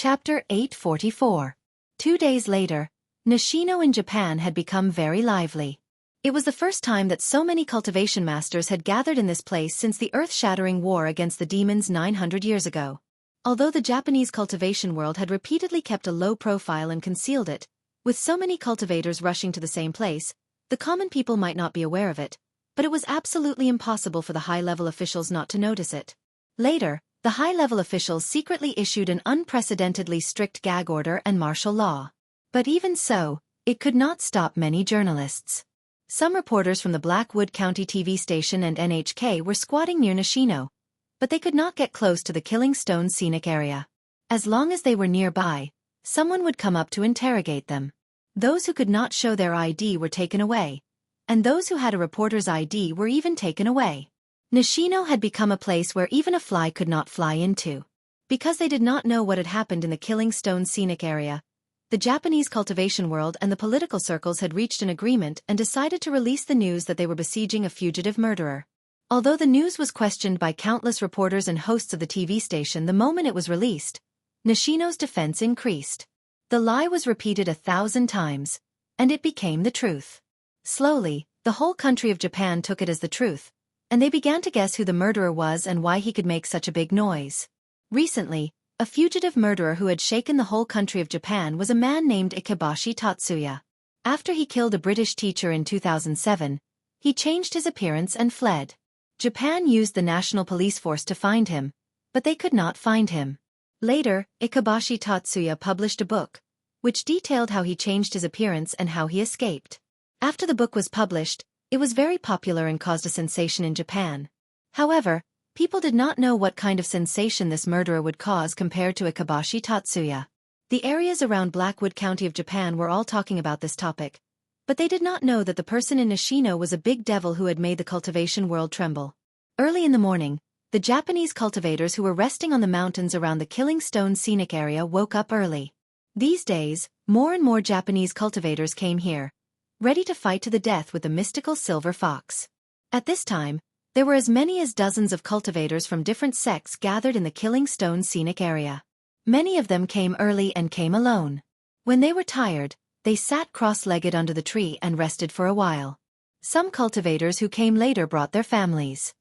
Chapter 844. 2 days later, Nishino in Japan had become very lively. It was the first time that so many cultivation masters had gathered in this place since the earth-shattering war against the demons 900 years ago. Although the Japanese cultivation world had repeatedly kept a low profile and concealed it, with so many cultivators rushing to the same place, the common people might not be aware of it, but it was absolutely impossible for the high-level officials not to notice it. Later, the high-level officials secretly issued an unprecedentedly strict gag order and martial law. But even so, it could not stop many journalists. Some reporters from the Blackwood County TV station and NHK were squatting near Nishino, but they could not get close to the Killing Stone scenic area. As long as they were nearby, someone would come up to interrogate them. Those who could not show their ID were taken away, and those who had a reporter's ID were even taken away. Nishino had become a place where even a fly could not fly into. Because they did not know what had happened in the Killing Stone scenic area, the Japanese cultivation world and the political circles had reached an agreement and decided to release the news that they were besieging a fugitive murderer. Although the news was questioned by countless reporters and hosts of the TV station the moment it was released, Nishino's defense increased. The lie was repeated 1,000 times, and it became the truth. Slowly, the whole country of Japan took it as the truth, and they began to guess who the murderer was and why he could make such a big noise. Recently, a fugitive murderer who had shaken the whole country of Japan was a man named Ikebashi Tatsuya. After he killed a British teacher in 2007, he changed his appearance and fled. Japan used the national police force to find him, but they could not find him. Later, Ikebashi Tatsuya published a book, which detailed how he changed his appearance and how he escaped. After the book was published, it was very popular and caused a sensation in Japan. However, people did not know what kind of sensation this murderer would cause compared to Ikebashi Tatsuya. The areas around Blackwood County of Japan were all talking about this topic, but they did not know that the person in Nishino was a big devil who had made the cultivation world tremble. Early in the morning, the Japanese cultivators who were resting on the mountains around the Killing Stone scenic area woke up early. These days, more and more Japanese cultivators came here, ready to fight to the death with the mystical silver fox. At this time, there were as many as dozens of cultivators from different sects gathered in the Killing Stone scenic area. Many of them came early and came alone. When they were tired, they sat cross-legged under the tree and rested for a while. Some cultivators who came later brought their families.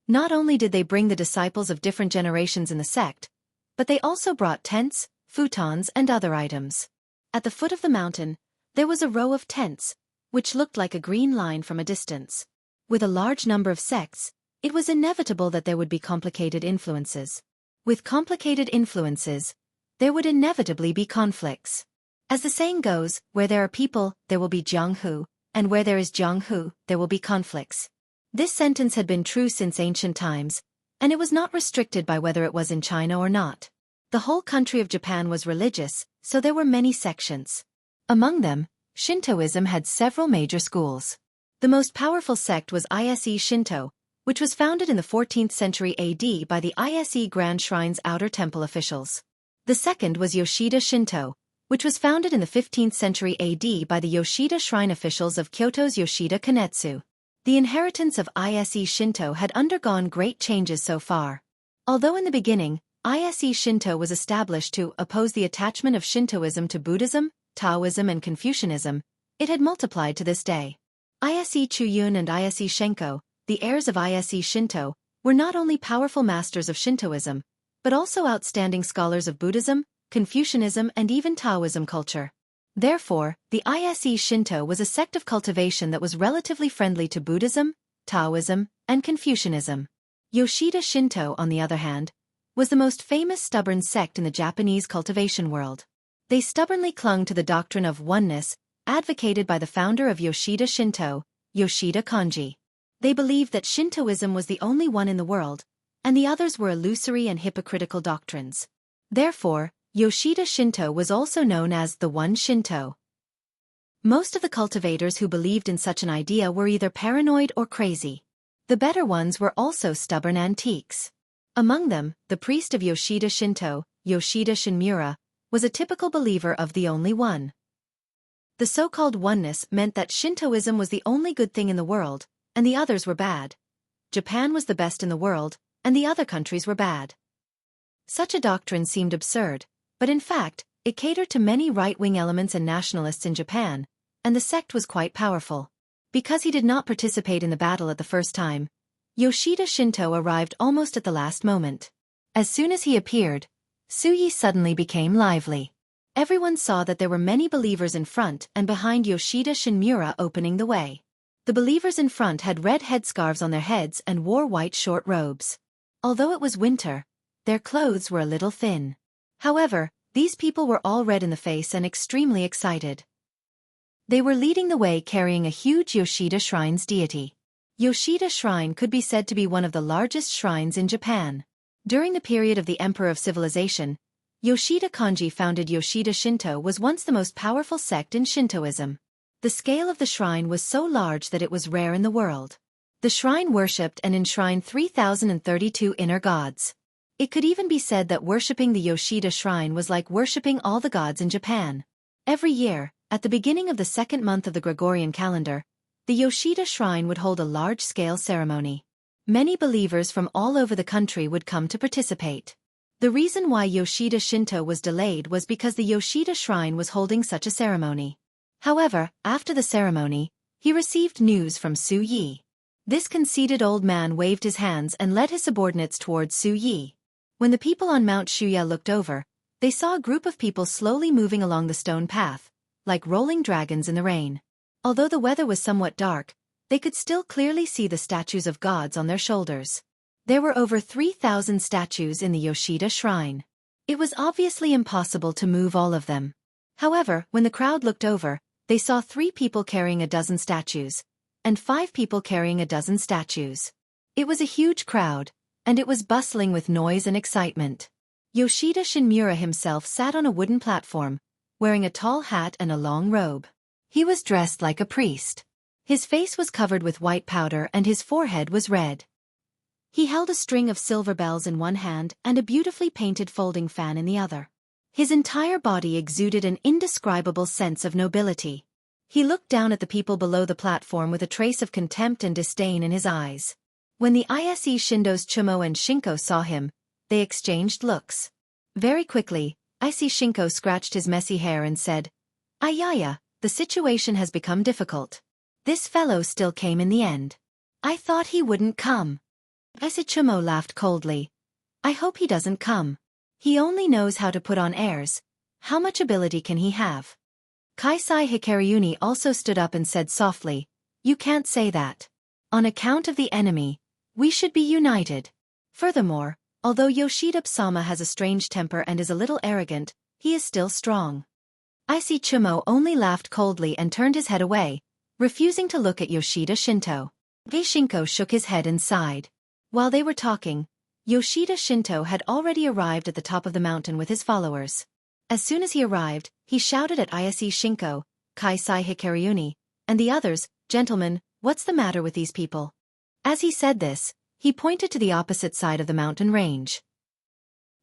Not only did they bring the disciples of different generations in the sect, but they also brought tents, futons and other items. At the foot of the mountain, there was a row of tents, which looked like a green line from a distance. With a large number of sects, it was inevitable that there would be complicated influences. With complicated influences, there would inevitably be conflicts. As the saying goes, where there are people, there will be jianghu, and where there is jianghu, there will be conflicts. This sentence had been true since ancient times, and it was not restricted by whether it was in China or not. The whole country of Japan was religious, so there were many sections. Among them, Shintoism had several major schools. The most powerful sect was Ise Shinto, which was founded in the 14th century AD by the Ise Grand Shrine's outer temple officials. The second was Yoshida Shinto, which was founded in the 15th century AD by the Yoshida Shrine officials of Kyoto's Yoshida Kanetsu. The inheritance of Ise Shinto had undergone great changes so far. Although in the beginning, Ise Shinto was established to oppose the attachment of Shintoism to Buddhism, Taoism and Confucianism, it had multiplied to this day. Ise Chuyun and Ise Shenko, the heirs of Ise Shinto, were not only powerful masters of Shintoism, but also outstanding scholars of Buddhism, Confucianism and even Taoism culture. Therefore, the Ise Shinto was a sect of cultivation that was relatively friendly to Buddhism, Taoism, and Confucianism. Yoshida Shinto, on the other hand, was the most famous stubborn sect in the Japanese cultivation world. They stubbornly clung to the doctrine of oneness, advocated by the founder of Yoshida Shinto, Yoshida Kanji. They believed that Shintoism was the only one in the world, and the others were illusory and hypocritical doctrines. Therefore, Yoshida Shinto was also known as the One Shinto. Most of the cultivators who believed in such an idea were either paranoid or crazy. The better ones were also stubborn antiques. Among them, the priest of Yoshida Shinto, Yoshida Shinmura, was a typical believer of the only one. The so-called oneness meant that Shintoism was the only good thing in the world, and the others were bad. Japan was the best in the world, and the other countries were bad. Such a doctrine seemed absurd, But in fact, it catered to many right-wing elements and nationalists in Japan, and the sect was quite powerful. Because he did not participate in the battle at the first time, Yoshida Shinto arrived almost at the last moment. As soon as he appeared, Xueqi suddenly became lively. Everyone saw that there were many believers in front and behind Yoshida Shinmura opening the way. The believers in front had red headscarves on their heads and wore white short robes. Although it was winter, their clothes were a little thin. However, these people were all red in the face and extremely excited. They were leading the way carrying a huge Yoshida Shrine's deity. Yoshida Shrine could be said to be one of the largest shrines in Japan. During the period of the Emperor of Civilization, Yoshida Kanji founded Yoshida Shinto was once the most powerful sect in Shintoism. The scale of the shrine was so large that it was rare in the world. The shrine worshipped and enshrined 3,032 inner gods. It could even be said that worshipping the Yoshida Shrine was like worshipping all the gods in Japan. Every year, at the beginning of the second month of the Gregorian calendar, the Yoshida Shrine would hold a large-scale ceremony. Many believers from all over the country would come to participate. The reason why Yoshida Shinto was delayed was because the Yoshida Shrine was holding such a ceremony. However, after the ceremony, he received news from Xueqi. This conceited old man waved his hands and led his subordinates towards Xueqi. When the people on Mount Shuya looked over, they saw a group of people slowly moving along the stone path, like rolling dragons in the rain. Although the weather was somewhat dark, they could still clearly see the statues of gods on their shoulders. There were over 3,000 statues in the Yoshida Shrine. It was obviously impossible to move all of them. However, when the crowd looked over, they saw 3 people carrying a dozen statues, and 5 people carrying a dozen statues. It was a huge crowd, and it was bustling with noise and excitement. Yoshida Shinmura himself sat on a wooden platform, wearing a tall hat and a long robe. He was dressed like a priest. His face was covered with white powder and his forehead was red. He held a string of silver bells in one hand and a beautifully painted folding fan in the other. His entire body exuded an indescribable sense of nobility. He looked down at the people below the platform with a trace of contempt and disdain in his eyes. When the Ise Shindo's Chumo and Shinko saw him, they exchanged looks. Very quickly, Ise Shinko scratched his messy hair and said, "Ayaya, the situation has become difficult. This fellow still came in the end. I thought he wouldn't come." Ise Chumo laughed coldly. "I hope he doesn't come. He only knows how to put on airs. How much ability can he have?" Kaisai Hikaryuni also stood up and said softly, "You can't say that. On account of the enemy, we should be united. Furthermore, although Yoshida-sama has a strange temper and is a little arrogant, he is still strong." Ise Chumo only laughed coldly and turned his head away, refusing to look at Yoshida Shinto. Shinko shook his head and sighed. While they were talking, Yoshida Shinto had already arrived at the top of the mountain with his followers. As soon as he arrived, he shouted at Ise Shinko, Kaisai Hikaryuni, and the others, "Gentlemen, what's the matter with these people?" As he said this, he pointed to the opposite side of the mountain range.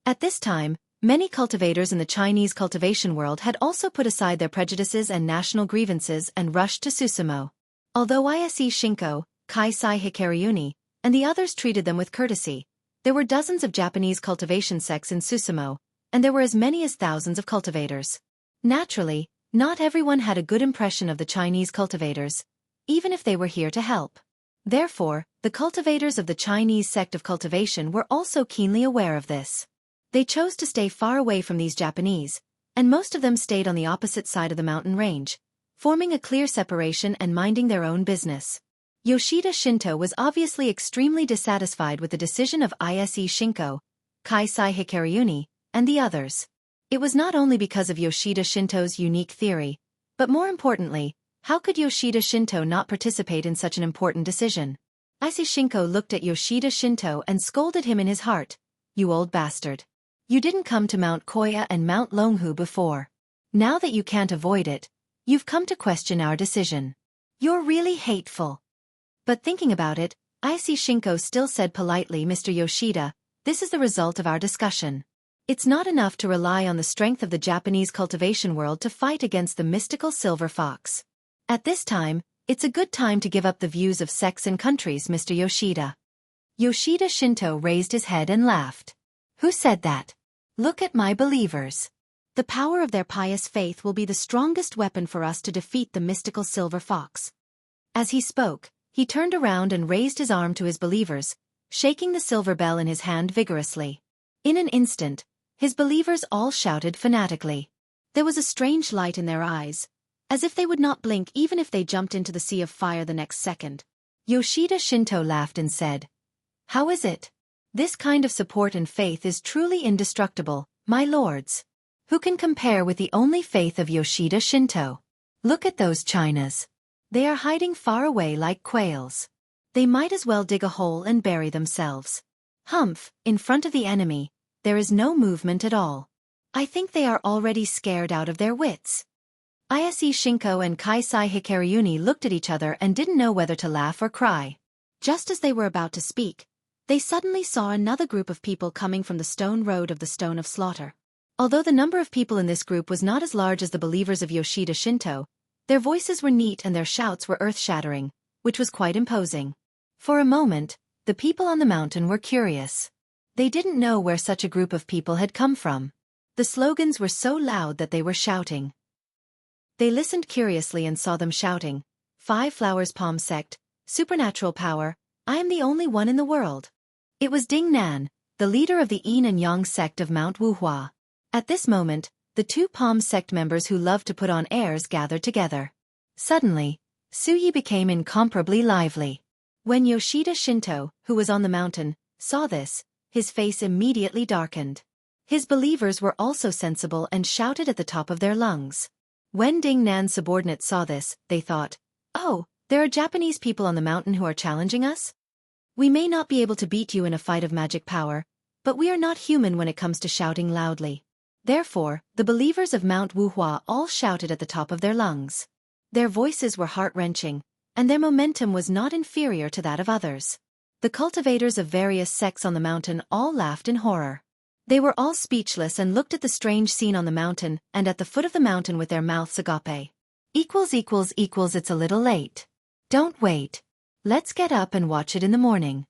At this time, many cultivators in the Chinese cultivation world had also put aside their prejudices and national grievances and rushed to Susumo. Although Ise Shinko, Kaisai Hikaryuni, and the others treated them with courtesy, there were dozens of Japanese cultivation sects in Susumo, and there were as many as thousands of cultivators. Naturally, not everyone had a good impression of the Chinese cultivators, even if they were here to help. Therefore, the cultivators of the Chinese sect of cultivation were also keenly aware of this. They chose to stay far away from these Japanese, and most of them stayed on the opposite side of the mountain range, forming a clear separation and minding their own business. Yoshida Shinto was obviously extremely dissatisfied with the decision of Ise Shinko, Kaisai Hikaryuni, and the others. It was not only because of Yoshida Shinto's unique theory, but more importantly, how could Yoshida Shinto not participate in such an important decision? Ise Shinko looked at Yoshida Shinto and scolded him in his heart, "You old bastard. You didn't come to Mount Koya and Mount Longhu before. Now that you can't avoid it, you've come to question our decision. You're really hateful." But thinking about it, Ise Shinko still said politely, "Mr. Yoshida, this is the result of our discussion. It's not enough to rely on the strength of the Japanese cultivation world to fight against the mystical silver fox. At this time, it's a good time to give up the views of sects and countries, Mr. Yoshida." Yoshida Shinto raised his head and laughed. "Who said that? Look at my believers. The power of their pious faith will be the strongest weapon for us to defeat the mystical silver fox. As he spoke, he turned around and raised his arm to his believers, shaking the silver bell in his hand vigorously. In an instant, his believers all shouted fanatically. There was a strange light in their eyes, as if they would not blink even if they jumped into the sea of fire the next second. Yoshida Shinto laughed and said, "How is it? This kind of support and faith is truly indestructible, my lords. Who can compare with the only faith of Yoshida Shinto? Look at those chinas. They are hiding far away like quails. They might as well dig a hole and bury themselves. Humph, in front of the enemy, there is no movement at all. I think they are already scared out of their wits." Ise Shinko and Kaisai Hikaryuni looked at each other and didn't know whether to laugh or cry. Just as they were about to speak, they suddenly saw another group of people coming from the stone road of the Stone of Slaughter. Although the number of people in this group was not as large as the believers of Yoshida Shinto, their voices were neat and their shouts were earth-shattering, which was quite imposing. For a moment, the people on the mountain were curious. They didn't know where such a group of people had come from. The slogans were so loud that they were shouting. They listened curiously and saw them shouting, "Five Flowers Palm Sect, Supernatural Power, I am the only one in the world." It was Ding Nan, the leader of the Yin and Yang sect of Mount Wuhua. At this moment, the two Palm Sect members who loved to put on airs gathered together. Suddenly, Xueqi became incomparably lively. When Yoshida Shinto, who was on the mountain, saw this, his face immediately darkened. His believers were also sensible and shouted at the top of their lungs. When Ding Nan's subordinates saw this, they thought, "Oh, there are Japanese people on the mountain who are challenging us? We may not be able to beat you in a fight of magic power, but we are not human when it comes to shouting loudly." Therefore, the believers of Mount Wuhua all shouted at the top of their lungs. Their voices were heart-wrenching, and their momentum was not inferior to that of others. The cultivators of various sects on the mountain all laughed in horror. They were all speechless and looked at the strange scene on the mountain and at the foot of the mountain with their mouths agape. It's a little late. Don't wait. Let's get up and watch it in the morning.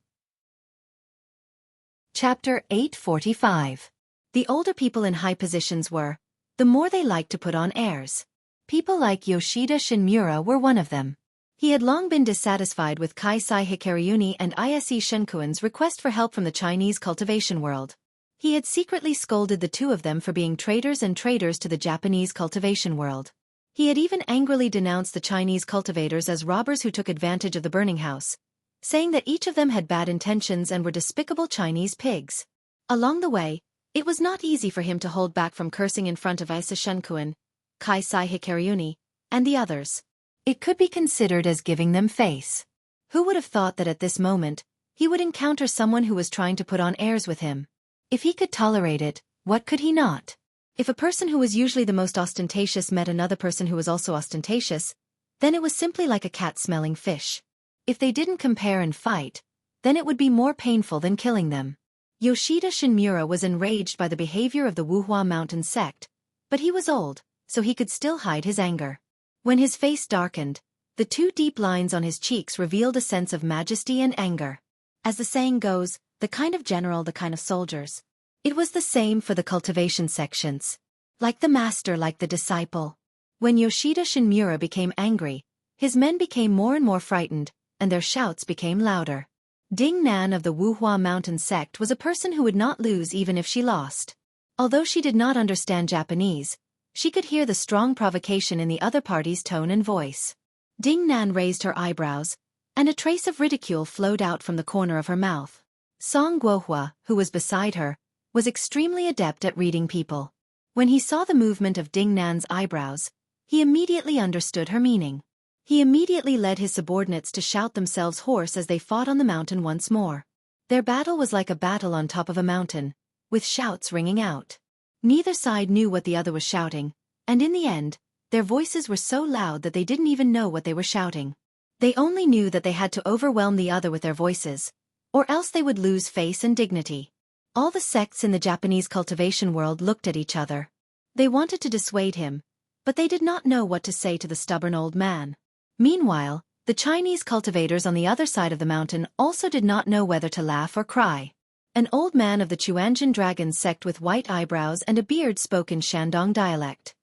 Chapter 845. The older people in high positions were, the more they liked to put on airs. People like Yoshida Shinmura were one of them. He had long been dissatisfied with Kaisai Hikaryuni and Ise Shinkuen's request for help from the Chinese cultivation world. He had secretly scolded the two of them for being traitors to the Japanese cultivation world. He had even angrily denounced the Chinese cultivators as robbers who took advantage of the burning house, saying that each of them had bad intentions and were despicable Chinese pigs. Along the way, it was not easy for him to hold back from cursing in front of Ise Shinkuen, Kaisai Hikaryuni, and the others. It could be considered as giving them face. Who would have thought that at this moment, he would encounter someone who was trying to put on airs with him? If he could tolerate it, what could he not? If a person who was usually the most ostentatious met another person who was also ostentatious, then it was simply like a cat smelling fish. If they didn't compare and fight, then it would be more painful than killing them. Yoshida Shinmura was enraged by the behavior of the Wuhua mountain sect, but he was old, so he could still hide his anger. When his face darkened, the two deep lines on his cheeks revealed a sense of majesty and anger. As the saying goes, the kind of general, the kind of soldiers. It was the same for the cultivation sections. Like the master, like the disciple. When Yoshida Shinmura became angry, his men became more and more frightened, and their shouts became louder. Ding Nan of the Wuhua mountain sect was a person who would not lose even if she lost. Although she did not understand Japanese, she could hear the strong provocation in the other party's tone and voice. Ding Nan raised her eyebrows, and a trace of ridicule flowed out from the corner of her mouth. Song Guohua, who was beside her, was extremely adept at reading people. When he saw the movement of Ding Nan's eyebrows, he immediately understood her meaning. He immediately led his subordinates to shout themselves hoarse as they fought on the mountain once more. Their battle was like a battle on top of a mountain, with shouts ringing out. Neither side knew what the other was shouting, and in the end, their voices were so loud that they didn't even know what they were shouting. They only knew that they had to overwhelm the other with their voices, or else they would lose face and dignity. All the sects in the Japanese cultivation world looked at each other. They wanted to dissuade him, but they did not know what to say to the stubborn old man. Meanwhile, the Chinese cultivators on the other side of the mountain also did not know whether to laugh or cry. An old man of the Chuanjian dragon sect with white eyebrows and a beard spoke in Shandong dialect.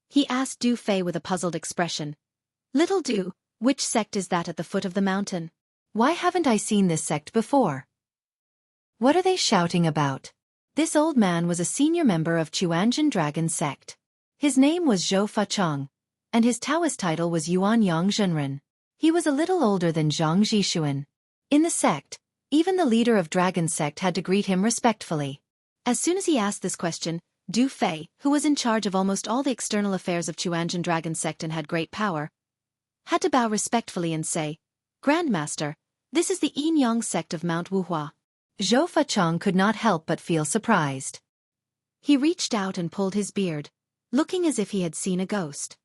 He asked Du Fei with a puzzled expression. Little Du, which sect is that at the foot of the mountain? Why haven't I seen this sect before? What are they shouting about? This old man was a senior member of Chuanjian dragon sect. His name was Zhou Fachong, and his Taoist title was Yuan Yang Zhenren. He was a little older than Zhang Zhishuan. In the sect, even the leader of dragon sect had to greet him respectfully. As soon as he asked this question, Du Fei, who was in charge of almost all the external affairs of Chuanjian dragon sect and had great power, had to bow respectfully and say, Grandmaster, this is the Yin Yang sect of Mount Wuhua. Zhou Fachong could not help but feel surprised. He reached out and pulled his beard, looking as if he had seen a ghost.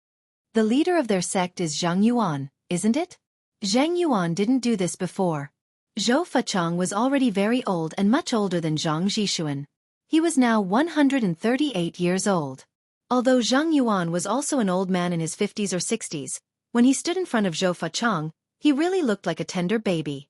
The leader of their sect is Zhang Yuan, isn't it? Zhang Yuan didn't do this before. Zhou Fachong was already very old and much older than Zhang Zhishuan. He was now 138 years old. Although Zhang Yuan was also an old man in his 50s or 60s, when he stood in front of Zhou Fachong, he really looked like a tender baby.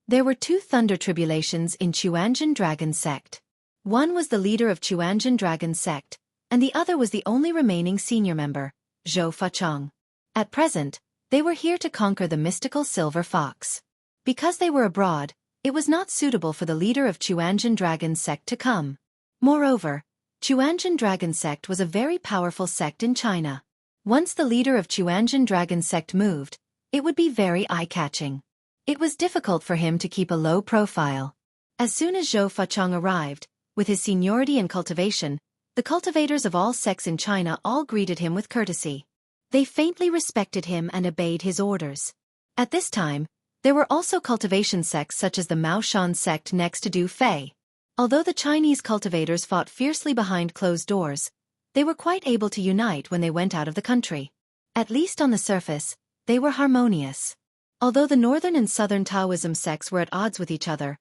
There were two thunder tribulations in Chuanjian dragon sect. One was the leader of Chuanjian dragon sect, and the other was the only remaining senior member, Zhou Fachong. At present, they were here to conquer the mystical silver fox. Because they were abroad, it was not suitable for the leader of Chuanjian dragon sect to come. Moreover, Chuanjian dragon sect was a very powerful sect in China. Once the leader of Chuanjian dragon sect moved, it would be very eye-catching. It was difficult for him to keep a low profile. As soon as Zhou Fachong arrived, with his seniority and cultivation, the cultivators of all sects in China all greeted him with courtesy. They faintly respected him and obeyed his orders. At this time, there were also cultivation sects such as the Maoshan sect next to Du Fei. Although the Chinese cultivators fought fiercely behind closed doors, they were quite able to unite when they went out of the country. At least on the surface, they were harmonious. Although the northern and southern Taoism sects were at odds with each other,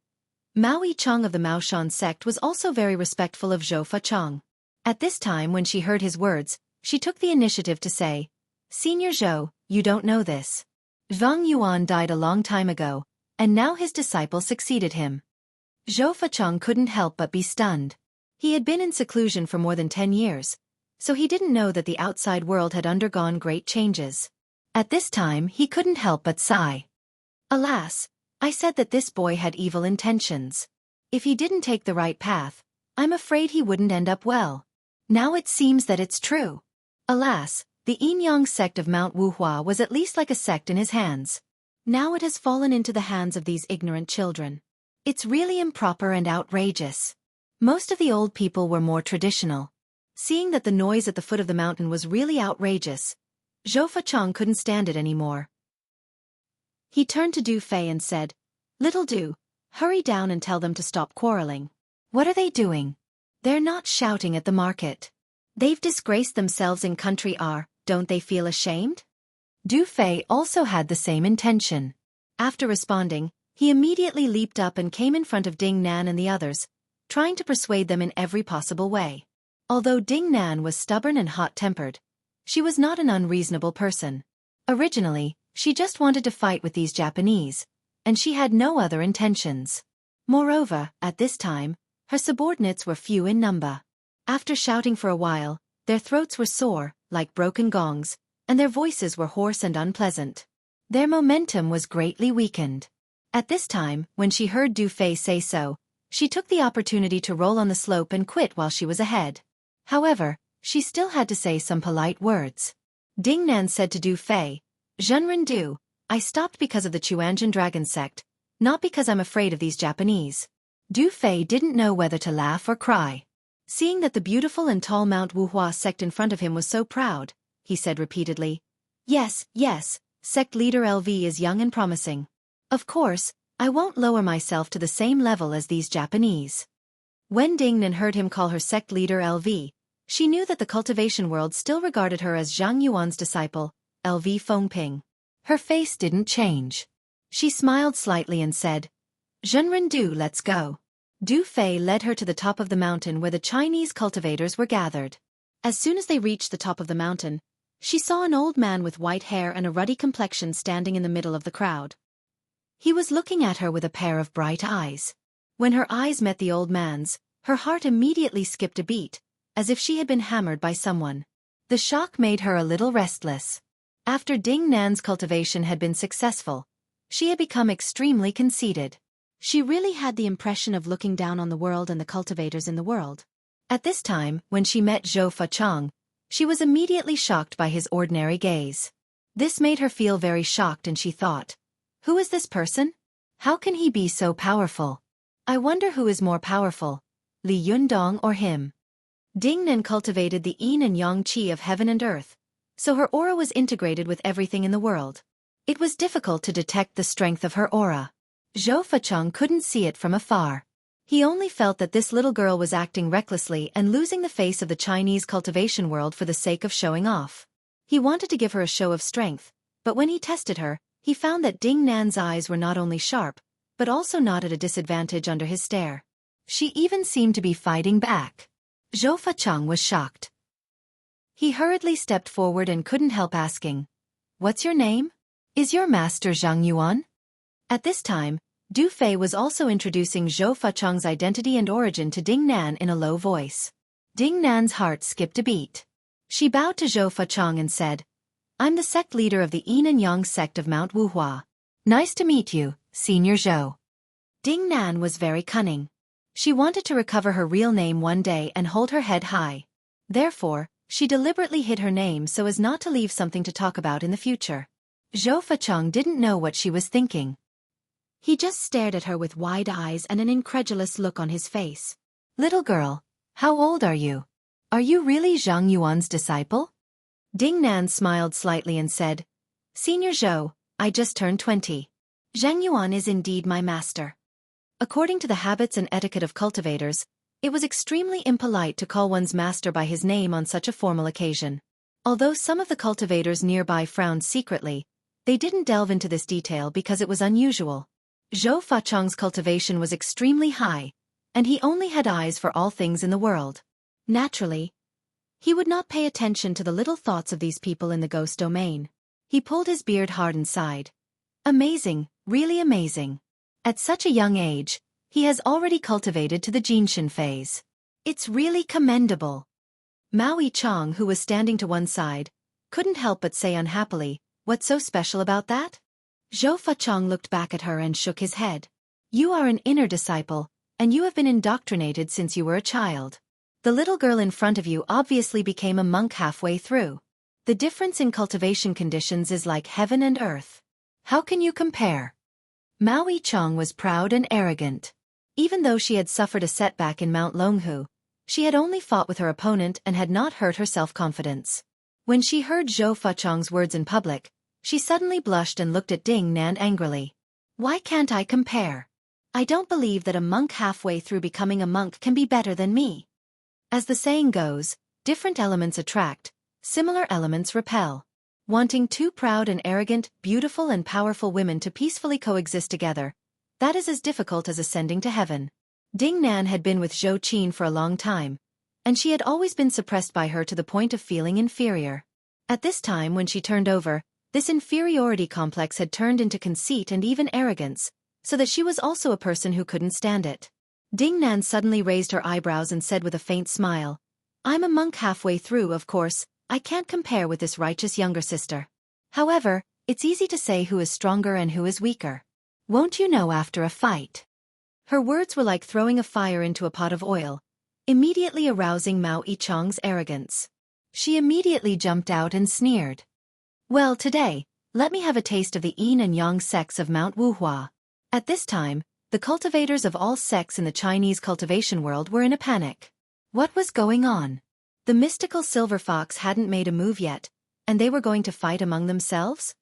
Mao Yicheng of the Maoshan sect was also very respectful of Zhou Fachong. At this time when she heard his words, she took the initiative to say, Senior Zhou, you don't know this. Zhang Yuan died a long time ago, and now his disciple succeeded him. Zhou Fachong couldn't help but be stunned. He had been in seclusion for more than 10 years, so he didn't know that the outside world had undergone great changes. At this time he couldn't help but sigh. Alas, I said that this boy had evil intentions. If he didn't take the right path, I'm afraid he wouldn't end up well. Now it seems that it's true. Alas, the Yin Yang sect of Mount Wuhua was at least like a sect in his hands. Now it has fallen into the hands of these ignorant children. It's really improper and outrageous. Most of the old people were more traditional. Seeing that the noise at the foot of the mountain was really outrageous, Zhou Fachong couldn't stand it anymore. He turned to Du Fei and said, Little Du, hurry down and tell them to stop quarreling. What are they doing? They're not shouting at the market. They've disgraced themselves in country R, don't they feel ashamed? Du Fei also had the same intention. After responding, he immediately leaped up and came in front of Ding Nan and the others, trying to persuade them in every possible way. Although Ding Nan was stubborn and hot-tempered, she was not an unreasonable person. Originally, she just wanted to fight with these Japanese, and she had no other intentions. Moreover, at this time, her subordinates were few in number. After shouting for a while, their throats were sore, like broken gongs, and their voices were hoarse and unpleasant. Their momentum was greatly weakened. At this time, when she heard Du Fei say so, she took the opportunity to roll on the slope and quit while she was ahead. However, she still had to say some polite words. Ding Nan said to Du Fei, Zhenren Du, I stopped because of the Chuanjian dragon sect, not because I'm afraid of these Japanese. Du Fei didn't know whether to laugh or cry. Seeing that the beautiful and tall Mount Wuhua sect in front of him was so proud, he said repeatedly, Yes, yes, sect leader LV is young and promising. Of course, I won't lower myself to the same level as these Japanese. When Ding Nan heard him call her sect leader LV, she knew that the cultivation world still regarded her as Zhang Yuan's disciple, LV Fengping. Her face didn't change. She smiled slightly and said, Zhenren Du, let's go. Du Fei led her to the top of the mountain where the Chinese cultivators were gathered. As soon as they reached the top of the mountain, she saw an old man with white hair and a ruddy complexion standing in the middle of the crowd. He was looking at her with a pair of bright eyes. When her eyes met the old man's, her heart immediately skipped a beat, as if she had been hammered by someone. The shock made her a little restless. After Ding Nan's cultivation had been successful, she had become extremely conceited. She really had the impression of looking down on the world and the cultivators in the world. At this time, when she met Xueqi, she was immediately shocked by his ordinary gaze. This made her feel very shocked, and she thought, "Who is this person? How can he be so powerful? I wonder who is more powerful, Li Yundong or him?" Ding Nan cultivated the yin and yang qi of heaven and earth, so her aura was integrated with everything in the world. It was difficult to detect the strength of her aura. Xueqi couldn't see it from afar. He only felt that this little girl was acting recklessly and losing the face of the Chinese cultivation world for the sake of showing off. He wanted to give her a show of strength, but when he tested her, he found that Ding Nan's eyes were not only sharp, but also not at a disadvantage under his stare. She even seemed to be fighting back. Xueqi was shocked. He hurriedly stepped forward and couldn't help asking, "What's your name? Is your master Zhang Yuan?" At this time, Du Fei was also introducing Xueqi's identity and origin to Ding Nan in a low voice. Ding Nan's heart skipped a beat. She bowed to Xueqi and said, "I'm the sect leader of the Yin and Yang sect of Mount Wuhua. Nice to meet you, Senior Zhou." Ding Nan was very cunning. She wanted to recover her real name one day and hold her head high. Therefore, she deliberately hid her name so as not to leave something to talk about in the future. Xueqi didn't know what she was thinking. He just stared at her with wide eyes and an incredulous look on his face. "Little girl, how old are you? Are you really Zhang Yuan's disciple?" Ding Nan smiled slightly and said, "Senior Zhou, I just turned 20. Zhang Yuan is indeed my master." According to the habits and etiquette of cultivators, it was extremely impolite to call one's master by his name on such a formal occasion. Although some of the cultivators nearby frowned secretly, they didn't delve into this detail because it was unusual. Xueqi's cultivation was extremely high, and he only had eyes for all things in the world. Naturally, he would not pay attention to the little thoughts of these people in the ghost domain. He pulled his beard hard and sighed. "Amazing, really amazing. At such a young age, he has already cultivated to the Jinshin phase. It's really commendable." Mao Yichang, who was standing to one side, couldn't help but say unhappily, "What's so special about that?" Xueqi looked back at her and shook his head. "You are an inner disciple, and you have been indoctrinated since you were a child. The little girl in front of you obviously became a monk halfway through. The difference in cultivation conditions is like heaven and earth. How can you compare?" Mao Yichang was proud and arrogant. Even though she had suffered a setback in Mount Longhu, she had only fought with her opponent and had not hurt her self-confidence. When she heard Xueqi's words in public, she suddenly blushed and looked at Ding Nan angrily. "Why can't I compare? I don't believe that a monk halfway through becoming a monk can be better than me. As the saying goes, different elements attract, similar elements repel. Wanting two proud and arrogant, beautiful and powerful women to peacefully coexist together, that is as difficult as ascending to heaven." Ding Nan had been with Zhou Qin for a long time, and she had always been suppressed by her to the point of feeling inferior. At this time when she turned over, this inferiority complex had turned into conceit and even arrogance, so that she was also a person who couldn't stand it. Ding Nan suddenly raised her eyebrows and said with a faint smile, "I'm a monk halfway through, of course, I can't compare with this righteous younger sister. However, it's easy to say who is stronger and who is weaker. Won't you know after a fight?" Her words were like throwing a fire into a pot of oil, immediately arousing Mao Yichang's arrogance. She immediately jumped out and sneered. "Well, today, let me have a taste of the yin and yang sects of Mount Wuhua." At this time, the cultivators of all sects in the Chinese cultivation world were in a panic. What was going on? The mystical silver fox hadn't made a move yet, and they were going to fight among themselves?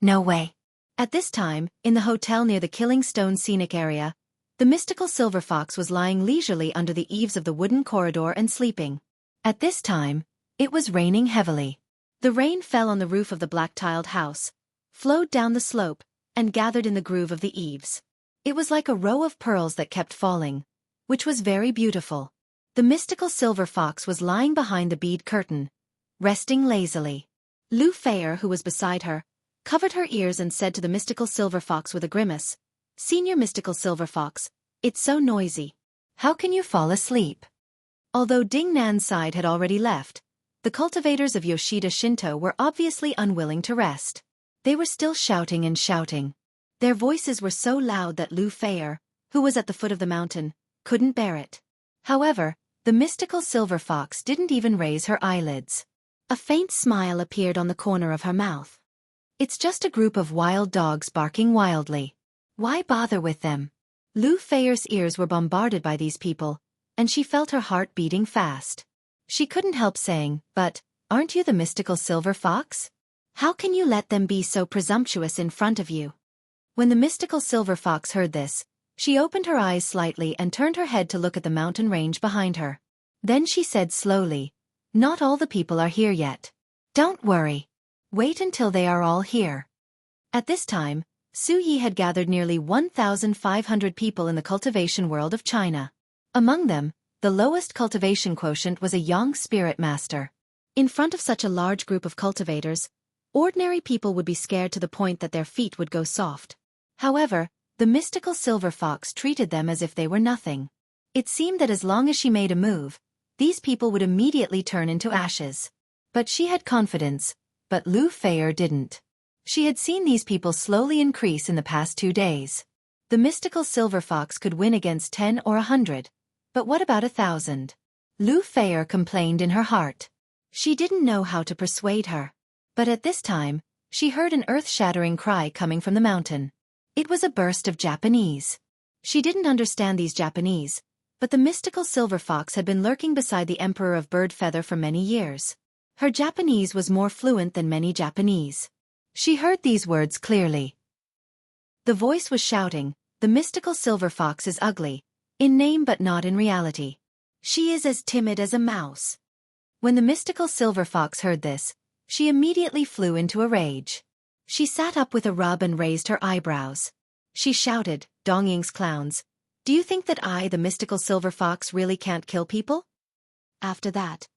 No way. At this time, in the hotel near the Killing Stone scenic area, the mystical silver fox was lying leisurely under the eaves of the wooden corridor and sleeping. At this time, it was raining heavily. The rain fell on the roof of the black-tiled house, flowed down the slope, and gathered in the groove of the eaves. It was like a row of pearls that kept falling, which was very beautiful. The mystical silver fox was lying behind the bead curtain, resting lazily. Lu Feier, who was beside her, covered her ears and said to the mystical silver fox with a grimace, "Senior mystical silver fox, It's so noisy. How can you fall asleep? Although Ding Nan's side had already left, the cultivators of Yoshida Shinto were obviously unwilling to rest. They were still shouting and shouting. Their voices were so loud that Lu Feier, who was at the foot of the mountain, couldn't bear it. However, the mystical silver fox didn't even raise her eyelids. A faint smile appeared on the corner of her mouth. It's just a group of wild dogs barking wildly. Why bother with them? Lu Feier's ears were bombarded by these people, and she felt her heart beating fast. She couldn't help saying, "But, aren't you the mystical silver fox? How can you let them be so presumptuous in front of you?" When the mystical silver fox heard this, she opened her eyes slightly and turned her head to look at the mountain range behind her. Then she said slowly, "Not all the people are here yet. Don't worry. Wait until they are all here." At this time, Xueqi had gathered nearly 1,500 people in the cultivation world of China. Among them, the lowest cultivation quotient was a young spirit master. In front of such a large group of cultivators, ordinary people would be scared to the point that their feet would go soft. However, the mystical silver fox treated them as if they were nothing. It seemed that as long as she made a move, these people would immediately turn into ashes. But she had confidence, but Lu Feier didn't. She had seen these people slowly increase in the past 2 days. The mystical silver fox could win against 10 or 100. But what about 1,000? Lu Feier complained in her heart. She didn't know how to persuade her. But at this time, she heard an earth-shattering cry coming from the mountain. It was a burst of Japanese. She didn't understand these Japanese, but the mystical silver fox had been lurking beside the Emperor of Bird Feather for many years. Her Japanese was more fluent than many Japanese. She heard these words clearly. The voice was shouting, "The mystical silver fox is ugly, in name but not in reality. She is as timid as a mouse." When the mystical silver fox heard this, she immediately flew into a rage. She sat up with a rub and raised her eyebrows. She shouted, "Dongying's clowns, do you think that I, the mystical silver fox, really can't kill people?" After that,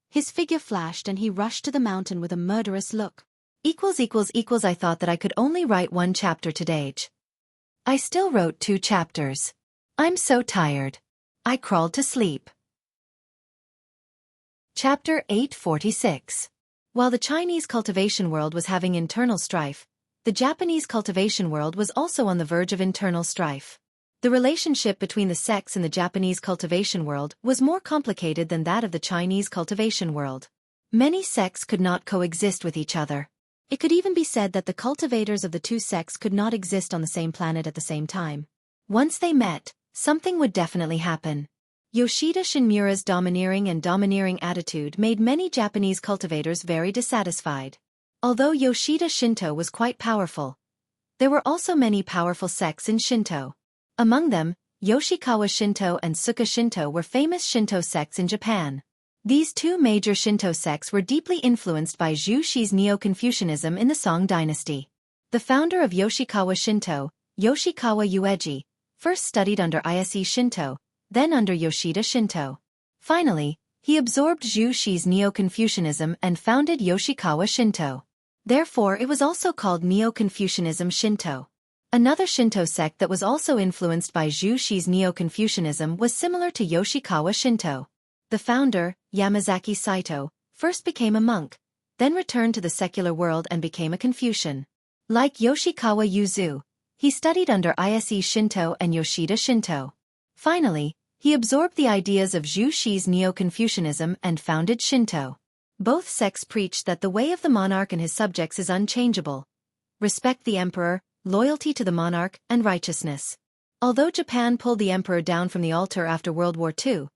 his figure flashed and he rushed to the mountain with a murderous look. I thought that I could only write 1 chapter today. I still wrote 2 chapters. I'm so tired. I crawled to sleep. Chapter 846. While the Chinese cultivation world was having internal strife, the Japanese cultivation world was also on the verge of internal strife. The relationship between the sects in the Japanese cultivation world was more complicated than that of the Chinese cultivation world. Many sects could not coexist with each other. It could even be said that the cultivators of the 2 sects could not exist on the same planet at the same time. Once they met, something would definitely happen. Yoshida Shinmura's domineering attitude made many Japanese cultivators very dissatisfied. Although Yoshida Shinto was quite powerful, there were also many powerful sects in Shinto. Among them, Yoshikawa Shinto and Suka Shinto were famous Shinto sects in Japan. These 2 major Shinto sects were deeply influenced by Xueqi's Neo-Confucianism in the Song dynasty. The founder of Yoshikawa Shinto, Yoshikawa Xueqi, first studied under Ise Shinto, then under Yoshida Shinto. Finally, he absorbed Xueqi's Neo-Confucianism and founded Yoshikawa Shinto. Therefore it was also called Neo-Confucianism Shinto. Another Shinto sect that was also influenced by Xueqi's Neo-Confucianism was similar to Yoshikawa Shinto. The founder, Yamazaki Saito, first became a monk, then returned to the secular world and became a Confucian. Like Yoshikawa Yuzu, he studied under Ise Shinto and Yoshida Shinto. Finally, he absorbed the ideas of Xueqi's Neo-Confucianism and founded Shinto. Both sects preached that the way of the monarch and his subjects is unchangeable. Respect the emperor, loyalty to the monarch, and righteousness. Although Japan pulled the emperor down from the altar after World War II,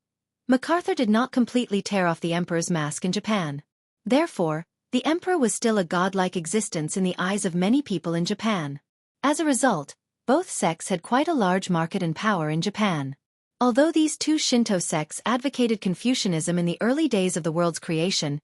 MacArthur did not completely tear off the emperor's mask in Japan. Therefore, the emperor was still a godlike existence in the eyes of many people in Japan. As a result, both sects had quite a large market and power in Japan. Although these 2 Shinto sects advocated Confucianism in the early days of the world's creation,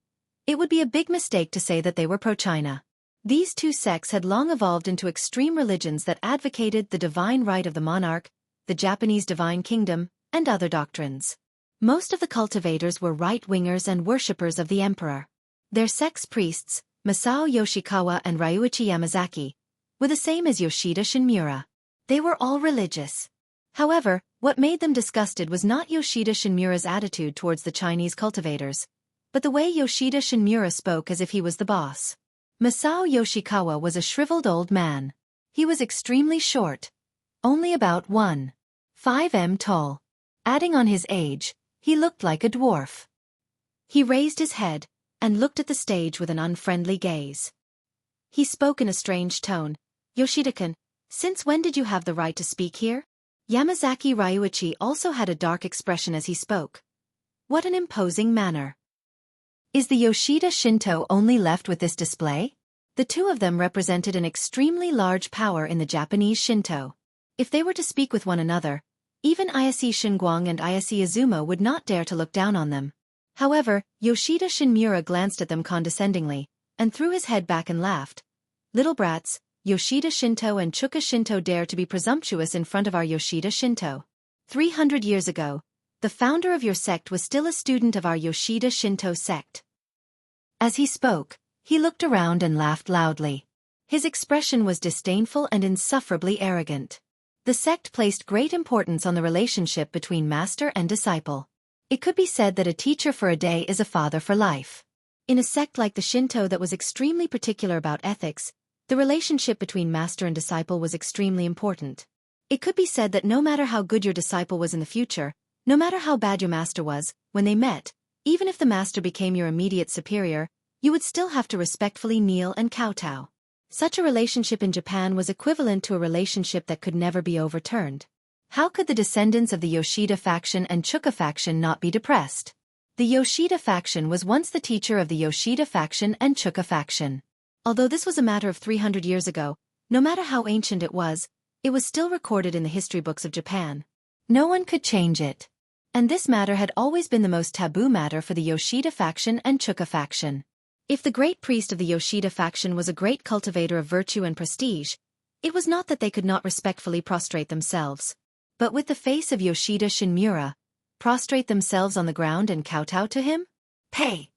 it would be a big mistake to say that they were pro-China. These 2 sects had long evolved into extreme religions that advocated the divine right of the monarch, the Japanese divine kingdom, and other doctrines. Most of the cultivators were right-wingers and worshippers of the emperor. Their sect's priests, Masao Yoshikawa and Ryuichi Yamazaki, were the same as Yoshida Shinmura. They were all religious. However, What made them disgusted was not Yoshida Shinmura's attitude towards the Chinese cultivators, but the way Yoshida Shinmura spoke as if he was the boss. Masao Yoshikawa was a shriveled old man. He was extremely short, only about 1.5 m tall. Adding on his age, he looked like a dwarf. He raised his head and looked at the stage with an unfriendly gaze. He spoke in a strange tone. Yoshida-kun, since when did you have the right to speak here? Yamazaki Ryuichi also had a dark expression as he spoke. What an imposing manner. Is the Yoshida Shinto only left with this display? The two of them represented an extremely large power in the Japanese Shinto. If they were to speak with one another, even Ieyasu Shinguang and Ieyasu Izuma would not dare to look down on them. However, Yoshida Shinmura glanced at them condescendingly, and threw his head back and laughed. Little brats, Yoshida Shinto and Xueqi Shinto dare to be presumptuous in front of our Yoshida Shinto. 300 years ago, the founder of your sect was still a student of our Yoshida Shinto sect. As he spoke, he looked around and laughed loudly. His expression was disdainful and insufferably arrogant. The sect placed great importance on the relationship between master and disciple. It could be said that a teacher for a day is a father for life. In a sect like the Shinto that was extremely particular about ethics, the relationship between master and disciple was extremely important. It could be said that no matter how good your disciple was in the future, no matter how bad your master was, when they met, even if the master became your immediate superior, you would still have to respectfully kneel and kowtow. Such a relationship in Japan was equivalent to a relationship that could never be overturned. How could the descendants of the Yoshida faction and Xueqi faction not be depressed? The Yoshida faction was once the teacher of the Yoshida faction and Xueqi faction. Although this was a matter of 300 years ago, no matter how ancient it was still recorded in the history books of Japan. No one could change it. And this matter had always been the most taboo matter for the Yoshida faction and Xueqi faction. If the great priest of the Yoshida faction was a great cultivator of virtue and prestige, it was not that they could not respectfully prostrate themselves, but with the face of Yoshida Shinmura, prostrate themselves on the ground and kowtow to him? Pay!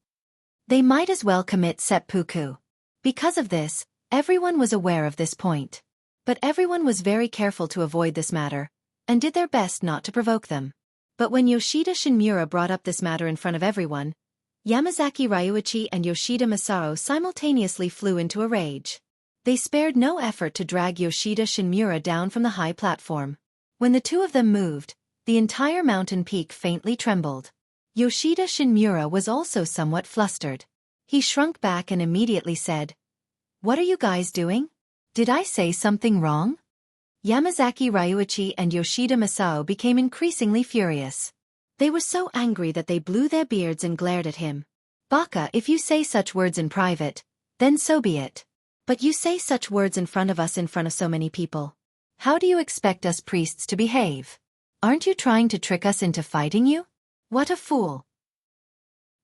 They might as well commit seppuku. Because of this, everyone was aware of this point. But everyone was very careful to avoid this matter, and did their best not to provoke them. But when Yoshida Shinmura brought up this matter in front of everyone, Yamazaki Ryuichi and Yoshida Masao simultaneously flew into a rage. They spared no effort to drag Yoshida Shinmura down from the high platform. When the two of them moved, the entire mountain peak faintly trembled. Yoshida Shinmura was also somewhat flustered. He shrunk back and immediately said, "What are you guys doing? Did I say something wrong?" Yamazaki Ryuichi and Yoshida Masao became increasingly furious. They were so angry that they blew their beards and glared at him. "Baka, if you say such words in private, then so be it. But you say such words in front of us in front of so many people. How do you expect us priests to behave? Aren't you trying to trick us into fighting you? What a fool!"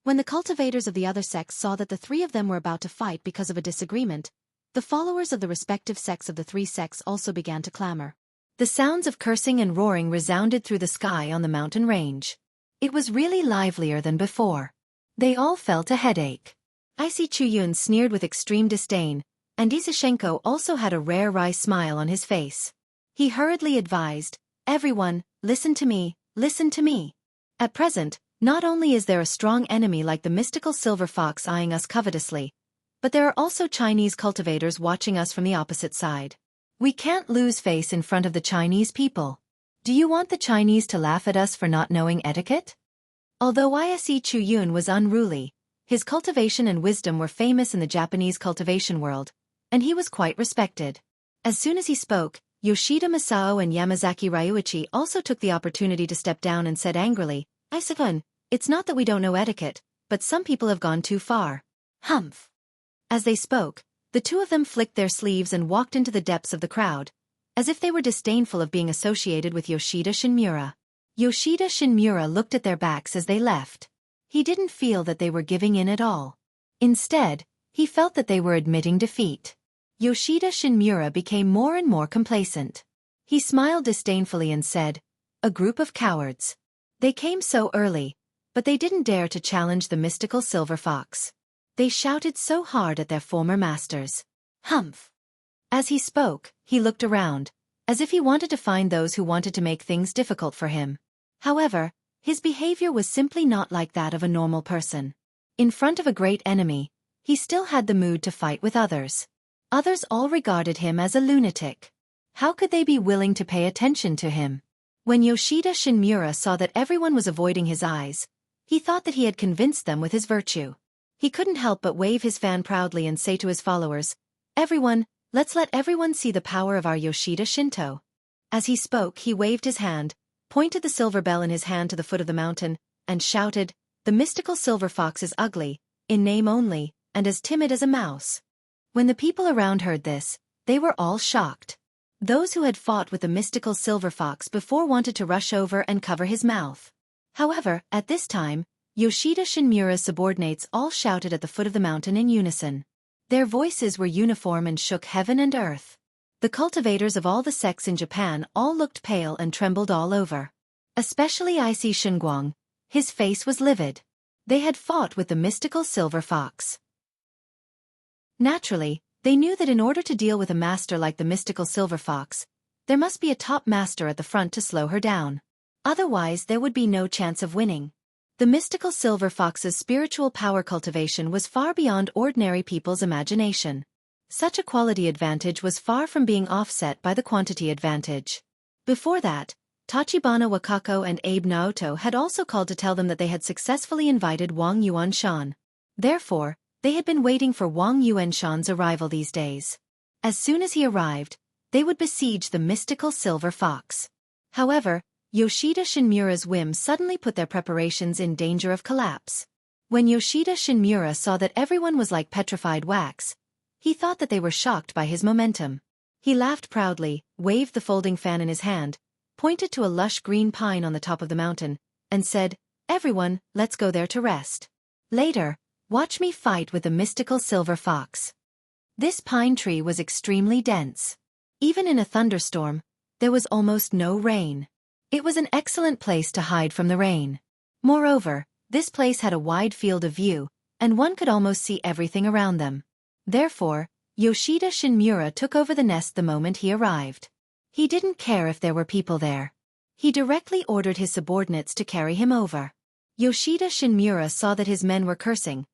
When the cultivators of the other sects saw that the three of them were about to fight because of a disagreement, the followers of the respective sects of the three sects also began to clamor. The sounds of cursing and roaring resounded through the sky on the mountain range. It was really livelier than before. They all felt a headache. Ieyasu Chuyun sneered with extreme disdain, and Isashenko also had a rare wry smile on his face. He hurriedly advised, "Everyone, listen to me, listen to me. At present, not only is there a strong enemy like the mystical silver fox eyeing us covetously, but there are also Chinese cultivators watching us from the opposite side. We can't lose face in front of the Chinese people. Do you want the Chinese to laugh at us for not knowing etiquette?" Although Ieyasu Chuyun was unruly, his cultivation and wisdom were famous in the Japanese cultivation world, and he was quite respected. As soon as he spoke, Yoshida Masao and Yamazaki Ryuichi also took the opportunity to step down and said angrily, "Ieyasu-kun, it's not that we don't know etiquette, but some people have gone too far." Humph! As they spoke, the two of them flicked their sleeves and walked into the depths of the crowd, as if they were disdainful of being associated with Yoshida Shinmura. Yoshida Shinmura looked at their backs as they left. He didn't feel that they were giving in at all. Instead, he felt that they were admitting defeat. Yoshida Shinmura became more and more complacent. He smiled disdainfully and said, "A group of cowards. They came so early, but they didn't dare to challenge the mystical silver fox. They shouted so hard at their former masters. Humph!" As he spoke, he looked around, as if he wanted to find those who wanted to make things difficult for him. However, his behavior was simply not like that of a normal person. In front of a great enemy, he still had the mood to fight with others. Others all regarded him as a lunatic. How could they be willing to pay attention to him? When Yoshida Shinmura saw that everyone was avoiding his eyes, he thought that he had convinced them with his virtue. He couldn't help but wave his fan proudly and say to his followers, "Everyone, let's let everyone see the power of our Yoshida Shinto." As he spoke, he waved his hand, pointed the silver bell in his hand to the foot of the mountain, and shouted, "The mystical silver fox is ugly, in name only, and as timid as a mouse." When the people around heard this, they were all shocked. Those who had fought with the mystical silver fox before wanted to rush over and cover his mouth. However, at this time, Yoshida Shinmura's subordinates all shouted at the foot of the mountain in unison. Their voices were uniform and shook heaven and earth. The cultivators of all the sects in Japan all looked pale and trembled all over. Especially Issei Shunguang, his face was livid. They had fought with the mystical silver fox. Naturally, they knew that in order to deal with a master like the mystical silver fox, there must be a top master at the front to slow her down. Otherwise, there would be no chance of winning. The mystical silver fox's spiritual power cultivation was far beyond ordinary people's imagination. Such a quality advantage was far from being offset by the quantity advantage. Before that, Tachibana Wakako and Abe Naoto had also called to tell them that they had successfully invited Wang Yuanshan. Therefore, they had been waiting for Wang Yuanshan's arrival these days. As soon as he arrived, they would besiege the mystical silver fox. However, Yoshida Shinmura's whim suddenly put their preparations in danger of collapse. When Yoshida Shinmura saw that everyone was like petrified wax, he thought that they were shocked by his momentum. He laughed proudly, waved the folding fan in his hand, pointed to a lush green pine on the top of the mountain, and said, "Everyone, let's go there to rest. Later, watch me fight with the mystical silver fox." This pine tree was extremely dense. Even in a thunderstorm, there was almost no rain. It was an excellent place to hide from the rain. Moreover, this place had a wide field of view, and one could almost see everything around them. Therefore, Yoshida Shinmura took over the nest the moment he arrived. He didn't care if there were people there. He directly ordered his subordinates to carry him over. Yoshida Shinmura saw that his men were cursing,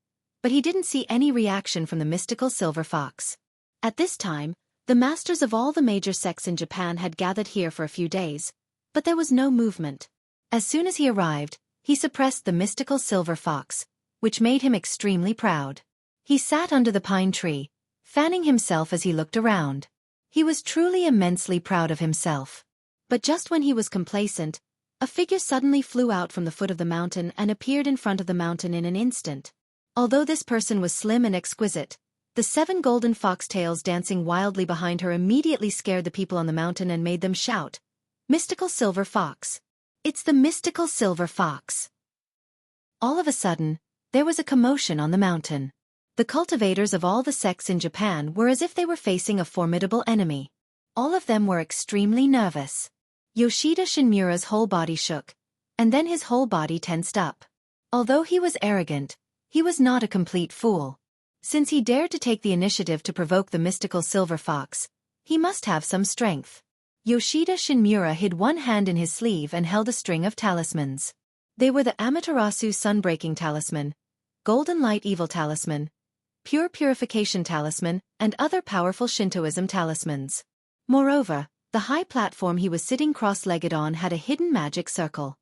but he didn't see any reaction from the mystical silver fox. At this time, the masters of all the major sects in Japan had gathered here for a few days, but there was no movement. As soon as he arrived, he suppressed the mystical silver fox, which made him extremely proud. He sat under the pine tree, fanning himself as he looked around. He was truly immensely proud of himself. But just when he was complacent, a figure suddenly flew out from the foot of the mountain and appeared in front of the mountain in an instant. Although this person was slim and exquisite, the 7 golden foxtails dancing wildly behind her immediately scared the people on the mountain and made them shout, "Mystical silver fox! It's the mystical silver fox!" All of a sudden, there was a commotion on the mountain. The cultivators of all the sects in Japan were as if they were facing a formidable enemy. All of them were extremely nervous. Yoshida Shinmura's whole body shook, and then his whole body tensed up. Although he was arrogant, he was not a complete fool. Since he dared to take the initiative to provoke the mystical silver fox, he must have some strength. Yoshida Shinmura hid one hand in his sleeve and held a string of talismans. They were the Amaterasu Sunbreaking Talisman, Golden Light Evil Talisman, Pure Purification Talisman, and other powerful Shintoism talismans. Moreover, the high platform he was sitting cross-legged on had a hidden magic circle.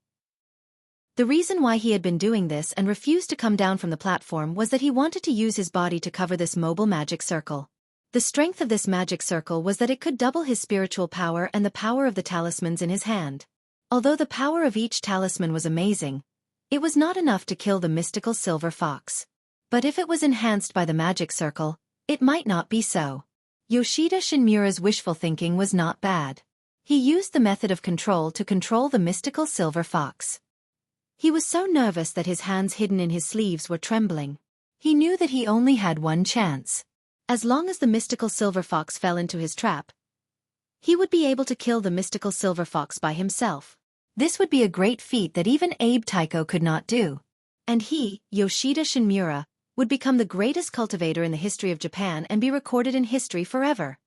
The reason why he had been doing this and refused to come down from the platform was that he wanted to use his body to cover this mobile magic circle. The strength of this magic circle was that it could double his spiritual power and the power of the talismans in his hand. Although the power of each talisman was amazing, it was not enough to kill the mystical silver fox. But if it was enhanced by the magic circle, it might not be so. Yoshida Shinmura's wishful thinking was not bad. He used the method of control to control the mystical silver fox. He was so nervous that his hands hidden in his sleeves were trembling. He knew that he only had one chance. As long as the mystical silver fox fell into his trap, he would be able to kill the mystical silver fox by himself. This would be a great feat that even Abe Taiko could not do. And he, Yoshida Shinmura, would become the greatest cultivator in the history of Japan and be recorded in history forever.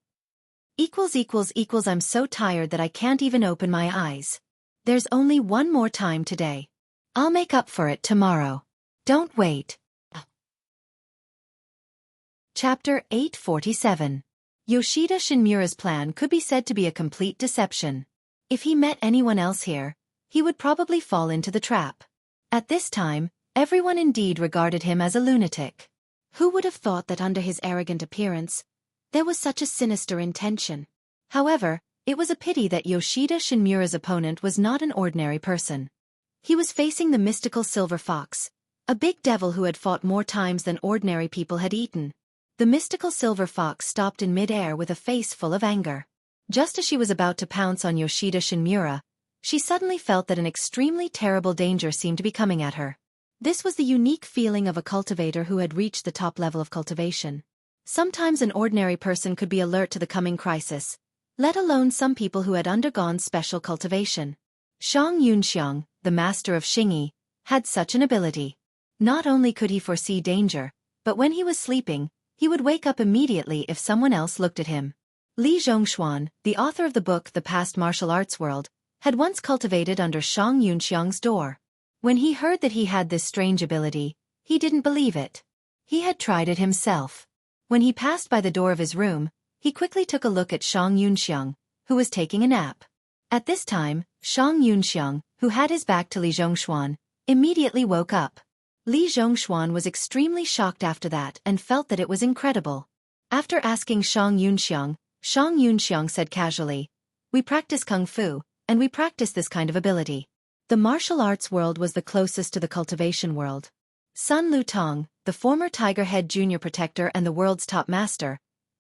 I'm so tired that I can't even open my eyes. There's only one more time today. I'll make up for it tomorrow. Don't wait. Chapter 847. Yoshida Shinmura's plan could be said to be a complete deception. If he met anyone else here, he would probably fall into the trap. At this time, everyone indeed regarded him as a lunatic. Who would have thought that under his arrogant appearance, there was such a sinister intention? However, it was a pity that Yoshida Shinmura's opponent was not an ordinary person. He was facing the mystical silver fox, a big devil who had fought more times than ordinary people had eaten. The mystical silver fox stopped in mid-air with a face full of anger. Just as she was about to pounce on Yoshida Shinmura, she suddenly felt that an extremely terrible danger seemed to be coming at her. This was the unique feeling of a cultivator who had reached the top level of cultivation. Sometimes an ordinary person could be alert to the coming crisis, let alone some people who had undergone special cultivation. Shang Yunxiang, the master of Xueqi, had such an ability. Not only could he foresee danger, but when he was sleeping, he would wake up immediately if someone else looked at him. Li Zhongshuan, the author of the book The Past Martial Arts World, had once cultivated under Shang Yunxiang's door. When he heard that he had this strange ability, he didn't believe it. He had tried it himself. When he passed by the door of his room, he quickly took a look at Shang Yunxiang, who was taking a nap. At this time, Shang Yunxiang, who had his back to Li Zhongshuan, immediately woke up. Li Zhongshuan was extremely shocked after that and felt that it was incredible. After asking Shang Yunxiang said casually, "We practice kung fu, and we practice this kind of ability." The martial arts world was the closest to the cultivation world. Sun Lutong, the former Tiger Head Junior Protector and the world's top master,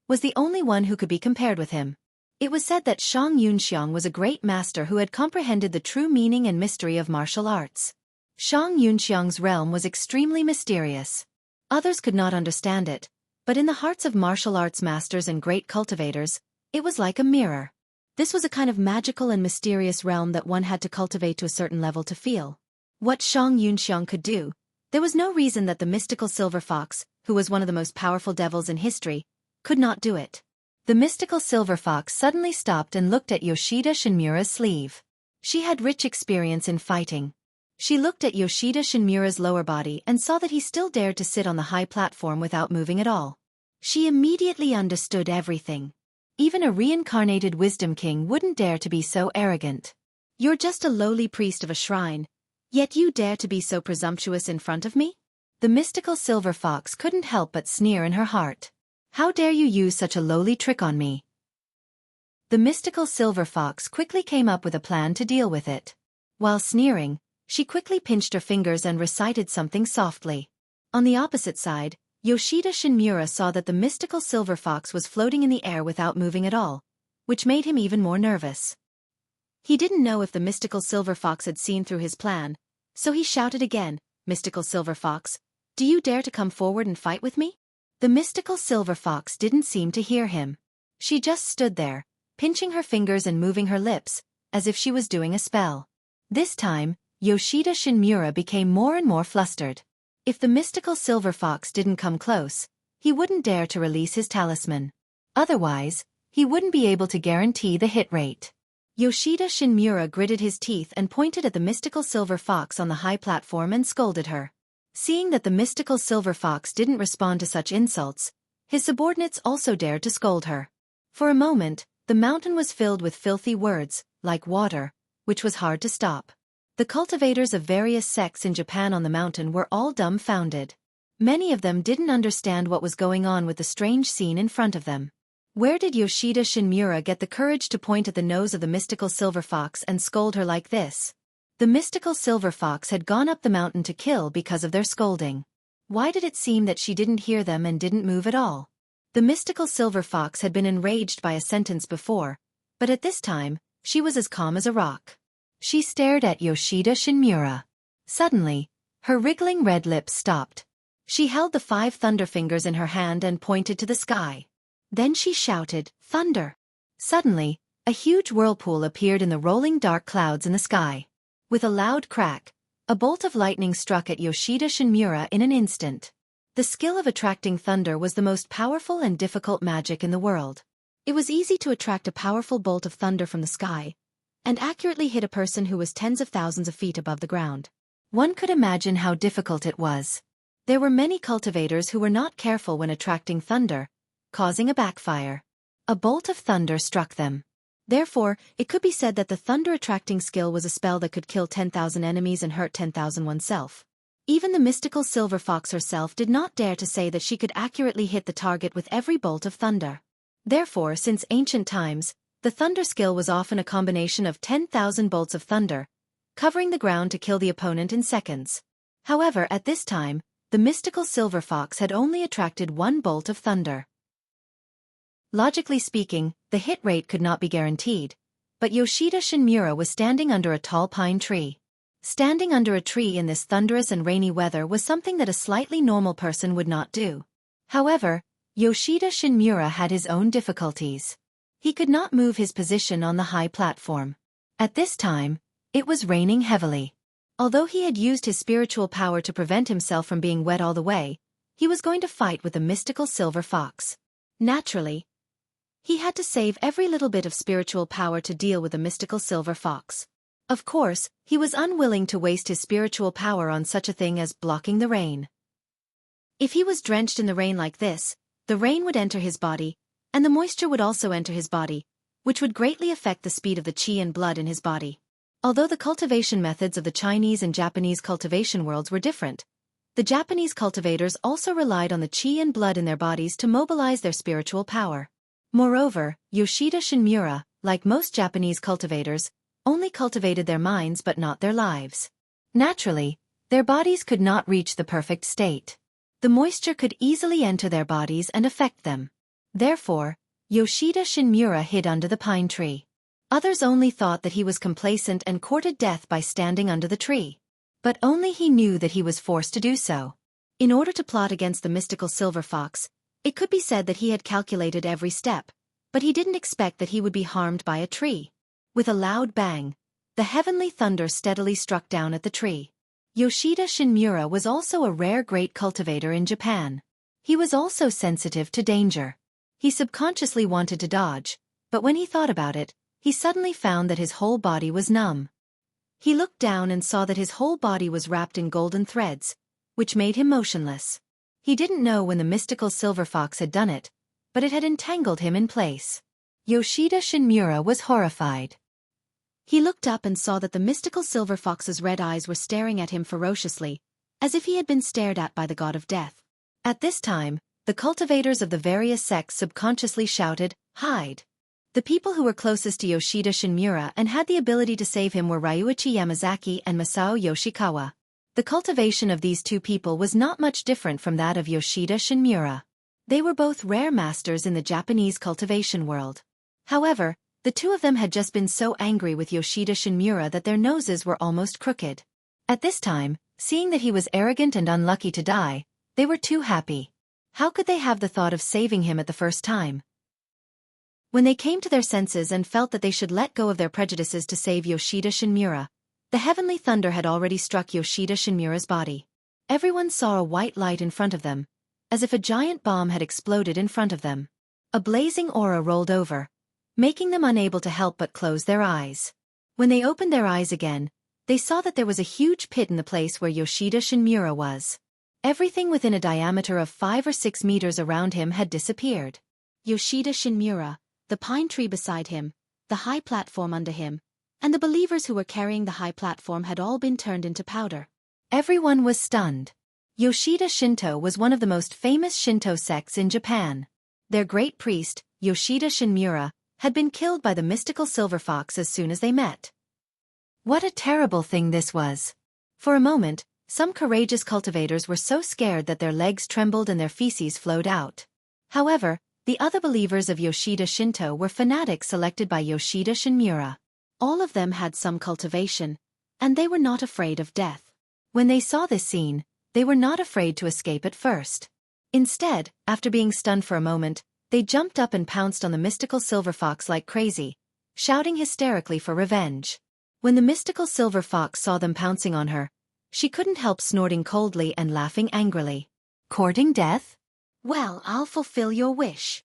was the only one who could be compared with him. It was said that Shang Yunxiang was a great master who had comprehended the true meaning and mystery of martial arts. Shang Yunxiang's realm was extremely mysterious. Others could not understand it, but in the hearts of martial arts masters and great cultivators, it was like a mirror. This was a kind of magical and mysterious realm that one had to cultivate to a certain level to feel. What Shang Yunxiang could do, there was no reason that the mystical silver fox, who was one of the most powerful devils in history, could not do it. The mystical silver fox suddenly stopped and looked at Yoshida Shinmura's sleeve. She had rich experience in fighting. She looked at Yoshida Shinmura's lower body and saw that he still dared to sit on the high platform without moving at all. She immediately understood everything. Even a reincarnated wisdom king wouldn't dare to be so arrogant. You're just a lowly priest of a shrine, yet you dare to be so presumptuous in front of me? The mystical silver fox couldn't help but sneer in her heart. How dare you use such a lowly trick on me? The mystical silver fox quickly came up with a plan to deal with it. While sneering, she quickly pinched her fingers and recited something softly. On the opposite side, Yoshida Shinmura saw that the mystical silver fox was floating in the air without moving at all, which made him even more nervous. He didn't know if the mystical silver fox had seen through his plan, so he shouted again, "Mystical silver fox, do you dare to come forward and fight with me?" The mystical silver fox didn't seem to hear him. She just stood there, pinching her fingers and moving her lips, as if she was doing a spell. This time, Yoshida Shinmura became more and more flustered. If the mystical silver fox didn't come close, he wouldn't dare to release his talisman. Otherwise, he wouldn't be able to guarantee the hit rate. Yoshida Shinmura gritted his teeth and pointed at the mystical silver fox on the high platform and scolded her. Seeing that the mystical silver fox didn't respond to such insults, his subordinates also dared to scold her. For a moment, the mountain was filled with filthy words, like water, which was hard to stop. The cultivators of various sects in Japan on the mountain were all dumbfounded. Many of them didn't understand what was going on with the strange scene in front of them. Where did Yoshida Shinmura get the courage to point at the nose of the mystical silver fox and scold her like this? The mystical silver fox had gone up the mountain to kill because of their scolding. Why did it seem that she didn't hear them and didn't move at all? The mystical silver fox had been enraged by a sentence before, but at this time, she was as calm as a rock. She stared at Yoshida Shinmura. Suddenly, her wriggling red lips stopped. She held the 5 thunder fingers in her hand and pointed to the sky. Then she shouted, "Thunder!" Suddenly, a huge whirlpool appeared in the rolling dark clouds in the sky. With a loud crack, a bolt of lightning struck at Yoshida Shinmura in an instant. The skill of attracting thunder was the most powerful and difficult magic in the world. It was easy to attract a powerful bolt of thunder from the sky, and accurately hit a person who was tens of thousands of feet above the ground. One could imagine how difficult it was. There were many cultivators who were not careful when attracting thunder, causing a backfire. A bolt of thunder struck them. Therefore, it could be said that the thunder-attracting skill was a spell that could kill 10,000 enemies and hurt 10,000 oneself. Even the mystical silver fox herself did not dare to say that she could accurately hit the target with every bolt of thunder. Therefore, since ancient times, the thunder skill was often a combination of 10,000 bolts of thunder, covering the ground to kill the opponent in seconds. However, at this time, the mystical silver fox had only attracted one bolt of thunder. Logically speaking, the hit rate could not be guaranteed, but Yoshida Shinmura was standing under a tall pine tree. Standing under a tree in this thunderous and rainy weather was something that a slightly normal person would not do. However, Yoshida Shinmura had his own difficulties. He could not move his position on the high platform. At this time, it was raining heavily. Although he had used his spiritual power to prevent himself from being wet all the way, he was going to fight with the mystical silver fox. Naturally, he had to save every little bit of spiritual power to deal with the mystical silver fox. Of course, he was unwilling to waste his spiritual power on such a thing as blocking the rain. If he was drenched in the rain like this, the rain would enter his body, and the moisture would also enter his body, which would greatly affect the speed of the qi and blood in his body. Although the cultivation methods of the Chinese and Japanese cultivation worlds were different, the Japanese cultivators also relied on the qi and blood in their bodies to mobilize their spiritual power. Moreover, Yoshida Shinmura, like most Japanese cultivators, only cultivated their minds but not their lives. Naturally, their bodies could not reach the perfect state. The moisture could easily enter their bodies and affect them. Therefore, Yoshida Shinmura hid under the pine tree. Others only thought that he was complacent and courted death by standing under the tree. But only he knew that he was forced to do so. In order to plot against the mystical silver fox, it could be said that he had calculated every step, but he didn't expect that he would be harmed by a tree. With a loud bang, the heavenly thunder steadily struck down at the tree. Yoshida Shinmura was also a rare great cultivator in Japan. He was also sensitive to danger. He subconsciously wanted to dodge, but when he thought about it, he suddenly found that his whole body was numb. He looked down and saw that his whole body was wrapped in golden threads, which made him motionless. He didn't know when the mystical silver fox had done it, but it had entangled him in place. Yoshida Shinmura was horrified. He looked up and saw that the mystical silver fox's red eyes were staring at him ferociously, as if he had been stared at by the god of death. At this time, the cultivators of the various sects subconsciously shouted, "Hide!" The people who were closest to Yoshida Shinmura and had the ability to save him were Ryuichi Yamazaki and Masao Yoshikawa. The cultivation of these two people was not much different from that of Yoshida Shinmura. They were both rare masters in the Japanese cultivation world. However, the two of them had just been so angry with Yoshida Shinmura that their noses were almost crooked. At this time, seeing that he was arrogant and unlucky to die, they were too happy. How could they have the thought of saving him at the first time? When they came to their senses and felt that they should let go of their prejudices to save Yoshida Shinmura, the heavenly thunder had already struck Yoshida Shinmura's body. Everyone saw a white light in front of them, as if a giant bomb had exploded in front of them. A blazing aura rolled over, making them unable to help but close their eyes. When they opened their eyes again, they saw that there was a huge pit in the place where Yoshida Shinmura was. Everything within a diameter of 5 or 6 meters around him had disappeared. Yoshida Shinmura, the pine tree beside him, the high platform under him, and the believers who were carrying the high platform had all been turned into powder. Everyone was stunned. Yoshida Shinto was one of the most famous Shinto sects in Japan. Their great priest, Yoshida Shinmura, had been killed by the mystical silver fox as soon as they met. What a terrible thing this was. For a moment, some courageous cultivators were so scared that their legs trembled and their feces flowed out. However, the other believers of Yoshida Shinto were fanatics selected by Yoshida Shinmura. All of them had some cultivation, and they were not afraid of death. When they saw this scene, they were not afraid to escape at first. Instead, after being stunned for a moment, they jumped up and pounced on the mystical silver fox like crazy, shouting hysterically for revenge. When the mystical silver fox saw them pouncing on her, she couldn't help snorting coldly and laughing angrily. "Courting death? Well, I'll fulfill your wish."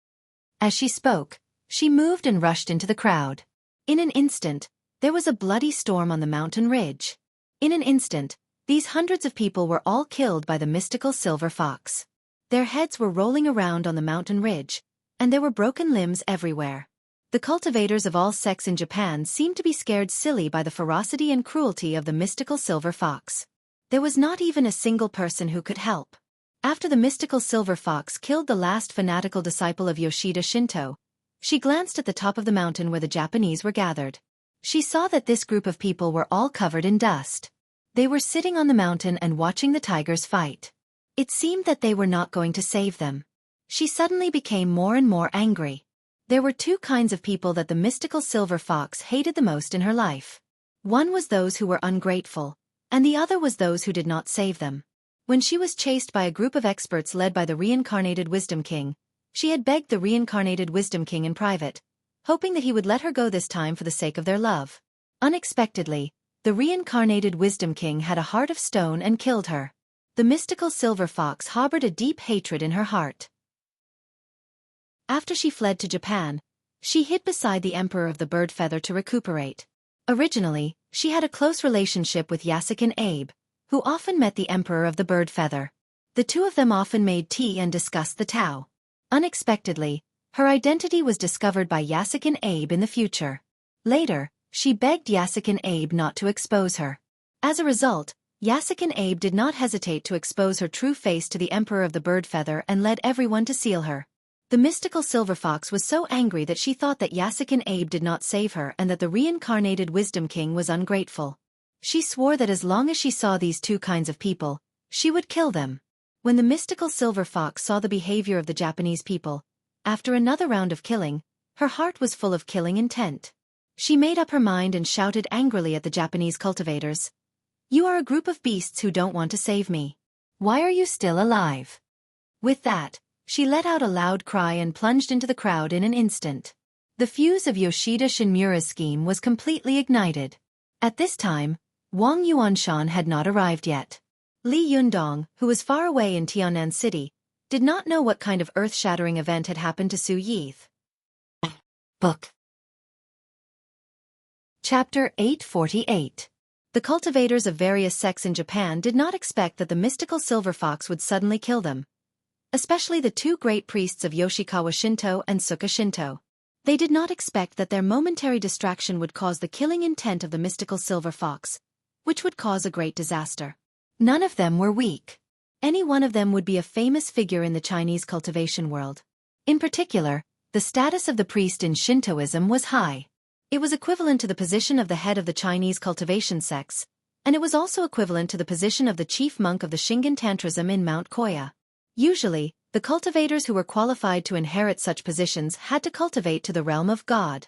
As she spoke, She moved and rushed into the crowd. In an instant, there was a bloody storm on the mountain ridge. In an instant, these hundreds of people were all killed by the mystical silver fox. Their heads were rolling around on the mountain ridge, and there were broken limbs everywhere. The cultivators of all sects in Japan seemed to be scared silly by the ferocity and cruelty of the mystical silver fox. There was not even a single person who could help. After the mystical silver fox killed the last fanatical disciple of Yoshida Shinto, she glanced at the top of the mountain where the Japanese were gathered. She saw that this group of people were all covered in dust. They were sitting on the mountain and watching the tigers fight. It seemed that they were not going to save them. She suddenly became more and more angry. There were two kinds of people that the mystical silver fox hated the most in her life. One was those who were ungrateful, and the other was those who did not save them. When she was chased by a group of experts led by the reincarnated Wisdom King, she had begged the reincarnated Wisdom King in private, hoping that he would let her go this time for the sake of their love. Unexpectedly, the reincarnated Wisdom King had a heart of stone and killed her. The mystical silver fox harbored a deep hatred in her heart. After she fled to Japan, she hid beside the Emperor of the Bird Feather to recuperate. Originally, she had a close relationship with Yasekin Abe, who often met the Emperor of the Bird Feather. The two of them often made tea and discussed the Tao. Unexpectedly, her identity was discovered by Yasekin Abe in the future. Later, she begged Yasekin Abe not to expose her. As a result, Yasekin Abe did not hesitate to expose her true face to the Emperor of the Bird Feather and led everyone to seal her. The mystical silver fox was so angry that she thought that Yasekin Abe did not save her and that the reincarnated Wisdom King was ungrateful. She swore that as long as she saw these two kinds of people, she would kill them. When the mystical silver fox saw the behavior of the Japanese people, after another round of killing, her heart was full of killing intent. She made up her mind and shouted angrily at the Japanese cultivators. "You are a group of beasts who don't want to save me. Why are you still alive?" With that, she let out a loud cry and plunged into the crowd in an instant. The fuse of Yoshida Shinmura's scheme was completely ignited. At this time, Wang Yuanshan had not arrived yet. Li Yundong, who was far away in Tianan City, did not know what kind of earth-shattering event had happened to Xueqi. Book. Chapter 848. The cultivators of various sects in Japan did not expect that the mystical silver fox would suddenly kill them, especially the two great priests of Yoshikawa Shinto and Suka Shinto. They did not expect that their momentary distraction would cause the killing intent of the mystical silver fox, which would cause a great disaster. None of them were weak. Any one of them would be a famous figure in the Chinese cultivation world. In particular, the status of the priest in Shintoism was high. It was equivalent to the position of the head of the Chinese cultivation sects, and it was also equivalent to the position of the chief monk of the Shingon Tantrism in Mount Koya. Usually, the cultivators who were qualified to inherit such positions had to cultivate to the realm of God.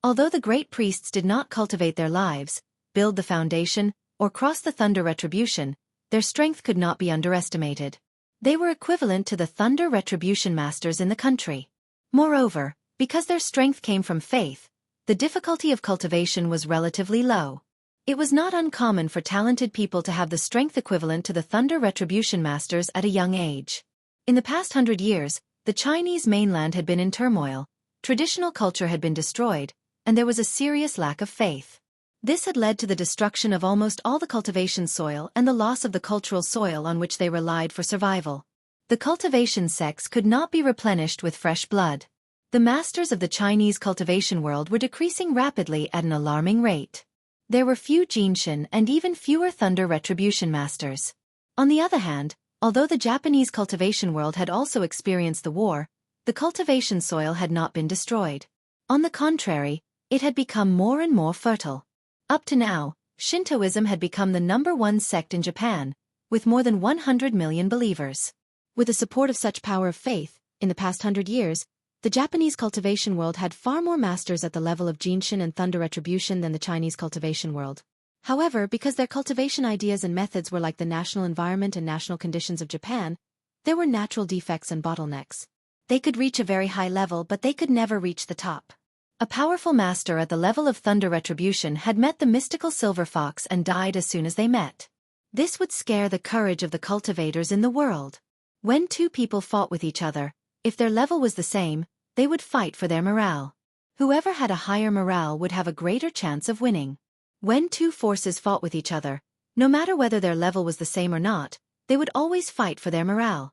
Although the great priests did not cultivate their lives, build the foundation, or cross the thunder retribution, their strength could not be underestimated. They were equivalent to the thunder retribution masters in the country. Moreover, because their strength came from faith, the difficulty of cultivation was relatively low. It was not uncommon for talented people to have the strength equivalent to the thunder retribution masters at a young age. In the past 100 years, the Chinese mainland had been in turmoil, traditional culture had been destroyed, and there was a serious lack of faith. This had led to the destruction of almost all the cultivation soil and the loss of the cultural soil on which they relied for survival. The cultivation sects could not be replenished with fresh blood. The masters of the Chinese cultivation world were decreasing rapidly at an alarming rate. There were few Jinshin and even fewer thunder retribution masters. On the other hand, although the Japanese cultivation world had also experienced the war, the cultivation soil had not been destroyed. On the contrary, it had become more and more fertile. Up to now, Shintoism had become the #1 sect in Japan, with more than 100 million believers. With the support of such power of faith, in the past 100 years, the Japanese cultivation world had far more masters at the level of Jinshin and thunder retribution than the Chinese cultivation world. However, because their cultivation ideas and methods were like the national environment and national conditions of Japan, there were natural defects and bottlenecks. They could reach a very high level, but they could never reach the top. A powerful master at the level of thunder retribution had met the mystical silver fox and died as soon as they met. This would scare the courage of the cultivators in the world. When two people fought with each other, if their level was the same, they would fight for their morale. Whoever had a higher morale would have a greater chance of winning. When two forces fought with each other, no matter whether their level was the same or not, they would always fight for their morale.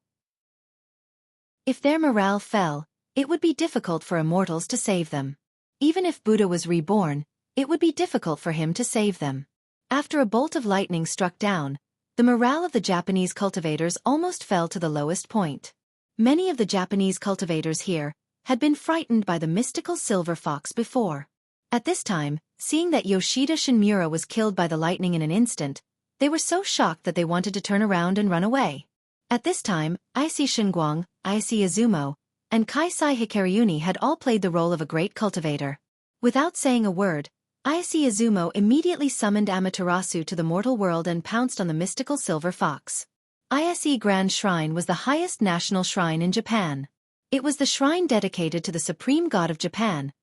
If their morale fell, it would be difficult for immortals to save them. Even if Buddha was reborn, it would be difficult for him to save them. After a bolt of lightning struck down, the morale of the Japanese cultivators almost fell to the lowest point. Many of the Japanese cultivators here had been frightened by the mystical silver fox before. At this time, seeing that Yoshida Shinmura was killed by the lightning in an instant, they were so shocked that they wanted to turn around and run away. At this time, Ise Shinguang, Ise Izumo, and Kaisai Hikaryuni had all played the role of a great cultivator. Without saying a word, Ise Izumo immediately summoned Amaterasu to the mortal world and pounced on the mystical silver fox. Ise Grand Shrine was the highest national shrine in Japan. It was the shrine dedicated to the supreme god of Japan,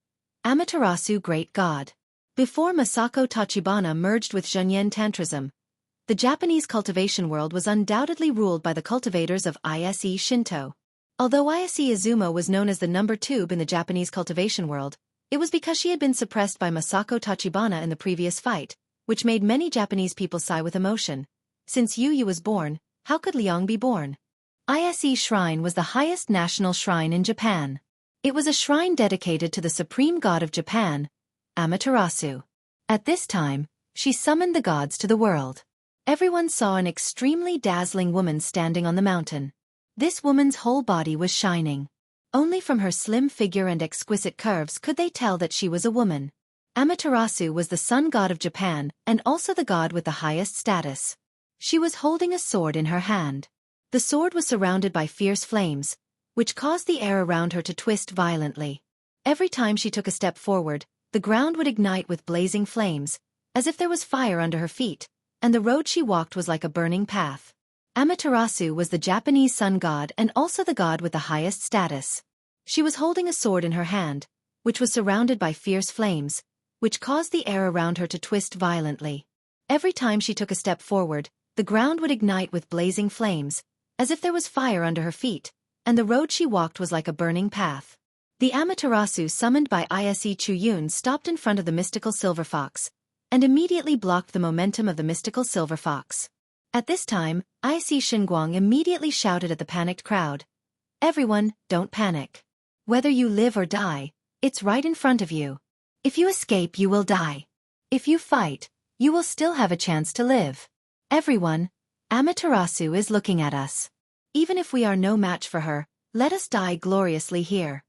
Amaterasu Great God. Before Masako Tachibana merged with Zhenyan Tantrism, the Japanese cultivation world was undoubtedly ruled by the cultivators of Ise Shinto. Although Ise Izumo was known as the number 2 in the Japanese cultivation world, it was because she had been suppressed by Masako Tachibana in the previous fight, which made many Japanese people sigh with emotion. Since Yu Yu was born, how could Liang be born? Ise Shrine was the highest national shrine in Japan. It was a shrine dedicated to the supreme god of Japan, Amaterasu. At this time, she summoned the gods to the world. Everyone saw an extremely dazzling woman standing on the mountain. This woman's whole body was shining. Only from her slim figure and exquisite curves could they tell that she was a woman. Amaterasu was the sun god of Japan and also the god with the highest status. She was holding a sword in her hand. The sword was surrounded by fierce flames, which caused the air around her to twist violently. Every time she took a step forward, the ground would ignite with blazing flames, as if there was fire under her feet, and the road she walked was like a burning path. Amaterasu was the Japanese sun god and also the god with the highest status. She was holding a sword in her hand, which was surrounded by fierce flames, which caused the air around her to twist violently. Every time she took a step forward, the ground would ignite with blazing flames, as if there was fire under her feet, and the road she walked was like a burning path. The Amaterasu summoned by Ise Chuyun stopped in front of the mystical silver fox, and immediately blocked the momentum of the mystical silver fox. At this time, Ise Shinguang immediately shouted at the panicked crowd, "Everyone, don't panic. Whether you live or die, it's right in front of you. If you escape you will die. If you fight, you will still have a chance to live. Everyone, Amaterasu is looking at us. Even if we are no match for her, let us die gloriously here."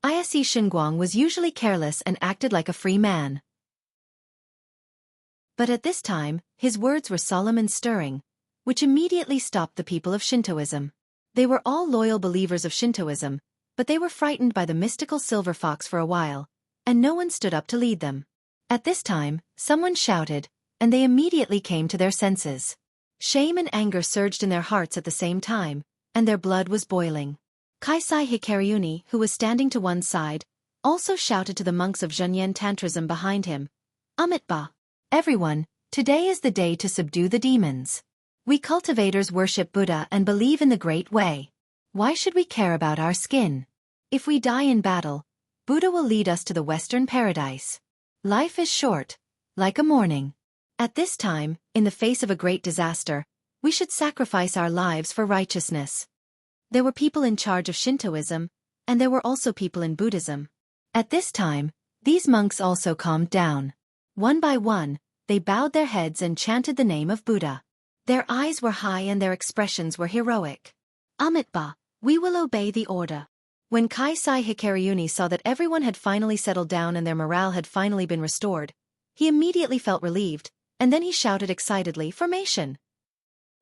Ise Shinguang was usually careless and acted like a free man. But at this time, his words were solemn and stirring, which immediately stopped the people of Shintoism. They were all loyal believers of Shintoism, but they were frightened by the mystical silver fox for a while, and no one stood up to lead them. At this time, someone shouted, and they immediately came to their senses. Shame and anger surged in their hearts at the same time, and their blood was boiling. Kaisai Hikaryuni, who was standing to one side, also shouted to the monks of Zhenyan Tantrism behind him, "Amitba! Everyone, today is the day to subdue the demons. We cultivators worship Buddha and believe in the Great Way. Why should we care about our skin? If we die in battle, Buddha will lead us to the Western paradise. Life is short, like a morning. At this time, in the face of a great disaster, we should sacrifice our lives for righteousness." There were people in charge of Shintoism, and there were also people in Buddhism. At this time, these monks also calmed down. One by one, they bowed their heads and chanted the name of Buddha. Their eyes were high and their expressions were heroic. "Amitba, we will obey the order." When Kaisai Hikaryuni saw that everyone had finally settled down and their morale had finally been restored, he immediately felt relieved, and then he shouted excitedly, "Formation!"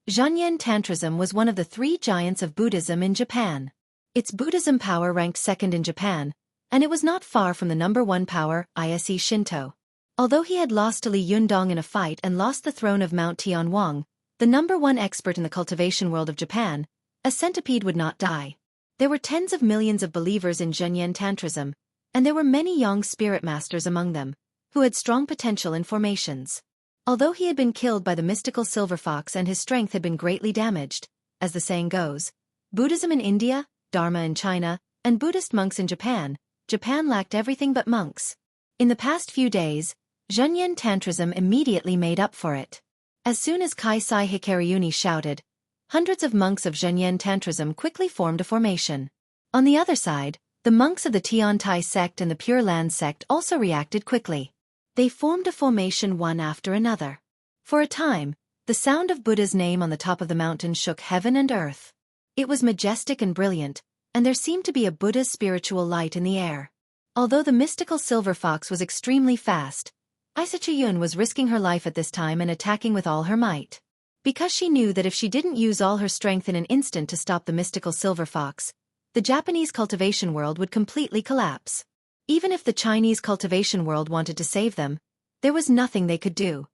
Zhenyan Tantrism was one of the 3 giants of Buddhism in Japan. Its Buddhism power ranked second in Japan, and it was not far from the number 1 power, Ise Shinto. Although he had lost to Li Yundong in a fight and lost the throne of Mount Tianwang, the number 1 expert in the cultivation world of Japan, a centipede would not die. There were tens of millions of believers in Zhenyan Tantrism, and there were many young spirit masters among them, who had strong potential in formations. Although he had been killed by the mystical silver fox and his strength had been greatly damaged, as the saying goes, Buddhism in India, Dharma in China, And Buddhist monks in Japan, Japan lacked everything but monks. In the past few days, Zhenyan Tantrism immediately made up for it. As soon as Kaisai Hikaryuni shouted, hundreds of monks of Zhenyan Tantrism quickly formed a formation. On the other side, the monks of the Tiantai sect and the Pure Land sect also reacted quickly. They formed a formation one after another. For a time, the sound of Buddha's name on the top of the mountain shook heaven and earth. It was majestic and brilliant, and there seemed to be a Buddha's spiritual light in the air. Although the mystical silver fox was extremely fast, Xueqi was risking her life at this time and attacking with all her might. Because she knew that if she didn't use all her strength in an instant to stop the mystical silver fox, the Japanese cultivation world would completely collapse. Even if the Chinese cultivation world wanted to save them, there was nothing they could do.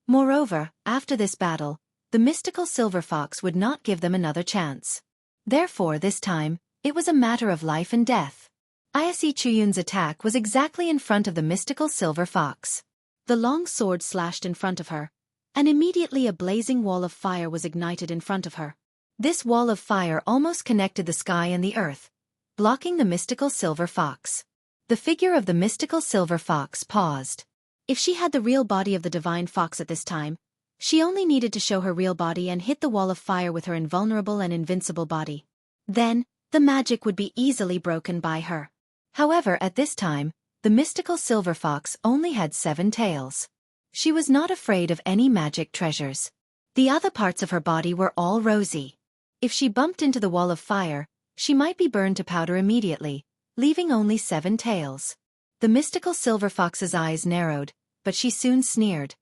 Moreover, after this battle, the mystical silver fox would not give them another chance. Therefore this time, it was a matter of life and death. Xueqi's attack was exactly in front of the mystical silver fox. The long sword slashed in front of her, and immediately a blazing wall of fire was ignited in front of her. This wall of fire almost connected the sky and the earth, blocking the mystical silver fox. The figure of the mystical silver fox paused. If she had the real body of the divine fox at this time, she only needed to show her real body and hit the wall of fire with her invulnerable and invincible body. Then, the magic would be easily broken by her. However, at this time, the mystical silver fox only had 7 tails. She was not afraid of any magic treasures. The other parts of her body were all rosy. If she bumped into the wall of fire, she might be burned to powder immediately, leaving only 7 tails. The mystical silver fox's eyes narrowed, but she soon sneered.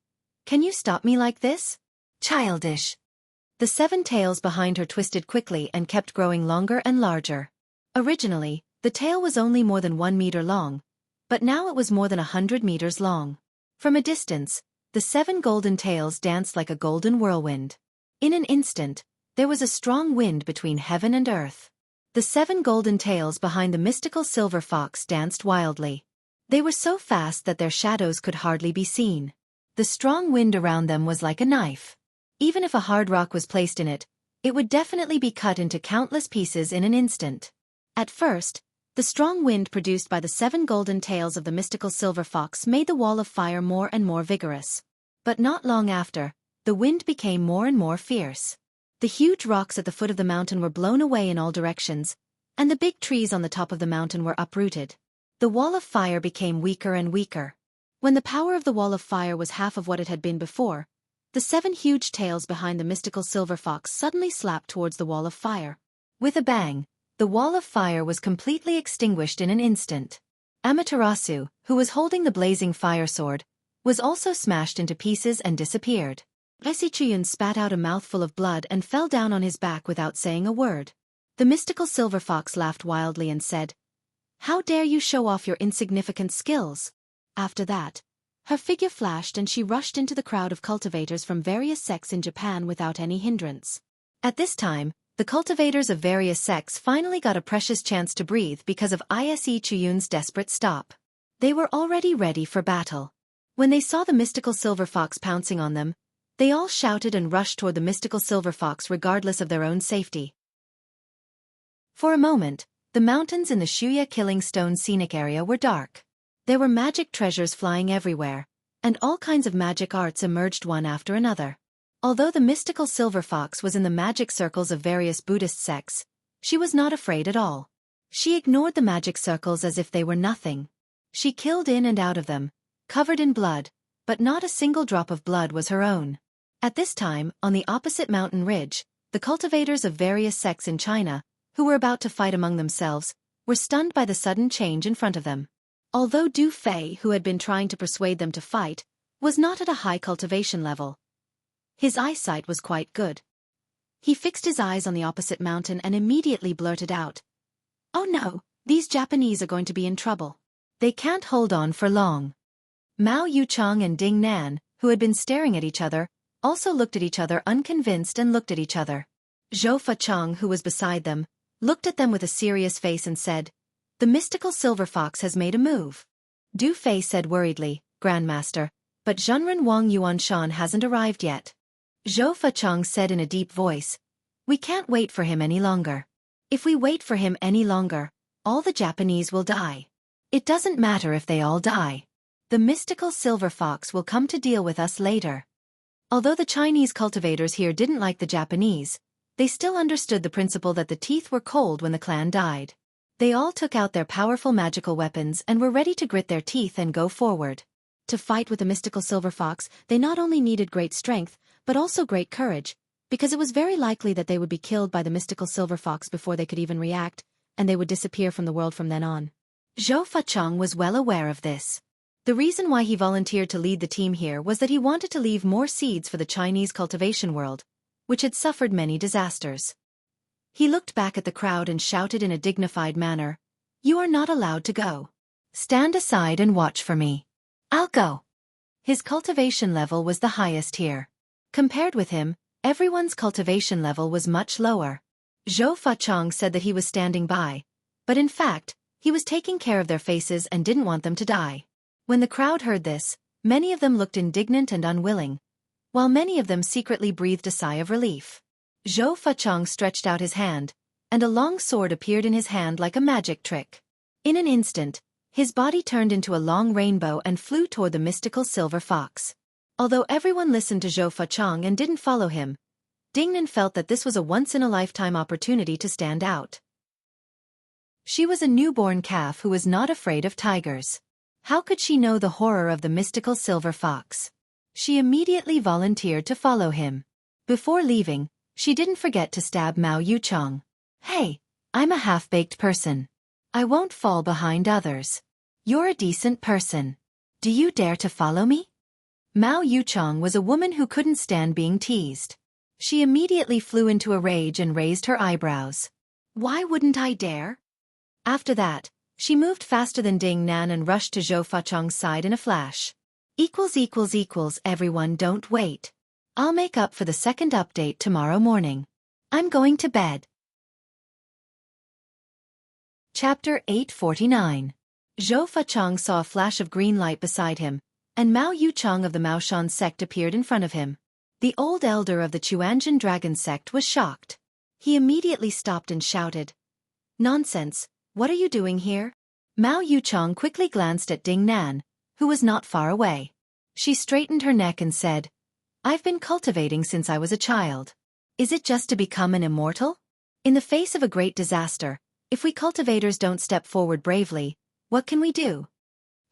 "Can you stop me like this? Childish." The 7 tails behind her twisted quickly and kept growing longer and larger. Originally, the tail was only more than 1 meter long, but now it was more than 100 meters long. From a distance, the 7 golden tails danced like a golden whirlwind. In an instant, there was a strong wind between heaven and earth. The 7 golden tails behind the mystical silver fox danced wildly. They were so fast that their shadows could hardly be seen. The strong wind around them was like a knife. Even if a hard rock was placed in it, it would definitely be cut into countless pieces in an instant. At first, the strong wind produced by the 7 golden tails of the mystical silver fox made the wall of fire more and more vigorous. But not long after, the wind became more and more fierce. The huge rocks at the foot of the mountain were blown away in all directions, and the big trees on the top of the mountain were uprooted. The wall of fire became weaker and weaker. When the power of the wall of fire was half of what it had been before, the 7 huge tails behind the mystical silver fox suddenly slapped towards the wall of fire. With a bang, the wall of fire was completely extinguished in an instant. Amaterasu, who was holding the blazing fire sword, was also smashed into pieces and disappeared. Xueqi spat out a mouthful of blood and fell down on his back without saying a word. The mystical silver fox laughed wildly and said, "How dare you show off your insignificant skills?" After that, her figure flashed and she rushed into the crowd of cultivators from various sects in Japan without any hindrance. At this time, the cultivators of various sects finally got a precious chance to breathe because of Xueqi's desperate stop. They were already ready for battle. When they saw the mystical silver fox pouncing on them, they all shouted and rushed toward the mystical silver fox regardless of their own safety. For a moment, the mountains in the Xueqi Killing Stone scenic area were dark. There were magic treasures flying everywhere, and all kinds of magic arts emerged one after another. Although the mystical silver fox was in the magic circles of various Buddhist sects, she was not afraid at all. She ignored the magic circles as if they were nothing. She killed in and out of them, covered in blood, but not a single drop of blood was her own. At this time, on the opposite mountain ridge, the cultivators of various sects in China, who were about to fight among themselves, were stunned by the sudden change in front of them. Although Du Fei, who had been trying to persuade them to fight, was not at a high cultivation level, his eyesight was quite good. He fixed his eyes on the opposite mountain and immediately blurted out, "Oh no, these Japanese are going to be in trouble. They can't hold on for long." Mao Yuchang and Ding Nan, who had been staring at each other, also looked at each other unconvinced and looked at each other. Zhou Fachang, who was beside them, looked at them with a serious face and said, "The mystical silver fox has made a move." Du Fei said worriedly, "Grandmaster, but Zhenren Wang Yuanshan hasn't arrived yet." Zhou Fachang said in a deep voice, "We can't wait for him any longer. If we wait for him any longer, all the Japanese will die. It doesn't matter if they all die. The mystical silver fox will come to deal with us later. Although the Chinese cultivators here didn't like the Japanese, they still understood the principle that the teeth were cold when the clan died. They all took out their powerful magical weapons and were ready to grit their teeth and go forward. To fight with the mystical silver fox, they not only needed great strength, but also great courage, because it was very likely that they would be killed by the mystical silver fox before they could even react, and they would disappear from the world from then on. Zhou Fachong was well aware of this. The reason why he volunteered to lead the team here was that he wanted to leave more seeds for the Chinese cultivation world, which had suffered many disasters. He looked back at the crowd and shouted in a dignified manner, "You are not allowed to go. Stand aside and watch for me. I'll go." His cultivation level was the highest here. Compared with him, everyone's cultivation level was much lower. Zhou Fachong said that he was standing by, but in fact, he was taking care of their faces and didn't want them to die. When the crowd heard this, many of them looked indignant and unwilling, while many of them secretly breathed a sigh of relief. Zhou Fachong stretched out his hand, and a long sword appeared in his hand like a magic trick. In an instant, his body turned into a long rainbow and flew toward the mystical silver fox. Although everyone listened to Zhou Fachong and didn't follow him, Dingnan felt that this was a once-in-a-lifetime opportunity to stand out. She was a newborn calf who was not afraid of tigers. How could she know the horror of the mystical silver fox? She immediately volunteered to follow him. Before leaving, she didn't forget to stab Mao Yuchong. "Hey, I'm a half-baked person. I won't fall behind others. You're a decent person. Do you dare to follow me?" Mao Yuchong was a woman who couldn't stand being teased. She immediately flew into a rage and raised her eyebrows. "Why wouldn't I dare?" After that, she moved faster than Ding Nan and rushed to Zhou Fachong's side in a flash. Everyone don't wait. I'll make up for the second update tomorrow morning. I'm going to bed. Chapter 849. Zhou Fachong saw a flash of green light beside him, and Mao Yuchong of the Maoshan sect appeared in front of him. The old elder of the Chuanjin dragon sect was shocked. He immediately stopped and shouted, "Nonsense, what are you doing here?" Mao Yuchong quickly glanced at Ding Nan, who was not far away. She straightened her neck and said, "I've been cultivating since I was a child. Is it just to become an immortal? In the face of a great disaster, if we cultivators don't step forward bravely, what can we do?"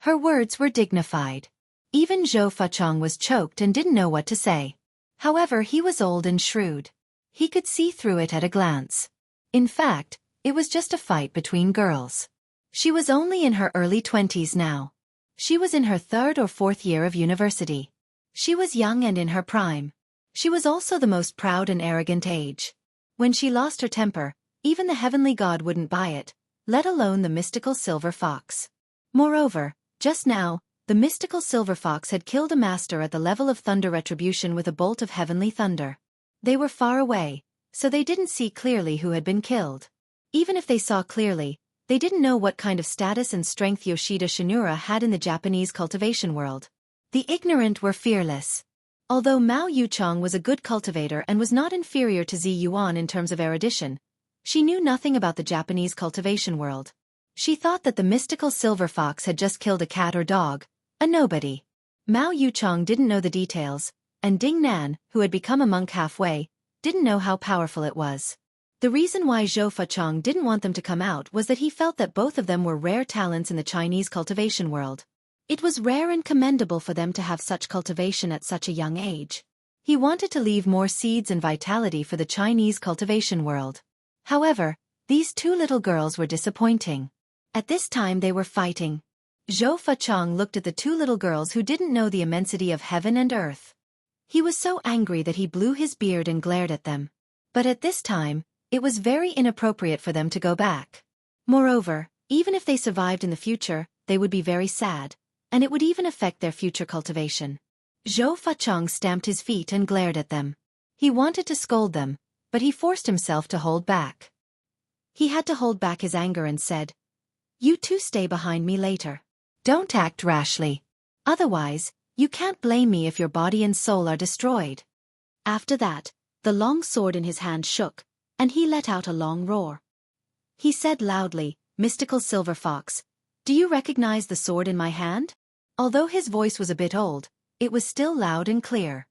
Her words were dignified. Even Zhou Fachong was choked and didn't know what to say. However, he was old and shrewd. He could see through it at a glance. In fact, it was just a fight between girls. She was only in her early 20s now. She was in her 3rd or 4th year of university. She was young and in her prime. She was also the most proud and arrogant age. When she lost her temper, even the heavenly god wouldn't buy it, let alone the mystical silver fox. Moreover, just now, the mystical silver fox had killed a master at the level of thunder retribution with a bolt of heavenly thunder. They were far away, so they didn't see clearly who had been killed. Even if they saw clearly, they didn't know what kind of status and strength Yoshida Shinura had in the Japanese cultivation world. The ignorant were fearless. Although Mao Yuchong was a good cultivator and was not inferior to Zi Yuan in terms of erudition, she knew nothing about the Japanese cultivation world. She thought that the mystical silver fox had just killed a cat or dog, a nobody. Mao Yuchong didn't know the details, and Ding Nan, who had become a monk halfway, didn't know how powerful it was. The reason why Zhou Fachong didn't want them to come out was that he felt that both of them were rare talents in the Chinese cultivation world. It was rare and commendable for them to have such cultivation at such a young age. He wanted to leave more seeds and vitality for the Chinese cultivation world. However, these two little girls were disappointing. At this time they were fighting. Zhou Fachong looked at the two little girls who didn't know the immensity of heaven and earth. He was so angry that he blew his beard and glared at them. But at this time, it was very inappropriate for them to go back. Moreover, even if they survived in the future, they would be very sad, and it would even affect their future cultivation. Zhou Fachong stamped his feet and glared at them. He wanted to scold them, but he forced himself to hold back. He had to hold back his anger and said, "You two stay behind me later. Don't act rashly. Otherwise, you can't blame me if your body and soul are destroyed." After that, the long sword in his hand shook, and he let out a long roar. He said loudly, "Mystical silver fox, do you recognize the sword in my hand?" Although his voice was a bit old, it was still loud and clear.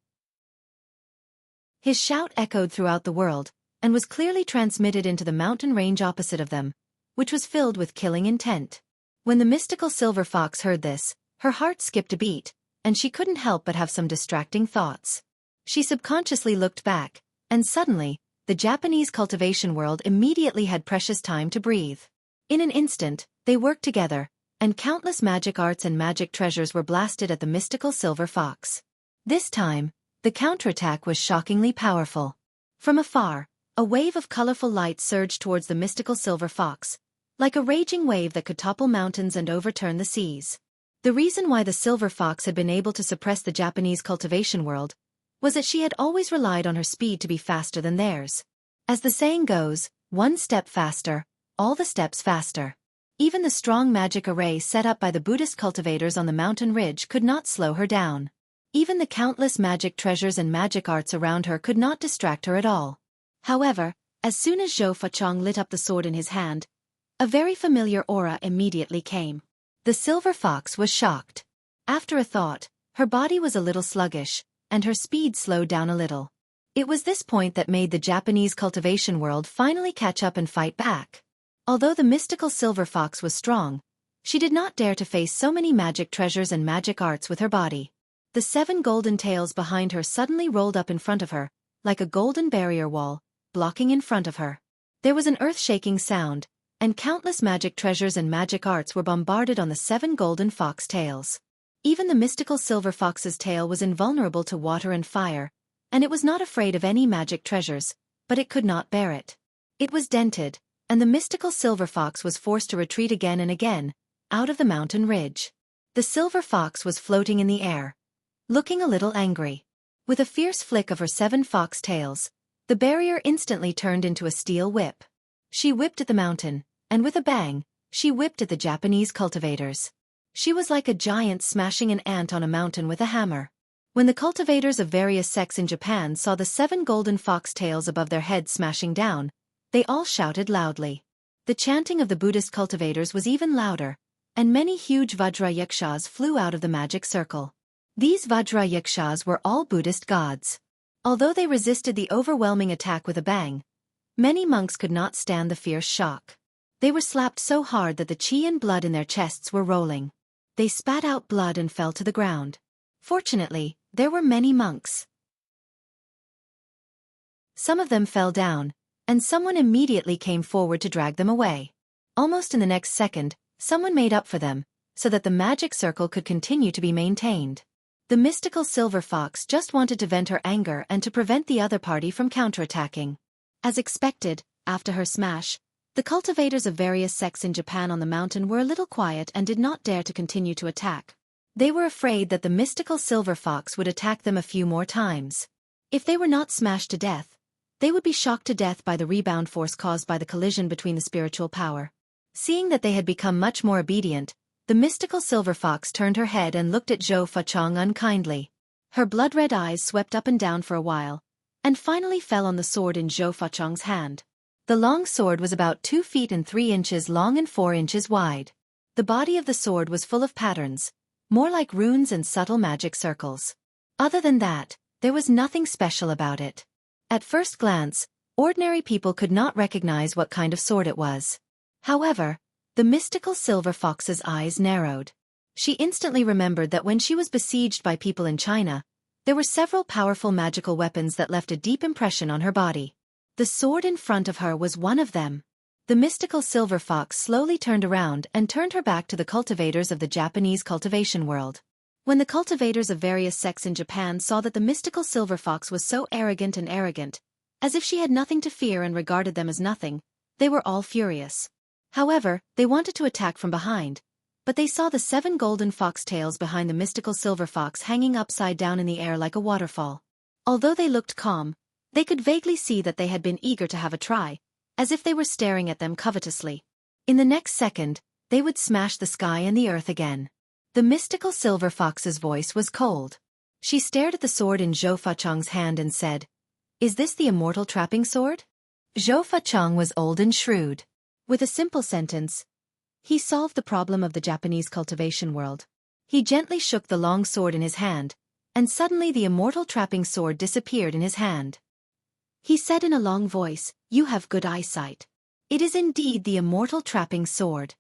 His shout echoed throughout the world, and was clearly transmitted into the mountain range opposite of them, which was filled with killing intent. When the mystical silver fox heard this, her heart skipped a beat, and she couldn't help but have some distracting thoughts. She subconsciously looked back, and suddenly, the Japanese cultivation world immediately had precious time to breathe. In an instant, they worked together, and countless magic arts and magic treasures were blasted at the mystical silver fox. This time, the counterattack was shockingly powerful. From afar, a wave of colorful light surged towards the mystical silver fox, like a raging wave that could topple mountains and overturn the seas. The reason why the silver fox had been able to suppress the Japanese cultivation world was that she had always relied on her speed to be faster than theirs. As the saying goes, one step faster, all the steps faster. Even the strong magic array set up by the Buddhist cultivators on the mountain ridge could not slow her down. Even the countless magic treasures and magic arts around her could not distract her at all. However, as soon as Zhou Fachong lit up the sword in his hand, a very familiar aura immediately came. The silver fox was shocked. After a thought, her body was a little sluggish, and her speed slowed down a little. It was this point that made the Japanese cultivation world finally catch up and fight back. Although the mystical silver fox was strong, she did not dare to face so many magic treasures and magic arts with her body. The 7 golden tails behind her suddenly rolled up in front of her, like a golden barrier wall, blocking in front of her. There was an earth-shaking sound, and countless magic treasures and magic arts were bombarded on the 7 golden fox tails. Even the mystical silver fox's tail was invulnerable to water and fire, and it was not afraid of any magic treasures, but it could not bear it. It was dented, and the mystical silver fox was forced to retreat again and again, out of the mountain ridge. The silver fox was floating in the air, looking a little angry. With a fierce flick of her 7 fox tails, the barrier instantly turned into a steel whip. She whipped at the mountain, and with a bang, she whipped at the Japanese cultivators. She was like a giant smashing an ant on a mountain with a hammer. When the cultivators of various sects in Japan saw the 7 golden fox tails above their heads smashing down, they all shouted loudly. The chanting of the Buddhist cultivators was even louder, and many huge Vajrayakshas flew out of the magic circle. These Vajrayakshas were all Buddhist gods. Although they resisted the overwhelming attack with a bang, many monks could not stand the fierce shock. They were slapped so hard that the chi and blood in their chests were rolling. They spat out blood and fell to the ground. Fortunately, there were many monks. Some of them fell down, and someone immediately came forward to drag them away. Almost in the next second, someone made up for them, so that the magic circle could continue to be maintained. The mystical silver fox just wanted to vent her anger and to prevent the other party from counterattacking. As expected, after her smash, the cultivators of various sects in Japan on the mountain were a little quiet and did not dare to continue to attack. They were afraid that the mystical silver fox would attack them a few more times. If they were not smashed to death, they would be shocked to death by the rebound force caused by the collision between the spiritual power. Seeing that they had become much more obedient, the mystical silver fox turned her head and looked at Zhou Fachong unkindly. Her blood-red eyes swept up and down for a while, and finally fell on the sword in Zhou Fachong's hand. The long sword was about 2 feet and 3 inches long and 4 inches wide. The body of the sword was full of patterns, more like runes and subtle magic circles. Other than that, there was nothing special about it. At first glance, ordinary people could not recognize what kind of sword it was. However, the mystical silver fox's eyes narrowed. She instantly remembered that when she was besieged by people in China, there were several powerful magical weapons that left a deep impression on her body. The sword in front of her was one of them. The mystical silver fox slowly turned around and turned her back to the cultivators of the Japanese cultivation world. When the cultivators of various sects in Japan saw that the mystical silver fox was so arrogant, as if she had nothing to fear and regarded them as nothing, they were all furious. However, they wanted to attack from behind, but they saw the 7 golden fox tails behind the mystical silver fox hanging upside down in the air like a waterfall. Although they looked calm, they could vaguely see that they had been eager to have a try, as if they were staring at them covetously. In the next second, they would smash the sky and the earth again. The mystical silver fox's voice was cold. She stared at the sword in Zhou Fachong's hand and said, "Is this the immortal trapping sword?" Zhou Fachong was old and shrewd. With a simple sentence, he solved the problem of the Japanese cultivation world. He gently shook the long sword in his hand, and suddenly the immortal trapping sword disappeared in his hand. He said in a long voice, "You have good eyesight. It is indeed the immortal trapping sword."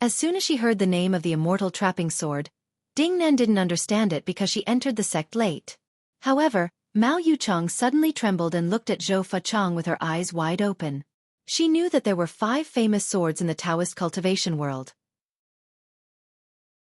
As soon as she heard the name of the immortal trapping sword, Ding Nan didn't understand it because she entered the sect late. However, Mao Yuchong suddenly trembled and looked at Zhou Fuchang with her eyes wide open. She knew that there were 5 famous swords in the Taoist cultivation world.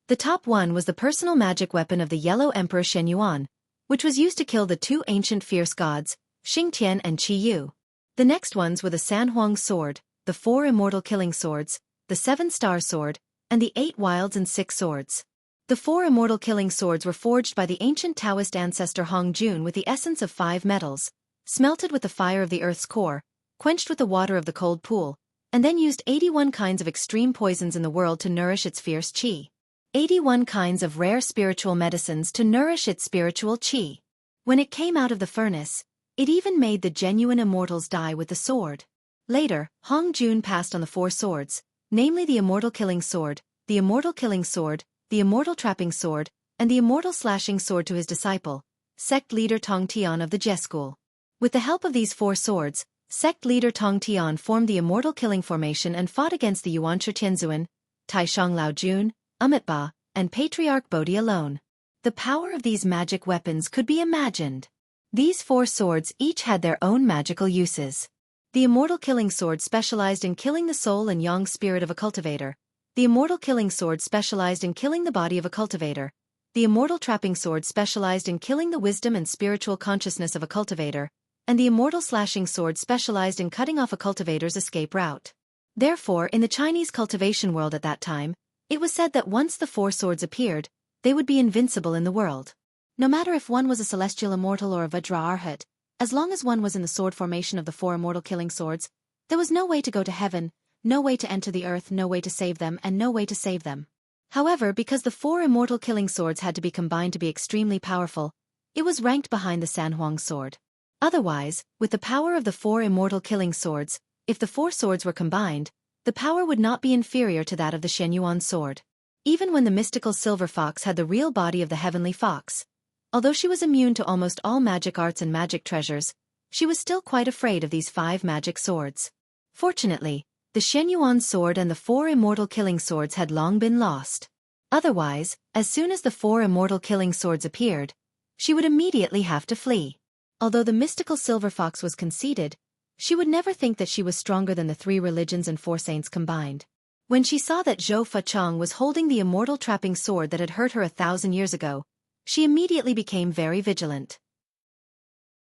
The top one was the personal magic weapon of the Yellow Emperor Shen Yuan, which was used to kill the 2 ancient fierce gods, Xing Tian and Qi Yu. The next ones were the San Huang sword, the 4 immortal killing swords, the 7-star sword, and the 8 wilds and 6 swords. The 4 immortal killing swords were forged by the ancient Taoist ancestor Hong Jun with the essence of 5 metals, smelted with the fire of the earth's core, quenched with the water of the cold pool, and then used 81 kinds of extreme poisons in the world to nourish its fierce qi. 81 kinds of rare spiritual medicines to nourish its spiritual qi. When it came out of the furnace, it even made the genuine immortals die with the sword. Later, Hong Jun passed on the 4 swords, namely the immortal killing sword, the immortal killing sword, the immortal trapping sword, and the immortal slashing sword to his disciple, sect leader Tong Tian of the Jie school. With the help of these 4 swords, sect leader Tong Tian formed the immortal killing formation and fought against the Yuanshi Tianzuan, Taishang Lao Jun, Amitba, and Patriarch Bodhi alone. The power of these magic weapons could be imagined. These 4 swords each had their own magical uses. The immortal killing sword specialized in killing the soul and yang spirit of a cultivator. The immortal killing sword specialized in killing the body of a cultivator. The immortal trapping sword specialized in killing the wisdom and spiritual consciousness of a cultivator. And the immortal slashing sword specialized in cutting off a cultivator's escape route. Therefore, in the Chinese cultivation world at that time, it was said that once the 4 swords appeared, they would be invincible in the world. No matter if one was a celestial immortal or a Vajra Arhat, as long as one was in the sword formation of the 4 immortal killing swords, there was no way to go to heaven, no way to enter the earth, no way to save them, and no way to save them. However, because the 4 immortal killing swords had to be combined to be extremely powerful, it was ranked behind the San Huang sword. Otherwise, with the power of the 4 immortal killing swords, if the 4 swords were combined, the power would not be inferior to that of the Shen Yuan sword. Even when the mystical silver fox had the real body of the heavenly fox, although she was immune to almost all magic arts and magic treasures, she was still quite afraid of these 5 magic swords. Fortunately, the Shen Yuan sword and the 4 immortal killing swords had long been lost. Otherwise, as soon as the 4 immortal killing swords appeared, she would immediately have to flee. Although the mystical silver fox was conceited, she would never think that she was stronger than the 3 religions and 4 saints combined. When she saw that Zhou Fuchang was holding the immortal trapping sword that had hurt her 1,000 years ago, she immediately became very vigilant.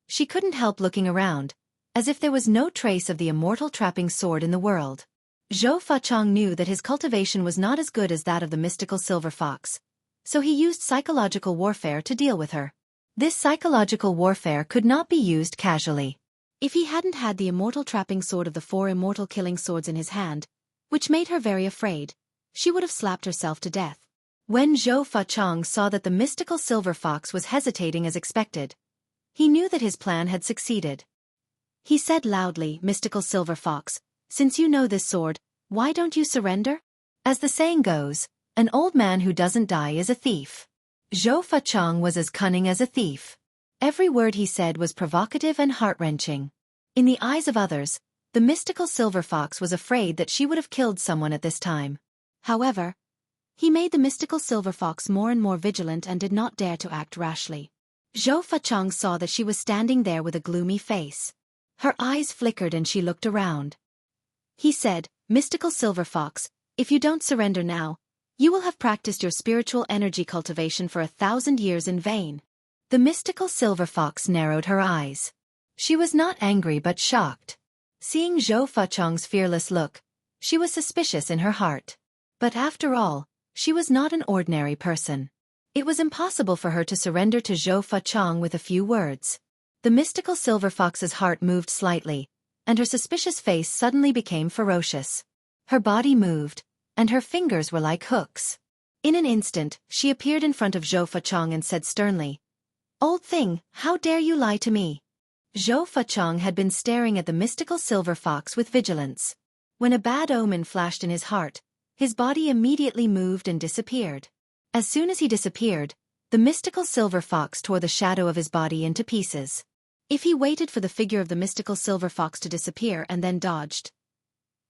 She couldn't help looking around, as if there was no trace of the immortal trapping sword in the world. Zhou Fuchang knew that his cultivation was not as good as that of the mystical silver fox, so he used psychological warfare to deal with her. This psychological warfare could not be used casually. If he hadn't had the immortal trapping sword of the 4 immortal killing swords in his hand, which made her very afraid, she would have slapped herself to death. When Zhou Fuchang saw that the mystical silver fox was hesitating as expected, he knew that his plan had succeeded. He said loudly, "Mystical silver fox, since you know this sword, why don't you surrender?" As the saying goes, an old man who doesn't die is a thief. Zhou Fuchang was as cunning as a thief. Every word he said was provocative and heart-wrenching. In the eyes of others, the mystical silver fox was afraid that she would have killed someone at this time. However, he made the mystical silver fox more and more vigilant and did not dare to act rashly. Zhou Fuchang saw that she was standing there with a gloomy face. Her eyes flickered and she looked around. He said, "Mystical silver fox, if you don't surrender now, you will have practiced your spiritual energy cultivation for 1,000 years in vain." The mystical silver fox narrowed her eyes. She was not angry but shocked. Seeing Zhou Fuchang's fearless look, she was suspicious in her heart. But after all, she was not an ordinary person. It was impossible for her to surrender to Zhou Fuchang with a few words. The mystical silver fox's heart moved slightly, and her suspicious face suddenly became ferocious. Her body moved, and her fingers were like hooks. In an instant, she appeared in front of Zhou Fuchang and said sternly, "Old thing, how dare you lie to me?" Zhou Fuchang had been staring at the mystical silver fox with vigilance. When a bad omen flashed in his heart, his body immediately moved and disappeared. As soon as he disappeared, the mystical silver fox tore the shadow of his body into pieces. If he waited for the figure of the mystical silver fox to disappear and then dodged,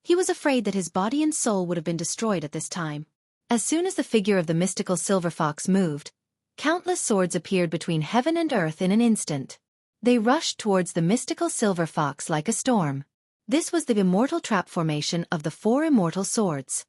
he was afraid that his body and soul would have been destroyed at this time. As soon as the figure of the mystical silver fox moved, countless swords appeared between heaven and earth in an instant. They rushed towards the mystical silver fox like a storm. This was the immortal trap formation of the 4 immortal swords.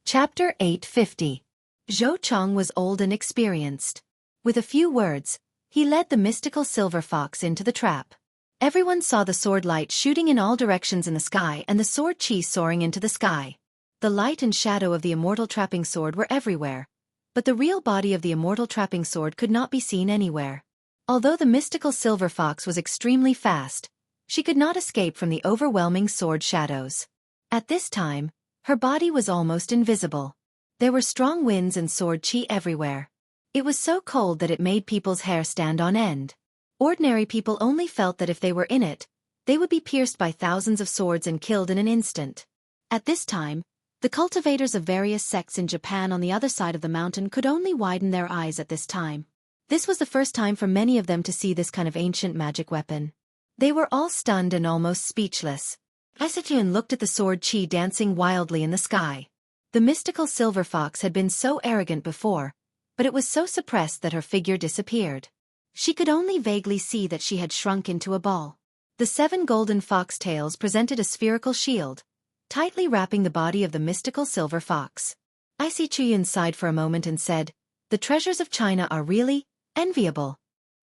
Chapter 850. Xueqi was old and experienced. With a few words, he led the mystical silver fox into the trap. Everyone saw the sword light shooting in all directions in the sky and the sword Qi soaring into the sky. The light and shadow of the immortal trapping sword were everywhere, but the real body of the immortal trapping sword could not be seen anywhere. Although the mystical silver fox was extremely fast, she could not escape from the overwhelming sword shadows. At this time, her body was almost invisible. There were strong winds and sword Qi everywhere. It was so cold that it made people's hair stand on end. Ordinary people only felt that if they were in it, they would be pierced by thousands of swords and killed in an instant. At this time, the cultivators of various sects in Japan on the other side of the mountain could only widen their eyes at this time. This was the first time for many of them to see this kind of ancient magic weapon. They were all stunned and almost speechless. Xueqi looked at the sword Qi dancing wildly in the sky. The mystical silver fox had been so arrogant before, but it was so suppressed that her figure disappeared. She could only vaguely see that she had shrunk into a ball. The 7 golden foxtails presented a spherical shield, tightly wrapping the body of the mystical silver fox. Xueqi sighed for a moment and said, "The treasures of China are really enviable."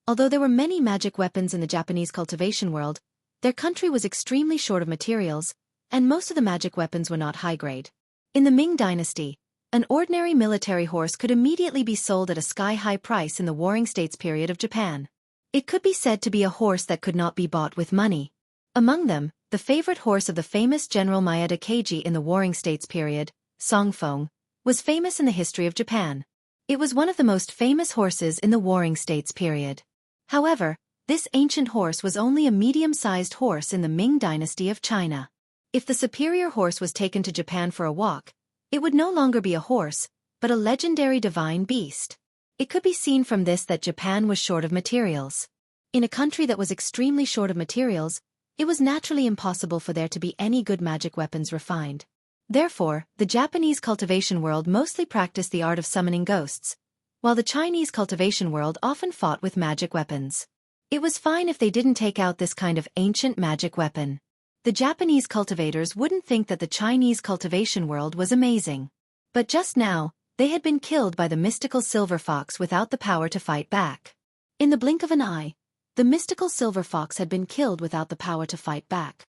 Although there were many magic weapons in the Japanese cultivation world, their country was extremely short of materials, and most of the magic weapons were not high-grade. In the Ming dynasty, an ordinary military horse could immediately be sold at a sky-high price in the Warring States period of Japan. It could be said to be a horse that could not be bought with money. Among them, the favorite horse of the famous General Maeda Keiji in the Warring States period, Songfeng, was famous in the history of Japan. It was one of the most famous horses in the Warring States period. However, this ancient horse was only a medium-sized horse in the Ming dynasty of China. If the superior horse was taken to Japan for a walk, it would no longer be a horse, but a legendary divine beast. It could be seen from this that Japan was short of materials. In a country that was extremely short of materials, it was naturally impossible for there to be any good magic weapons refined. Therefore, the Japanese cultivation world mostly practiced the art of summoning ghosts, while the Chinese cultivation world often fought with magic weapons. It was fine if they didn't take out this kind of ancient magic weapon. The Japanese cultivators wouldn't think that the Chinese cultivation world was amazing. But just now, they had been killed by the mystical silver fox without the power to fight back. In the blink of an eye, the mystical silver fox had been killed without the power to fight back.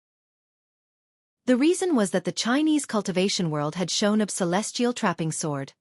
The reason was that the Chinese cultivation world had shown a celestial trapping sword.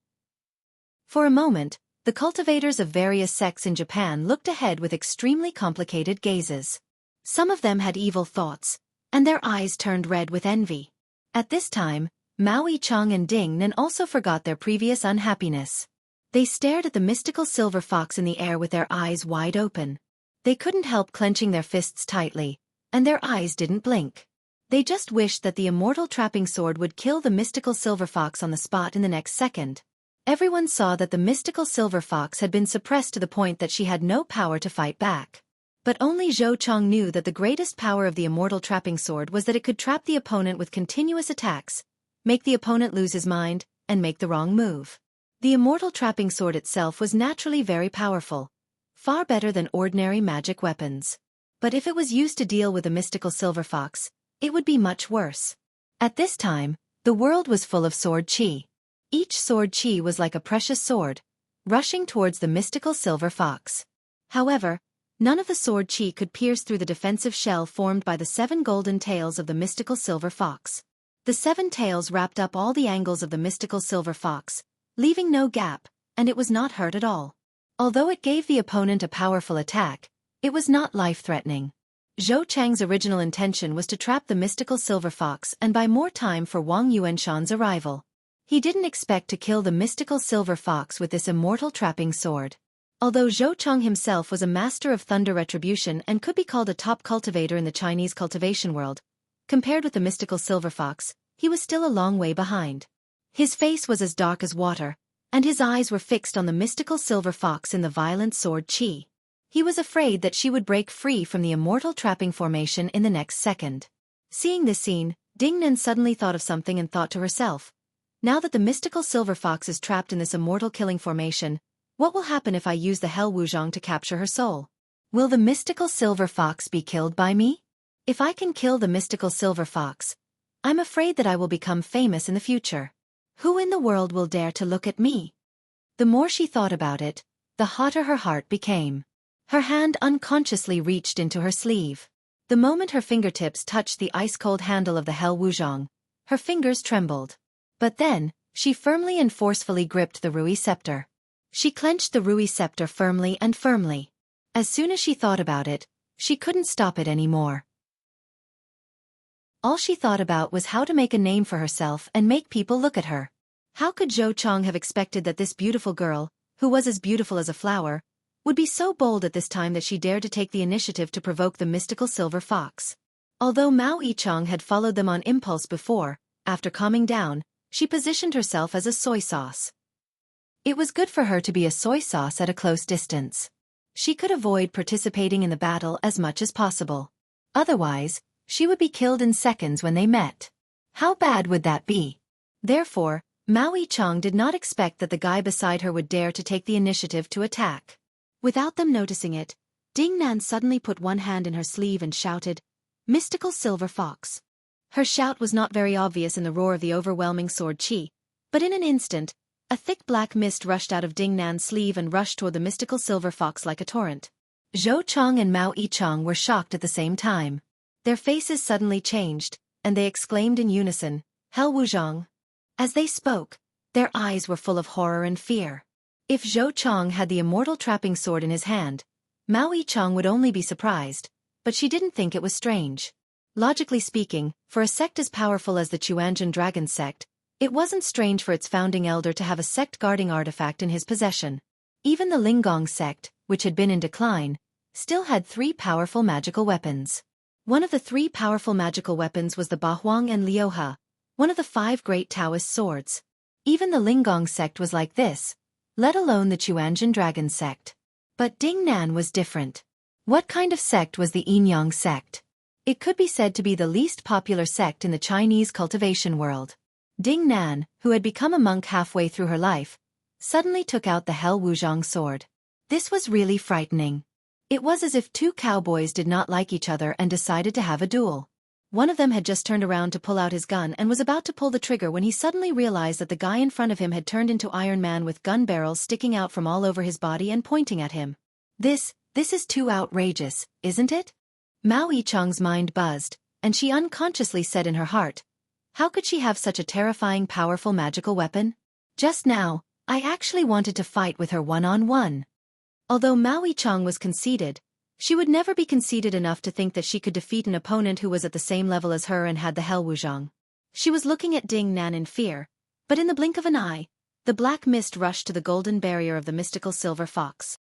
For a moment, the cultivators of various sects in Japan looked ahead with extremely complicated gazes. Some of them had evil thoughts, and their eyes turned red with envy. At this time, Maui Chong and Ding Nan also forgot their previous unhappiness. They stared at the mystical silver fox in the air with their eyes wide open. They couldn't help clenching their fists tightly, and their eyes didn't blink. They just wished that the immortal trapping sword would kill the mystical silver fox on the spot in the next second. Everyone saw that the mystical silver fox had been suppressed to the point that she had no power to fight back. But only Xueqi knew that the greatest power of the immortal trapping sword was that it could trap the opponent with continuous attacks, make the opponent lose his mind, and make the wrong move. The immortal trapping sword itself was naturally very powerful, far better than ordinary magic weapons. But if it was used to deal with a mystical silver fox, it would be much worse. At this time, the world was full of sword Qi. Each sword Qi was like a precious sword, rushing towards the mystical silver fox. However, none of the sword Qi could pierce through the defensive shell formed by the 7 golden tails of the mystical silver fox. The 7 tails wrapped up all the angles of the mystical silver fox, leaving no gap, and it was not hurt at all. Although it gave the opponent a powerful attack, it was not life-threatening. Xueqi's original intention was to trap the mystical silver fox and buy more time for Wang Yuanshan's arrival. He didn't expect to kill the mystical silver fox with this immortal trapping sword. Although Xueqi himself was a master of thunder retribution and could be called a top cultivator in the Chinese cultivation world, compared with the mystical silver fox, he was still a long way behind. His face was as dark as water, and his eyes were fixed on the mystical silver fox in the violent sword Qi. He was afraid that she would break free from the immortal trapping formation in the next second. Seeing this scene, Dingnan suddenly thought of something and thought to herself, now that the mystical silver fox is trapped in this immortal killing formation, what will happen if I use the Hell Wuzhong to capture her soul? Will the mystical silver fox be killed by me? If I can kill the mystical silver fox, I'm afraid that I will become famous in the future. Who in the world will dare to look at me? The more she thought about it, the hotter her heart became. Her hand unconsciously reached into her sleeve. The moment her fingertips touched the ice-cold handle of the Hell Wuzhong, her fingers trembled. But then, she firmly and forcefully gripped the Rui scepter. She clenched the Rui scepter firmly and firmly. As soon as she thought about it, she couldn't stop it anymore. All she thought about was how to make a name for herself and make people look at her. How could Zhou Chong have expected that this beautiful girl, who was as beautiful as a flower, would be so bold at this time that she dared to take the initiative to provoke the mystical silver fox? Although Mao Yichang had followed them on impulse before, after calming down, she positioned herself as a soy sauce. It was good for her to be a soy sauce at a close distance. She could avoid participating in the battle as much as possible. Otherwise, she would be killed in seconds when they met. How bad would that be? Therefore, Mao Yichang did not expect that the guy beside her would dare to take the initiative to attack. Without them noticing it, Ding Nan suddenly put one hand in her sleeve and shouted, "Mystical silver fox." Her shout was not very obvious in the roar of the overwhelming sword Qi, but in an instant, a thick black mist rushed out of Ding Nan's sleeve and rushed toward the mystical silver fox like a torrent. Zhou Chong and Mao Yichang were shocked at the same time. Their faces suddenly changed, and they exclaimed in unison, "Hell Wuzhong." As they spoke, their eyes were full of horror and fear. If Zhou Chong had the immortal trapping sword in his hand, Mao Yichang would only be surprised, but she didn't think it was strange. Logically speaking, for a sect as powerful as the Chuanjin Dragon sect, it wasn't strange for its founding elder to have a sect-guarding artifact in his possession. Even the Linggong sect, which had been in decline, still had 3 powerful magical weapons. One of the 3 powerful magical weapons was the Bahuang and Liuhe, one of the 5 great Taoist swords. Even the Linggong sect was like this, let alone the Chuanjin Dragon sect. But Ding Nan was different. What kind of sect was the Yinyang sect? It could be said to be the least popular sect in the Chinese cultivation world. Ding Nan, who had become a monk halfway through her life, suddenly took out the Hell Wuzhong sword. This was really frightening. It was as if 2 cowboys did not like each other and decided to have a duel. One of them had just turned around to pull out his gun and was about to pull the trigger when he suddenly realized that the guy in front of him had turned into Iron Man with gun barrels sticking out from all over his body and pointing at him. This is too outrageous, isn't it? Mao Yichang's mind buzzed, and she unconsciously said in her heart, how could she have such a terrifying powerful magical weapon? Just now, I actually wanted to fight with her one-on-one. Although Mao Yichang was conceited, she would never be conceited enough to think that she could defeat an opponent who was at the same level as her and had the Hell Wuzhong. She was looking at Ding Nan in fear, but in the blink of an eye, the black mist rushed to the golden barrier of the mystical silver fox.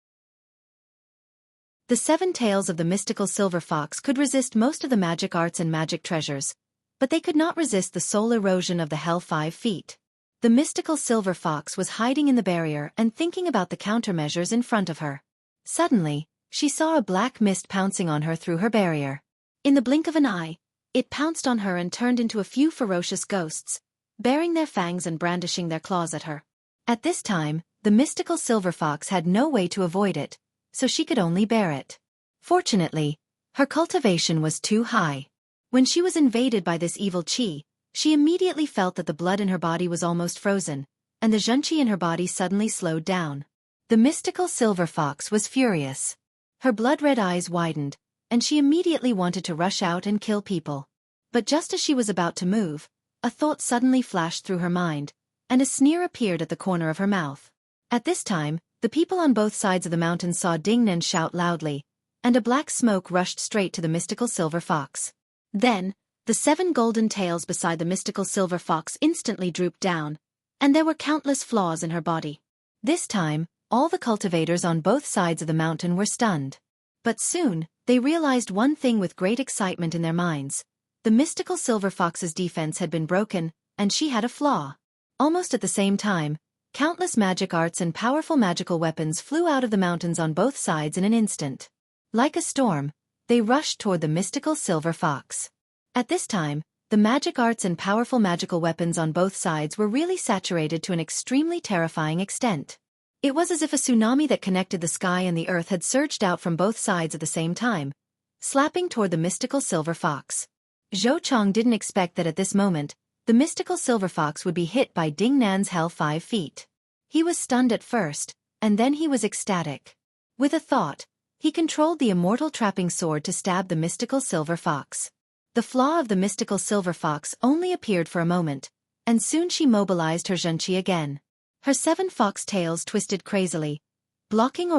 The 7 tails of the mystical silver fox could resist most of the magic arts and magic treasures, but they could not resist the soul erosion of the Hell 5 feet. The mystical silver fox was hiding in the barrier and thinking about the countermeasures in front of her. Suddenly, she saw a black mist pouncing on her through her barrier. In the blink of an eye, it pounced on her and turned into a few ferocious ghosts, baring their fangs and brandishing their claws at her. At this time, the mystical silver fox had no way to avoid it, so she could only bear it. Fortunately, her cultivation was too high. When she was invaded by this evil Qi, she immediately felt that the blood in her body was almost frozen, and the Zhenqi in her body suddenly slowed down. The mystical silver fox was furious. Her blood-red eyes widened, and she immediately wanted to rush out and kill people. But just as she was about to move, a thought suddenly flashed through her mind, and a sneer appeared at the corner of her mouth. At this time, the people on both sides of the mountain saw Ding Nan shout loudly, and a black smoke rushed straight to the mystical silver fox. Then, the 7 golden tails beside the mystical silver fox instantly drooped down, and there were countless flaws in her body. This time, all the cultivators on both sides of the mountain were stunned. But soon, they realized one thing with great excitement in their minds. The The mystical silver fox's defense had been broken, and she had a flaw. Almost at the same time, countless magic arts and powerful magical weapons flew out of the mountains on both sides in an instant. Like a storm, they rushed toward the mystical silver fox. At this time, the magic arts and powerful magical weapons on both sides were really saturated to an extremely terrifying extent. It was as if a tsunami that connected the sky and the earth had surged out from both sides at the same time, slapping toward the mystical silver fox. Xueqi didn't expect that at this moment, the mystical silver fox would be hit by Ding Nan's Hell 5 feet. He was stunned at first, and then he was ecstatic. With a thought, he controlled the immortal trapping sword to stab the mystical silver fox. The flaw of the mystical silver fox only appeared for a moment, and soon she mobilized her Xueqi again. Her 7 fox tails twisted crazily, blocking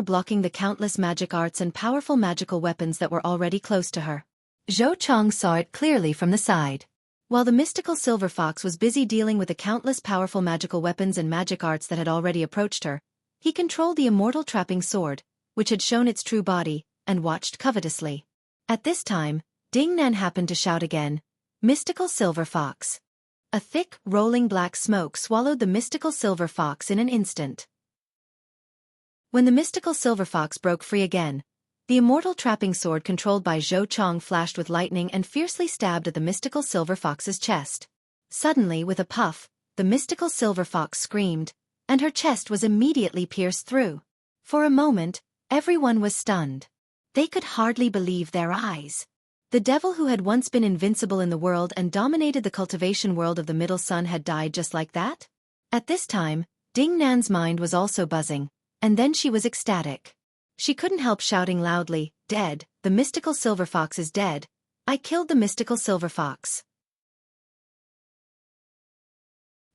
the countless magic arts and powerful magical weapons that were already close to her. Xueqi saw it clearly from the side. While the mystical silver fox was busy dealing with the countless powerful magical weapons and magic arts that had already approached her, he controlled the immortal trapping sword, which had shown its true body, and watched covetously. At this time, Ding Nan happened to shout again, "Mystical silver fox!" A thick, rolling black smoke swallowed the mystical silver fox in an instant. When the mystical silver fox broke free again, the immortal trapping sword controlled by Xueqi flashed with lightning and fiercely stabbed at the mystical silver fox's chest. Suddenly, with a puff, the mystical silver fox screamed, and her chest was immediately pierced through. For a moment, everyone was stunned. They could hardly believe their eyes. The devil who had once been invincible in the world and dominated the cultivation world of the Middle Sun had died just like that? At this time, Ding Nan's mind was also buzzing, and then she was ecstatic. She couldn't help shouting loudly, "Dead, the mystical silver fox is dead. I killed the mystical silver fox."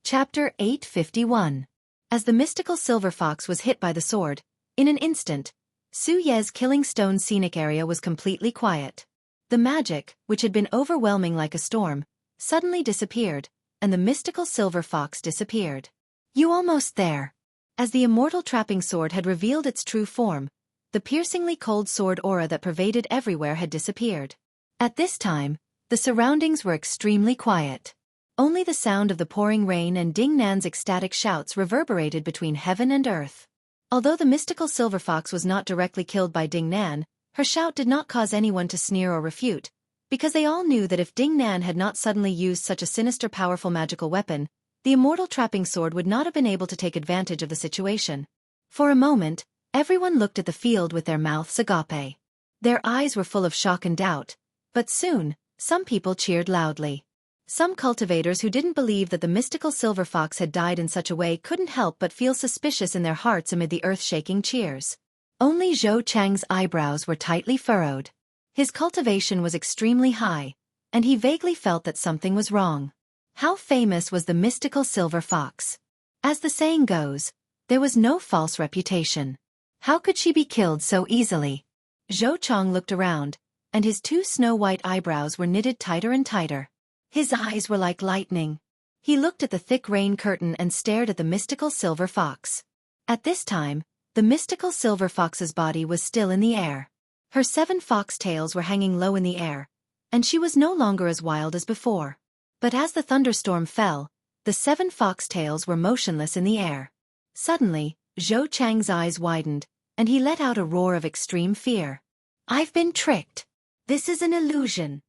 Chapter 851. As the mystical silver fox was hit by the sword, in an instant, Xueqi's killing stone scenic area was completely quiet. The magic, which had been overwhelming like a storm, suddenly disappeared, and the mystical silver fox disappeared. "You almost there." As the immortal trapping sword had revealed its true form, the piercingly cold sword aura that pervaded everywhere had disappeared. At this time, the surroundings were extremely quiet. Only the sound of the pouring rain and Ding Nan's ecstatic shouts reverberated between heaven and earth. Although the mystical silver fox was not directly killed by Ding Nan, her shout did not cause anyone to sneer or refute, because they all knew that if Ding Nan had not suddenly used such a sinister powerful magical weapon, the immortal trapping sword would not have been able to take advantage of the situation. For a moment, everyone looked at the field with their mouths agape. Their eyes were full of shock and doubt, but soon, some people cheered loudly. Some cultivators who didn't believe that the mystical silver fox had died in such a way couldn't help but feel suspicious in their hearts amid the earth-shaking cheers. Only Xueqi's eyebrows were tightly furrowed. His cultivation was extremely high, and he vaguely felt that something was wrong. How famous was the mystical silver fox? As the saying goes, there was no false reputation. How could she be killed so easily? Xueqi looked around, and his 2 snow-white eyebrows were knitted tighter and tighter. His eyes were like lightning. He looked at the thick rain curtain and stared at the mystical silver fox. At this time, the mystical silver fox's body was still in the air. Her 7 fox tails were hanging low in the air, and she was no longer as wild as before. But as the thunderstorm fell, the 7 fox tails were motionless in the air. Suddenly, Xueqi's eyes widened, and he let out a roar of extreme fear. "I've been tricked. This is an illusion."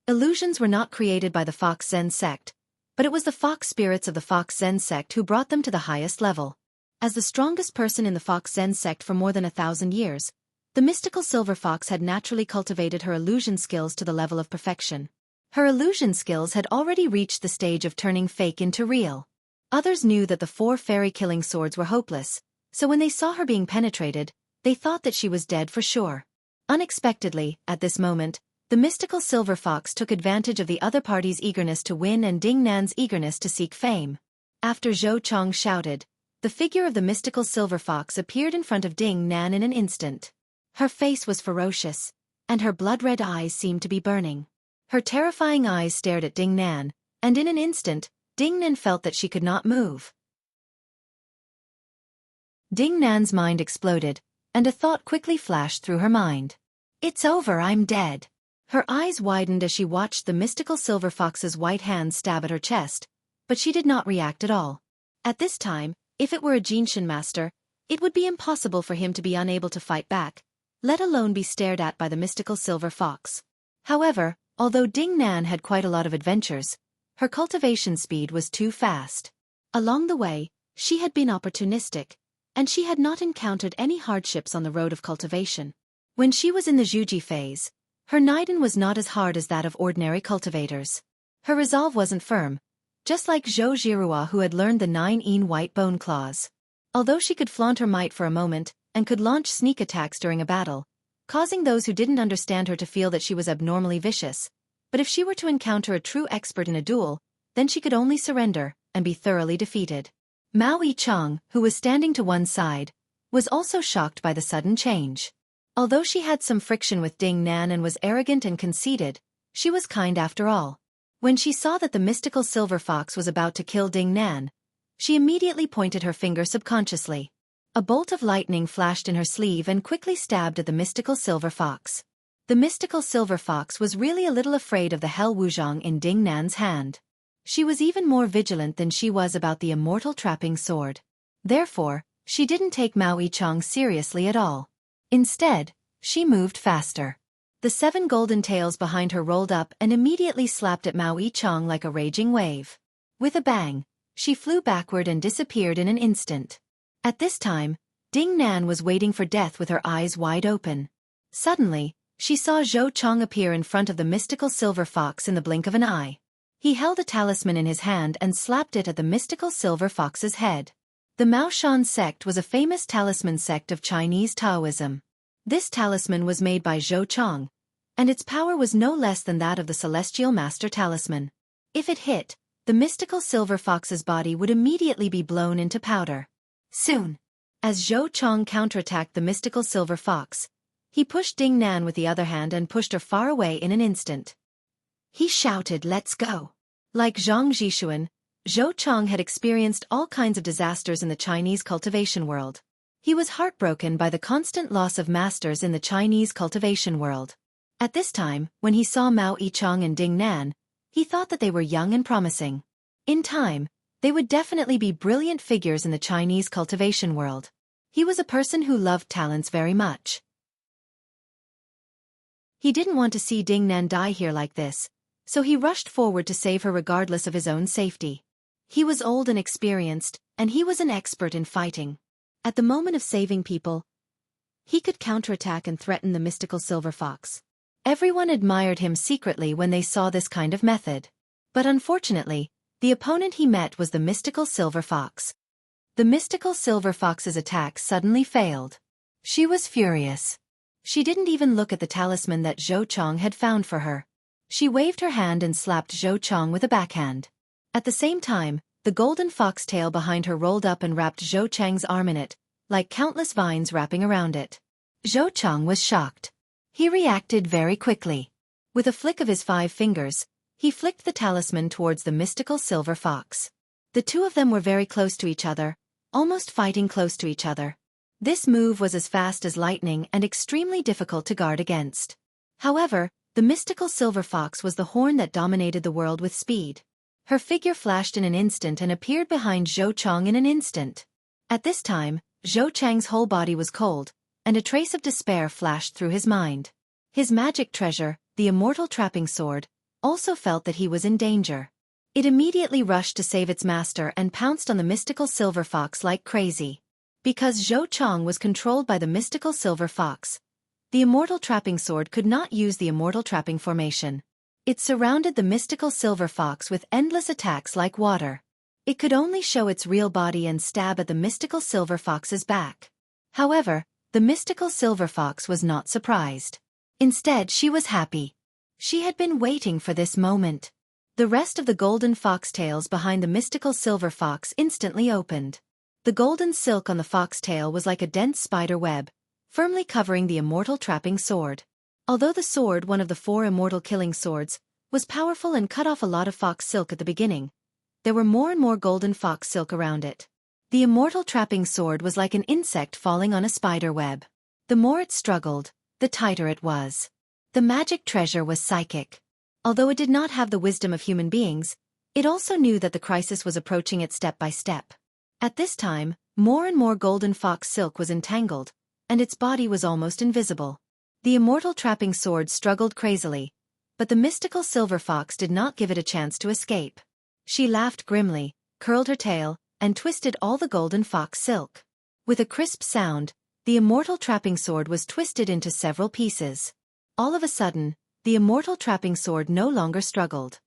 Illusions were not created by the Fox Zen sect, but it was the fox spirits of the Fox Zen sect who brought them to the highest level. As the strongest person in the Fox Zen sect for more than 1,000 years, the mystical silver fox had naturally cultivated her illusion skills to the level of perfection. Her illusion skills had already reached the stage of turning fake into real. Others knew that the 4 fairy killing swords were hopeless, so when they saw her being penetrated, they thought that she was dead for sure. Unexpectedly, at this moment, the mystical silver fox took advantage of the other party's eagerness to win and Ding Nan's eagerness to seek fame. After Xueqi shouted, the figure of the mystical silver fox appeared in front of Ding Nan in an instant. Her face was ferocious, and her blood-red eyes seemed to be burning. Her terrifying eyes stared at Ding Nan, and in an instant, Ding Nan felt that she could not move. Ding Nan's mind exploded, and a thought quickly flashed through her mind. "It's over, I'm dead." Her eyes widened as she watched the mystical silver fox's white hand stab at her chest, but she did not react at all. At this time, if it were a Jinshin master, it would be impossible for him to be unable to fight back, let alone be stared at by the mystical silver fox. However, although Ding Nan had quite a lot of adventures, her cultivation speed was too fast. Along the way, she had been opportunistic, and she had not encountered any hardships on the road of cultivation. When she was in the Xueqi phase, her Niden was not as hard as that of ordinary cultivators. Her resolve wasn't firm, just like Zhou Jirua, who had learned the 9 white bone claws. Although she could flaunt her might for a moment, and could launch sneak attacks during a battle, causing those who didn't understand her to feel that she was abnormally vicious, but if she were to encounter a true expert in a duel, then she could only surrender and be thoroughly defeated. Mao Yichang, who was standing to one side, was also shocked by the sudden change. Although she had some friction with Ding Nan and was arrogant and conceited, she was kind after all. When she saw that the mystical silver fox was about to kill Ding Nan, she immediately pointed her finger subconsciously. A bolt of lightning flashed in her sleeve and quickly stabbed at the mystical silver fox. The mystical silver fox was really a little afraid of the hell wuzhong in Ding Nan's hand. She was even more vigilant than she was about the immortal trapping sword. Therefore, she didn't take Mao Yichang seriously at all. Instead, she moved faster. The 7 golden tails behind her rolled up and immediately slapped at Mao Yichang like a raging wave. With a bang, she flew backward and disappeared in an instant. At this time, Ding Nan was waiting for death with her eyes wide open. Suddenly, she saw Zhou Chong appear in front of the mystical silver fox in the blink of an eye. He held a talisman in his hand and slapped it at the mystical silver fox's head. The Maoshan sect was a famous talisman sect of Chinese Taoism. This talisman was made by Zhou Chong, and its power was no less than that of the celestial master talisman. If it hit, the mystical silver fox's body would immediately be blown into powder. Soon, as Zhou Chong counterattacked the mystical silver fox, he pushed Ding Nan with the other hand and pushed her far away in an instant. He shouted, "Let's go!" Like Zhang Zhishuan, Zhou Chong had experienced all kinds of disasters in the Chinese cultivation world. He was heartbroken by the constant loss of masters in the Chinese cultivation world. At this time, when he saw Mao Yichang and Ding Nan, he thought that they were young and promising. In time, they would definitely be brilliant figures in the Chinese cultivation world. He was a person who loved talents very much. He didn't want to see Ding Nan die here like this, so he rushed forward to save her regardless of his own safety. He was old and experienced, and he was an expert in fighting. At the moment of saving people, he could counterattack and threaten the mystical silver fox. Everyone admired him secretly when they saw this kind of method. But unfortunately, the opponent he met was the mystical silver fox. The mystical silver fox's attack suddenly failed. She was furious. She didn't even look at the talisman that Zhou Chong had found for her. She waved her hand and slapped Zhou Chong with a backhand. At the same time, the golden foxtail behind her rolled up and wrapped Zhou Chang's arm in it, like countless vines wrapping around it. Zhou Chong was shocked. He reacted very quickly. With a flick of his 5 fingers, he flicked the talisman towards the mystical silver fox. The two of them were very close to each other, almost fighting close to each other. This move was as fast as lightning and extremely difficult to guard against. However, the mystical silver fox was the horn that dominated the world with speed. Her figure flashed in an instant and appeared behind Zhou Chong in an instant. At this time, Zhou Chang's whole body was cold, and a trace of despair flashed through his mind. His magic treasure, the immortal trapping sword, also felt that he was in danger. It immediately rushed to save its master and pounced on the mystical silver fox like crazy. Because Zhou Chong was controlled by the mystical silver fox, the immortal trapping sword could not use the immortal trapping formation. It surrounded the mystical silver fox with endless attacks like water. It could only show its real body and stab at the mystical silver fox's back. However, the mystical silver fox was not surprised. Instead, she was happy. She had been waiting for this moment. The rest of the golden foxtails behind the mystical silver fox instantly opened. The golden silk on the foxtail was like a dense spider web, firmly covering the immortal trapping sword. Although the sword, one of the 4 immortal killing swords, was powerful and cut off a lot of fox silk at the beginning, there were more and more golden fox silk around it. The immortal trapping sword was like an insect falling on a spider web. The more it struggled, the tighter it was. The magic treasure was psychic. Although it did not have the wisdom of human beings, it also knew that the crisis was approaching it step by step. At this time, more and more golden fox silk was entangled, and its body was almost invisible. The immortal trapping sword struggled crazily, but the mystical silver fox did not give it a chance to escape. She laughed grimly, curled her tail, and twisted all the golden fox silk. With a crisp sound, the immortal trapping sword was twisted into several pieces. All of a sudden, the immortal trapping sword no longer struggled.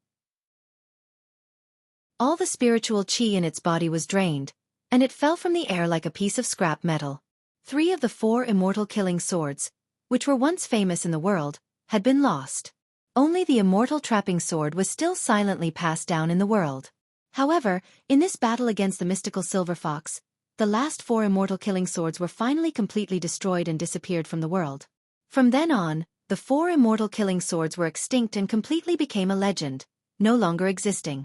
All the spiritual chi in its body was drained, and it fell from the air like a piece of scrap metal. 3 of the 4 immortal killing swords, which were once famous in the world, had been lost. Only the immortal trapping sword was still silently passed down in the world. However, in this battle against the mystical silver fox, the last 4 immortal killing swords were finally completely destroyed and disappeared from the world. From then on, the 4 immortal killing swords were extinct and completely became a legend, no longer existing.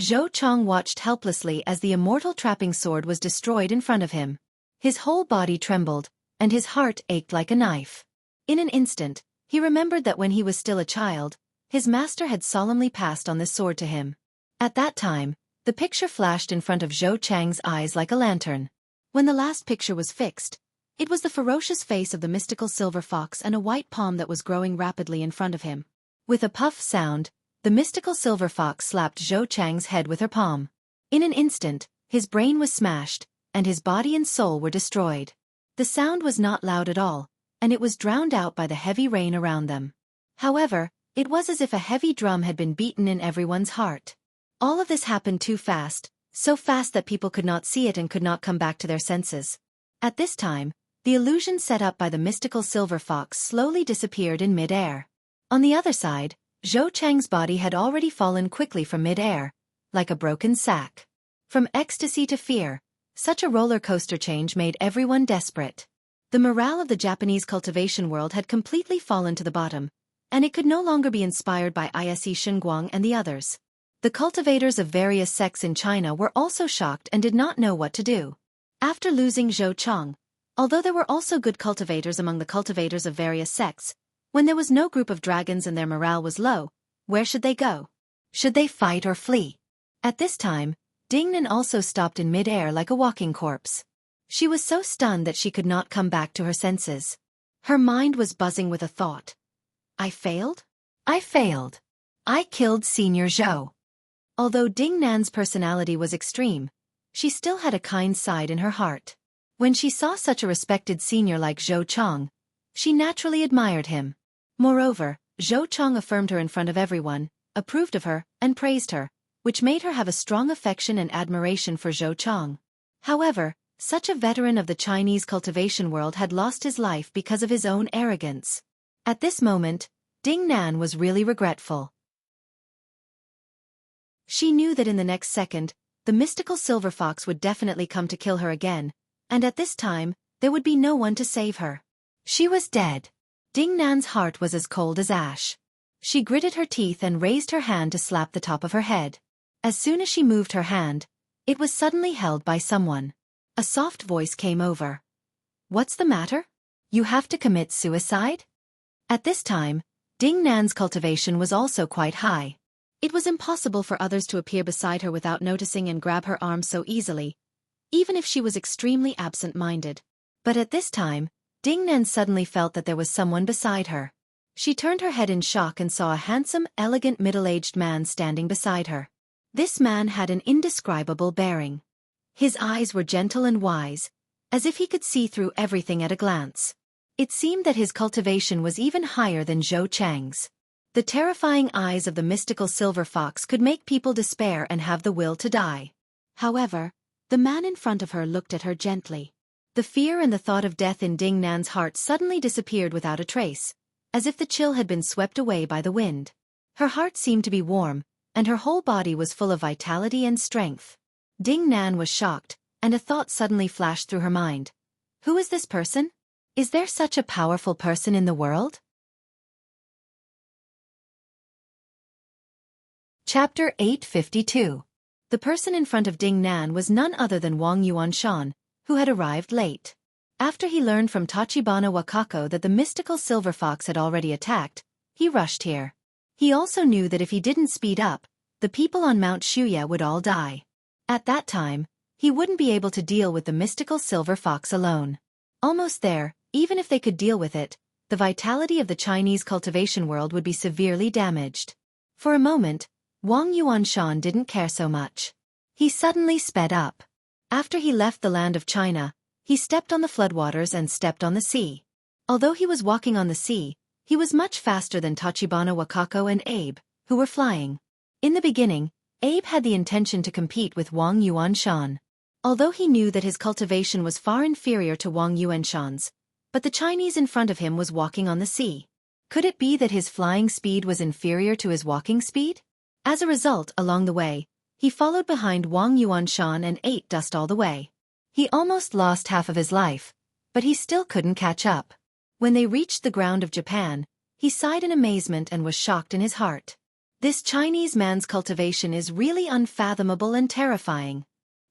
Xueqi watched helplessly as the immortal trapping sword was destroyed in front of him. His whole body trembled, and his heart ached like a knife. In an instant, he remembered that when he was still a child, his master had solemnly passed on this sword to him. At that time, the picture flashed in front of Xueqi's eyes like a lantern. When the last picture was fixed, it was the ferocious face of the mystical silver fox and a white palm that was growing rapidly in front of him. With a puff sound, the mystical silver fox slapped Xueqi's head with her palm. In an instant, his brain was smashed, and his body and soul were destroyed. The sound was not loud at all, and it was drowned out by the heavy rain around them. However, it was as if a heavy drum had been beaten in everyone's heart. All of this happened too fast, so fast that people could not see it and could not come back to their senses. At this time, the illusion set up by the mystical silver fox slowly disappeared in mid-air. On the other side, Xueqi's body had already fallen quickly from mid-air, like a broken sack. From ecstasy to fear, such a roller coaster change made everyone desperate. The morale of the Japanese cultivation world had completely fallen to the bottom, and it could no longer be inspired by Ise Xinguang and the others. The cultivators of various sects in China were also shocked and did not know what to do. After losing Xueqi, although there were also good cultivators among the cultivators of various sects, when there was no group of dragons and their morale was low, where should they go? Should they fight or flee? At this time, Dingnan also stopped in mid-air like a walking corpse. She was so stunned that she could not come back to her senses. Her mind was buzzing with a thought. I failed? I failed. I killed Senior Zhou. Although Dingnan's personality was extreme, she still had a kind side in her heart. When she saw such a respected senior like Xueqi, she naturally admired him. Moreover, Xueqi affirmed her in front of everyone, approved of her, and praised her, which made her have a strong affection and admiration for Xueqi. However, such a veteran of the Chinese cultivation world had lost his life because of his own arrogance. At this moment, Dingnan was really regretful. She knew that in the next second, the mystical silver fox would definitely come to kill her again, and at this time, there would be no one to save her. She was dead. Dingnan's heart was as cold as ash. She gritted her teeth and raised her hand to slap the top of her head. As soon as she moved her hand, it was suddenly held by someone. A soft voice came over. What's the matter? You have to commit suicide? At this time, Dingnan's cultivation was also quite high. It was impossible for others to appear beside her without noticing and grab her arm so easily, even if she was extremely absent-minded. But at this time, Dingnan suddenly felt that there was someone beside her. She turned her head in shock and saw a handsome, elegant middle-aged man standing beside her. This man had an indescribable bearing. His eyes were gentle and wise, as if he could see through everything at a glance. It seemed that his cultivation was even higher than Xueqi's. The terrifying eyes of the mystical silver fox could make people despair and have the will to die. However, the man in front of her looked at her gently. The fear and the thought of death in Dingnan's heart suddenly disappeared without a trace, as if the chill had been swept away by the wind. Her heart seemed to be warm, and her whole body was full of vitality and strength. Dingnan was shocked, and a thought suddenly flashed through her mind. Who is this person? Is there such a powerful person in the world? Chapter 852. The person in front of Dingnan was none other than Wang Yuanshan, who had arrived late. After he learned from Tachibana Wakako that the mystical silver fox had already attacked, he rushed here. He also knew that if he didn't speed up, the people on Mount Xueqi would all die. At that time, he wouldn't be able to deal with the mystical silver fox alone. Almost there, even if they could deal with it, the vitality of the Chinese cultivation world would be severely damaged. For a moment, Wang Yuanshan didn't care so much. He suddenly sped up. After he left the land of China, he stepped on the floodwaters and stepped on the sea. Although he was walking on the sea, he was much faster than Tachibana Wakako and Abe, who were flying. In the beginning, Abe had the intention to compete with Wang Yuanshan. Although he knew that his cultivation was far inferior to Wang Yuanshan's, but the Chinese in front of him was walking on the sea. Could it be that his flying speed was inferior to his walking speed? As a result, along the way, he followed behind Wang Yuanshan and ate dust all the way. He almost lost half of his life, but he still couldn't catch up. When they reached the ground of Japan, he sighed in amazement and was shocked in his heart. This Chinese man's cultivation is really unfathomable and terrifying.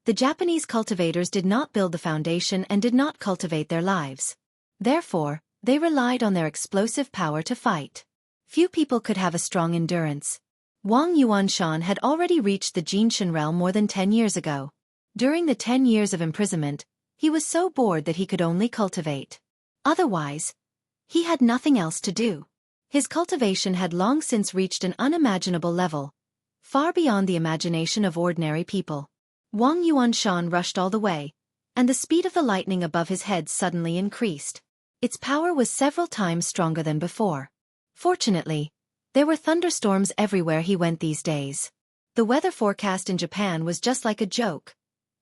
The Japanese cultivators did not build the foundation and did not cultivate their lives. Therefore, they relied on their explosive power to fight. Few people could have a strong endurance. Wang Yuanshan had already reached the Jinshan realm more than 10 years ago. During the 10 years of imprisonment, he was so bored that he could only cultivate. Otherwise, he had nothing else to do. His cultivation had long since reached an unimaginable level, far beyond the imagination of ordinary people. Wang Yuanshan rushed all the way, and the speed of the lightning above his head suddenly increased. Its power was several times stronger than before. Fortunately, there were thunderstorms everywhere he went these days. The weather forecast in Japan was just like a joke.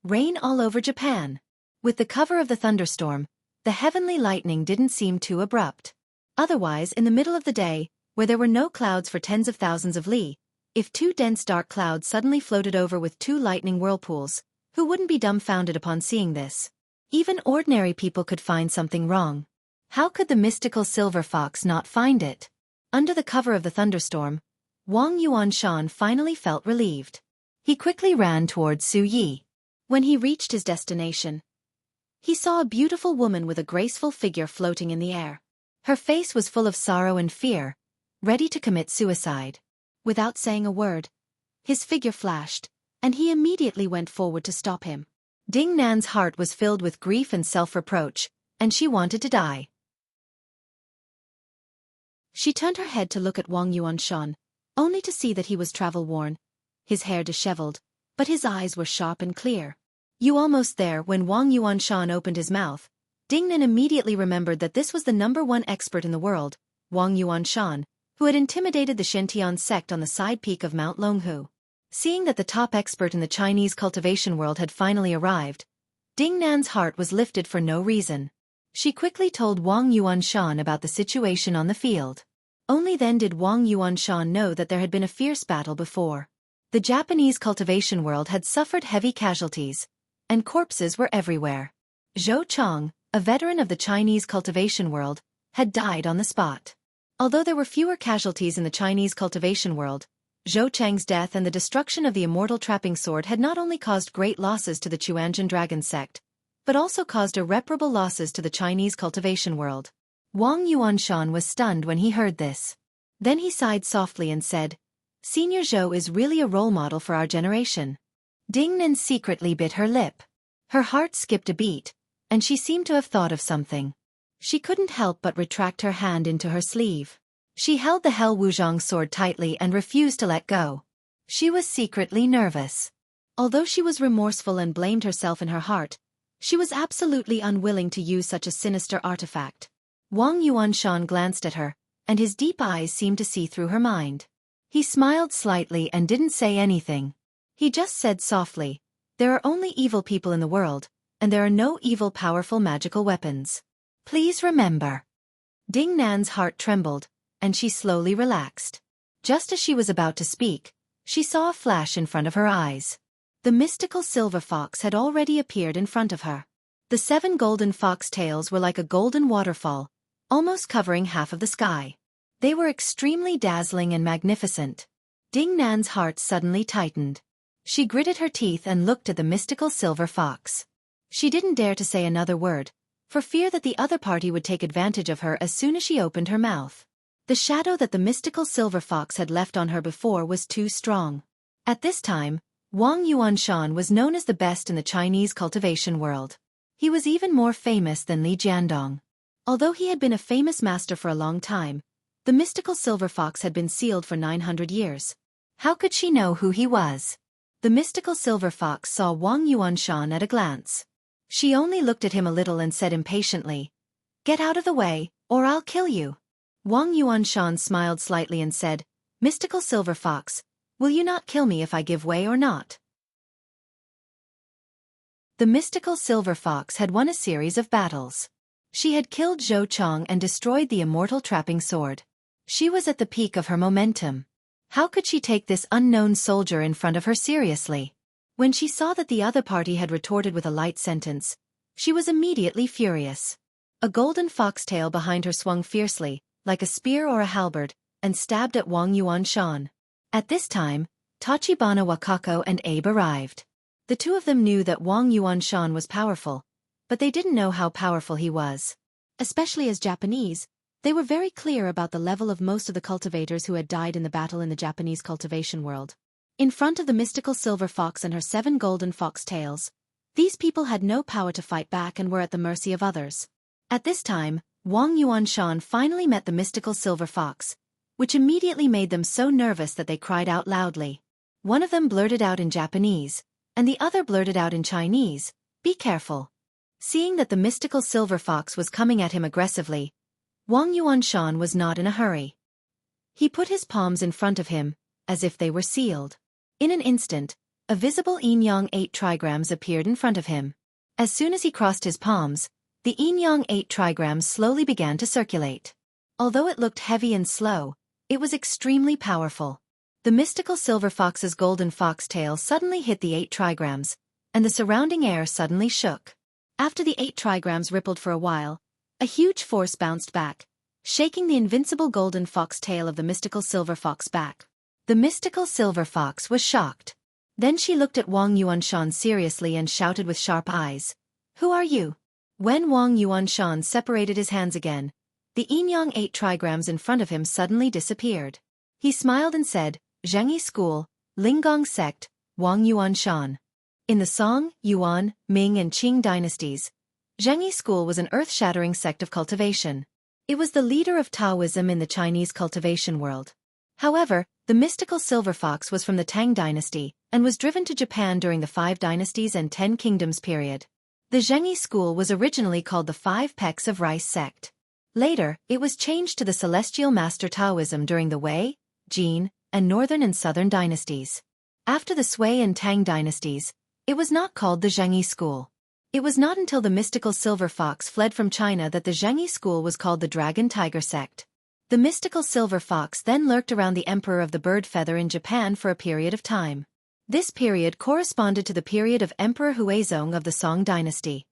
Rain all over Japan. With the cover of the thunderstorm, the heavenly lightning didn't seem too abrupt. Otherwise, in the middle of the day, where there were no clouds for tens of thousands of li, if two dense dark clouds suddenly floated over with two lightning whirlpools, who wouldn't be dumbfounded upon seeing this? Even ordinary people could find something wrong. How could the mystical silver fox not find it? Under the cover of the thunderstorm, Wang Yuanshan finally felt relieved. He quickly ran towards Xueqi. When he reached his destination, he saw a beautiful woman with a graceful figure floating in the air. Her face was full of sorrow and fear, ready to commit suicide. Without saying a word, his figure flashed, and he immediately went forward to stop him. Ding Nan's heart was filled with grief and self-reproach, and she wanted to die. She turned her head to look at Wang Yuanshan, only to see that he was travel-worn, his hair disheveled, but his eyes were sharp and clear. You almost there. When Wang Yuanshan opened his mouth, Ding Nan immediately remembered that this was the #1 expert in the world, Wang Yuanshan, who had intimidated the Shintian sect on the side peak of Mount Longhu. Seeing that the top expert in the Chinese cultivation world had finally arrived, Ding Nan's heart was lifted for no reason. She quickly told Wang Yuanshan about the situation on the field. Only then did Wang Yuanshan know that there had been a fierce battle before. The Japanese cultivation world had suffered heavy casualties, and corpses were everywhere. Zhou Chang, a veteran of the Chinese cultivation world, had died on the spot. Although there were fewer casualties in the Chinese cultivation world, Zhou Chang's death and the destruction of the immortal trapping sword had not only caused great losses to the Chuanjian dragon sect, but also caused irreparable losses to the Chinese cultivation world. Wang Yuanshan was stunned when he heard this. Then he sighed softly and said, "Senior Zhou is really a role model for our generation." Ding Nan secretly bit her lip. Her heart skipped a beat, and she seemed to have thought of something. She couldn't help but retract her hand into her sleeve. She held the Hell Wuzhong sword tightly and refused to let go. She was secretly nervous. Although she was remorseful and blamed herself in her heart, she was absolutely unwilling to use such a sinister artifact. Wang Yuanshan glanced at her, and his deep eyes seemed to see through her mind. He smiled slightly and didn't say anything. He just said softly, "There are only evil people in the world, and there are no evil powerful magical weapons. Please remember." Ding Nan's heart trembled, and she slowly relaxed. Just as she was about to speak, she saw a flash in front of her eyes. The mystical silver fox had already appeared in front of her. The 7 golden fox tails were like a golden waterfall, almost covering half of the sky. They were extremely dazzling and magnificent. Ding Nan's heart suddenly tightened. She gritted her teeth and looked at the mystical silver fox. She didn't dare to say another word, for fear that the other party would take advantage of her as soon as she opened her mouth. The shadow that the mystical silver fox had left on her before was too strong. At this time, Wang Yuanshan was known as the best in the Chinese cultivation world. He was even more famous than Li Jiandong. Although he had been a famous master for a long time, the mystical silver fox had been sealed for 900 years. How could she know who he was? The mystical silver fox saw Wang Yuanshan at a glance. She only looked at him a little and said impatiently, "Get out of the way, or I'll kill you." Wang Yuanshan smiled slightly and said, "Mystical silver fox, will you not kill me if I give way or not?" The mystical silver fox had won a series of battles. She had killed Zhou Chong and destroyed the immortal trapping sword. She was at the peak of her momentum. How could she take this unknown soldier in front of her seriously? When she saw that the other party had retorted with a light sentence, she was immediately furious. A golden foxtail behind her swung fiercely, like a spear or a halberd, and stabbed at Wang Yuanshan. At this time, Tachibana Wakako and Abe arrived. The two of them knew that Wang Yuanshan was powerful, but they didn't know how powerful he was. Especially as Japanese, they were very clear about the level of most of the cultivators who had died in the battle in the Japanese cultivation world. In front of the mystical silver fox and her 7 golden foxtails, these people had no power to fight back and were at the mercy of others. At this time, Wang Yuanshan finally met the mystical silver fox, which immediately made them so nervous that they cried out loudly. One of them blurted out in Japanese, and the other blurted out in Chinese, "Be careful." Seeing that the mystical silver fox was coming at him aggressively, Wang Yuanshan was not in a hurry. He put his palms in front of him, as if they were sealed. In an instant, a visible yin-yang 8 trigrams appeared in front of him. As soon as he crossed his palms, the yin-yang 8 trigrams slowly began to circulate. Although it looked heavy and slow, it was extremely powerful. The mystical silver fox's golden foxtail suddenly hit the 8 trigrams, and the surrounding air suddenly shook. After the 8 trigrams rippled for a while, a huge force bounced back, shaking the invincible golden foxtail of the mystical silver fox back. The mystical silver fox was shocked. Then she looked at Wang Yuanshan seriously and shouted with sharp eyes, "Who are you?" When Wang Yuanshan separated his hands again, the yin-yang 8 trigrams in front of him suddenly disappeared. He smiled and said, "Zhengyi School, Linggong Sect, Wang Yuanshan." In the Song, Yuan, Ming and Qing dynasties, Zhengyi School was an earth-shattering sect of cultivation. It was the leader of Taoism in the Chinese cultivation world. However, the mystical silver fox was from the Tang dynasty and was driven to Japan during the 5 dynasties and 10 kingdoms period. The Zhengyi school was originally called the 5 Pecks of Rice sect. Later, it was changed to the Celestial Master Taoism during the Wei, Jin, and Northern and Southern dynasties. After the Sui and Tang dynasties, it was not called the Zhengyi school. It was not until the mystical silver fox fled from China that the Zhengyi school was called the Dragon Tiger sect. The mystical silver fox then lurked around the emperor of the bird feather in Japan for a period of time. This period corresponded to the period of Emperor Huizong of the Song dynasty.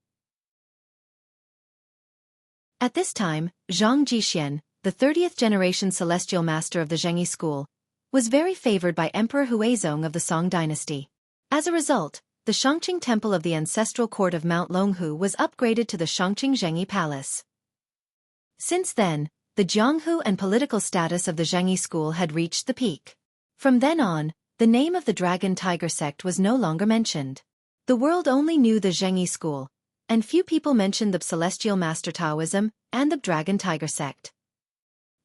At this time, Zhang Jixian, the 30th generation celestial master of the Zhengyi school, was very favored by Emperor Huizong of the Song dynasty. As a result, the Shangqing Temple of the ancestral court of Mount Longhu was upgraded to the Shangqing Zhengyi Palace. Since then, the Jianghu and political status of the Zhengyi school had reached the peak. From then on, the name of the Dragon Tiger sect was no longer mentioned. The world only knew the Zhengyi school, and few people mentioned the Celestial Master Taoism and the Dragon Tiger sect.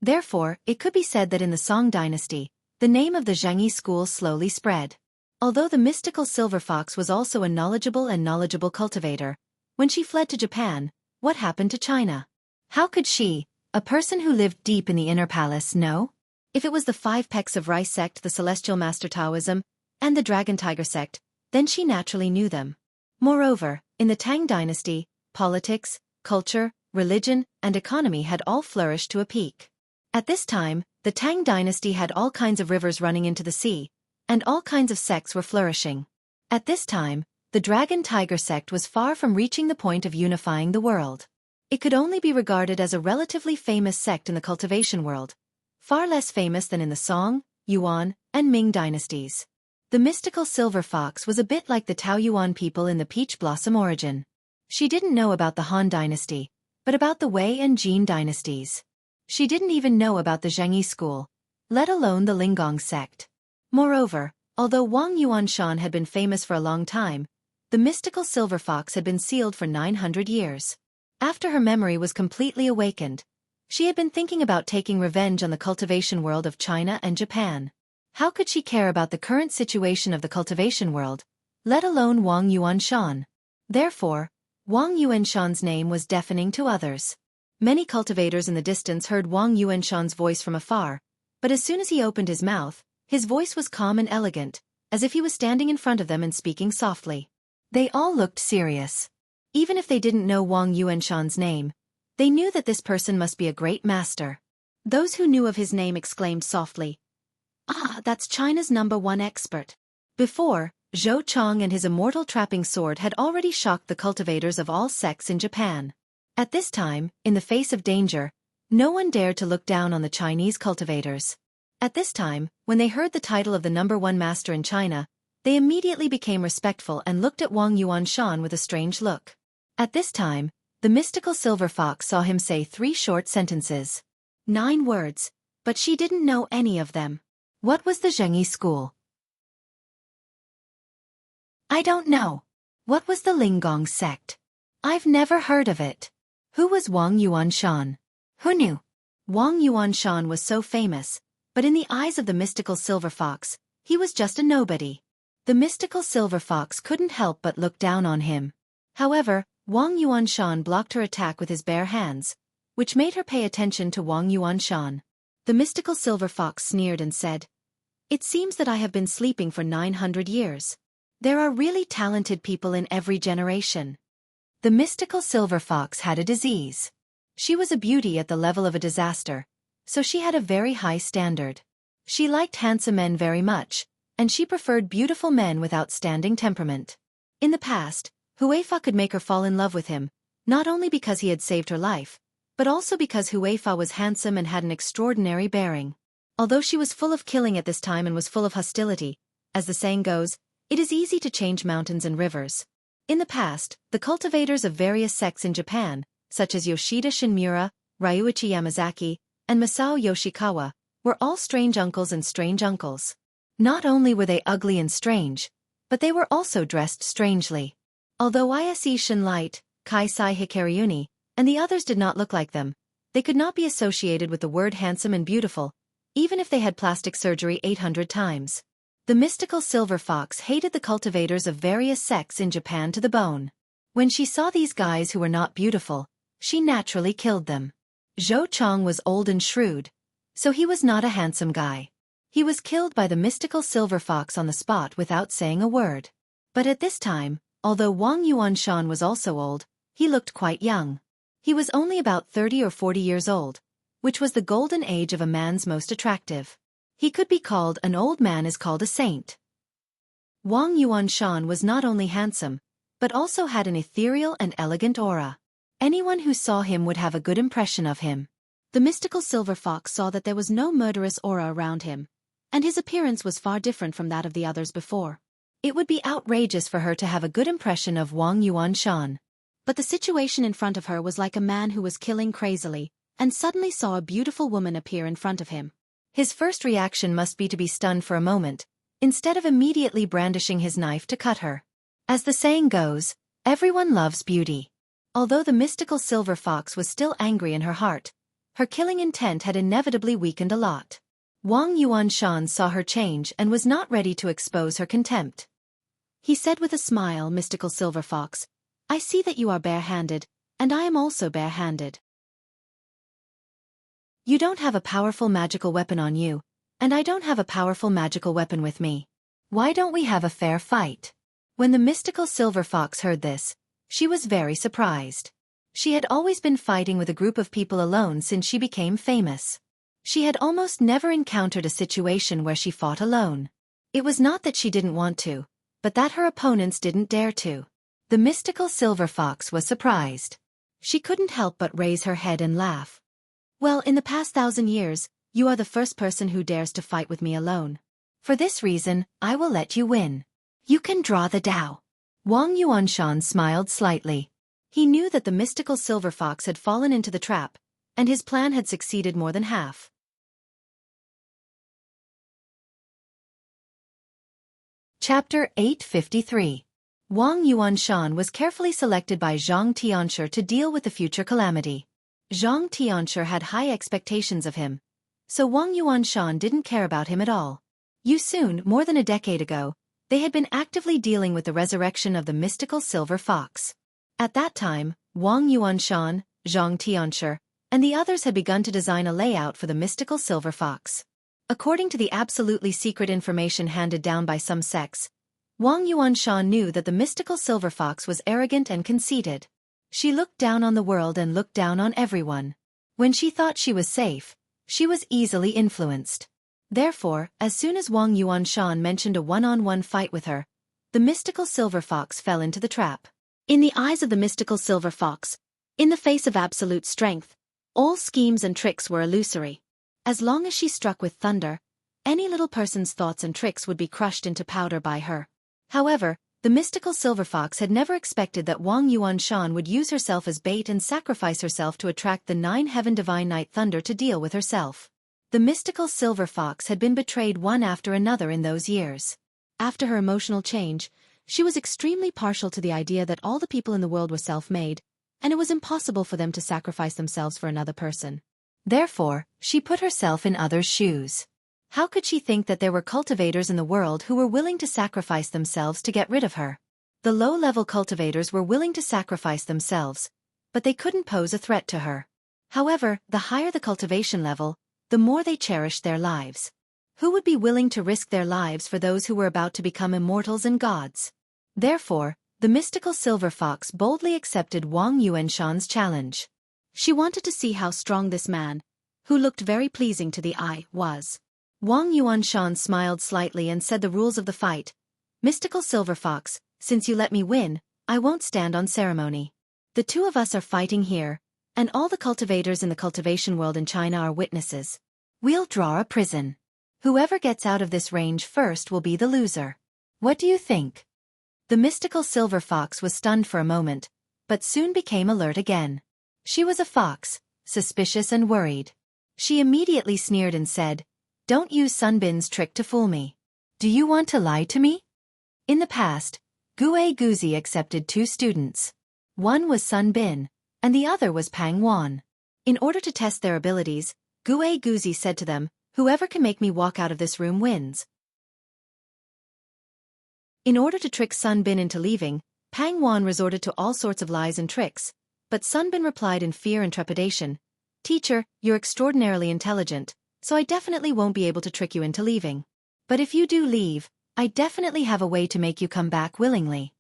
Therefore, it could be said that in the Song dynasty, the name of the Zhengyi school slowly spread. Although the mystical silver fox was also a knowledgeable cultivator, when she fled to Japan, what happened to China? How could she, a person who lived deep in the inner palace, know? If it was the 5 Pecks of Rice sect, the Celestial Master Taoism, and the Dragon Tiger sect, then she naturally knew them. Moreover, in the Tang dynasty, politics, culture, religion, and economy had all flourished to a peak. At this time, the Tang dynasty had all kinds of rivers running into the sea, and all kinds of sects were flourishing. At this time, the Dragon Tiger sect was far from reaching the point of unifying the world. It could only be regarded as a relatively famous sect in the cultivation world, far less famous than in the Song, Yuan, and Ming dynasties. The mystical silver fox was a bit like the Taoyuan people in the peach blossom origin. She didn't know about the Han dynasty, but about the Wei and Jin dynasties. She didn't even know about the Zhengyi school, let alone the Linggong sect. Moreover, although Wang Yuanshan had been famous for a long time, the mystical silver fox had been sealed for 900 years. After her memory was completely awakened, she had been thinking about taking revenge on the cultivation world of China and Japan. How could she care about the current situation of the cultivation world, let alone Wang Yuanshan? Therefore, Wang Yuanshan's name was deafening to others. Many cultivators in the distance heard Wang Yuanshan's voice from afar, but as soon as he opened his mouth, his voice was calm and elegant, as if he was standing in front of them and speaking softly. They all looked serious. Even if they didn't know Wang Yuanshan's name, they knew that this person must be a great master. Those who knew of his name exclaimed softly, "Ah, that's China's #1 expert." Before, Zhou Chong and his immortal trapping sword had already shocked the cultivators of all sects in Japan. At this time, in the face of danger, no one dared to look down on the Chinese cultivators. At this time, when they heard the title of the #1 master in China, they immediately became respectful and looked at Wang Yuanshan with a strange look. At this time, the mystical silver fox saw him say 3 short sentences. 9 words, but she didn't know any of them. What was the Zhengyi school? I don't know. What was the Linggong sect? I've never heard of it. Who was Wang Yuanshan? Who knew? Wang Yuanshan was so famous, but in the eyes of the mystical silver fox, he was just a nobody. The mystical silver fox couldn't help but look down on him. However, Wang Yuanshan blocked her attack with his bare hands, which made her pay attention to Wang Yuanshan. The mystical silver fox sneered and said, "It seems that I have been sleeping for 900 years. There are really talented people in every generation." The mystical silver fox had a disease. She was a beauty at the level of a disaster, so she had a very high standard. She liked handsome men very much, and she preferred beautiful men with outstanding temperament. In the past, Xueqi could make her fall in love with him, not only because he had saved her life, but also because Xueqi was handsome and had an extraordinary bearing. Although she was full of killing at this time and was full of hostility, as the saying goes, it is easy to change mountains and rivers. In the past, the cultivators of various sects in Japan, such as Yoshida Shinmura, Ryuichi Yamazaki, and Masao Yoshikawa, were all strange uncles and strange uncles. Not only were they ugly and strange, but they were also dressed strangely. Although Ise Shinlight, Kaisai Hikaryuni, and the others did not look like them, they could not be associated with the word handsome and beautiful, even if they had plastic surgery 800 times. The mystical silver fox hated the cultivators of various sects in Japan to the bone. When she saw these guys who were not beautiful, she naturally killed them. Zhou Chong was old and shrewd, so he was not a handsome guy. He was killed by the mystical silver fox on the spot without saying a word. But at this time, although Wang Yuanshan was also old, he looked quite young. He was only about 30 or 40 years old, which was the golden age of a man's most attractive. He could be called an old man is called a saint. Wang Yuanshan was not only handsome, but also had an ethereal and elegant aura. Anyone who saw him would have a good impression of him. The mystical silver fox saw that there was no murderous aura around him, and his appearance was far different from that of the others before. It would be outrageous for her to have a good impression of Wang Yuanshan. But the situation in front of her was like a man who was killing crazily, and suddenly saw a beautiful woman appear in front of him. His first reaction must be to be stunned for a moment, instead of immediately brandishing his knife to cut her. As the saying goes, everyone loves beauty. Although the mystical silver fox was still angry in her heart, her killing intent had inevitably weakened a lot. Wang Yuanshan saw her change and was not ready to expose her contempt. He said with a smile, "Mystical silver fox, I see that you are bare-handed, and I am also bare-handed. You don't have a powerful magical weapon on you, and I don't have a powerful magical weapon with me. Why don't we have a fair fight?" When the mystical silver fox heard this, she was very surprised. She had always been fighting with a group of people alone since she became famous. She had almost never encountered a situation where she fought alone. It was not that she didn't want to, but that her opponents didn't dare to. The mystical silver fox was surprised. She couldn't help but raise her head and laugh. "Well, in the past 1,000 years, you are the first person who dares to fight with me alone. For this reason, I will let you win. You can draw the Tao." Wang Yuanshan smiled slightly. He knew that the mystical silver fox had fallen into the trap, and his plan had succeeded more than half. Chapter 853. Wang Yuanshan was carefully selected by Zhang Tianshi to deal with the future calamity. Zhang Tianshi had high expectations of him, so Wang Yuanshan didn't care about him at all. Soon, more than a decade ago, they had been actively dealing with the resurrection of the mystical silver fox. At that time, Wang Yuanshan, Zhang Tianshi, and the others had begun to design a layout for the mystical silver fox. According to the absolutely secret information handed down by some sects, Wang Yuanshan knew that the mystical silver fox was arrogant and conceited. She looked down on the world and looked down on everyone. When she thought she was safe, she was easily influenced. Therefore, as soon as Wang Yuanshan mentioned a one-on-one fight with her, the mystical silver fox fell into the trap. In the eyes of the mystical silver fox, in the face of absolute strength, all schemes and tricks were illusory. As long as she struck with thunder, any little person's thoughts and tricks would be crushed into powder by her. However, the mystical silver fox had never expected that Wang Yuanshan would use herself as bait and sacrifice herself to attract the 9-heaven divine night thunder to deal with herself. The mystical silver fox had been betrayed one after another in those years. After her emotional change, she was extremely partial to the idea that all the people in the world were self-made, and it was impossible for them to sacrifice themselves for another person. Therefore, she put herself in others' shoes. How could she think that there were cultivators in the world who were willing to sacrifice themselves to get rid of her? The low-level cultivators were willing to sacrifice themselves, but they couldn't pose a threat to her. However, the higher the cultivation level, the more they cherished their lives. Who would be willing to risk their lives for those who were about to become immortals and gods? Therefore, the mystical silver fox boldly accepted Wang Yuanshan's challenge. She wanted to see how strong this man, who looked very pleasing to the eye, was. Wang Yuanshan smiled slightly and said the rules of the fight. Mystical silver fox, since you let me win, I won't stand on ceremony. The two of us are fighting here, and all the cultivators in the cultivation world in China are witnesses. We'll draw a prison. Whoever gets out of this range first will be the loser. What do you think? The mystical silver fox was stunned for a moment, but soon became alert again. She was a fox, suspicious and worried. She immediately sneered and said, "Don't use Sunbin's trick to fool me. Do you want to lie to me?" In the past, Xueqi accepted 2 students. One was Sunbin, and the other was Pang Wan. In order to test their abilities, Xueqi said to them, "Whoever can make me walk out of this room wins." In order to trick Sunbin into leaving, Pang Wan resorted to all sorts of lies and tricks, but Sunbin replied in fear and trepidation, "Teacher, you're extraordinarily intelligent, so I definitely won't be able to trick you into leaving. But if you do leave, I definitely have a way to make you come back willingly."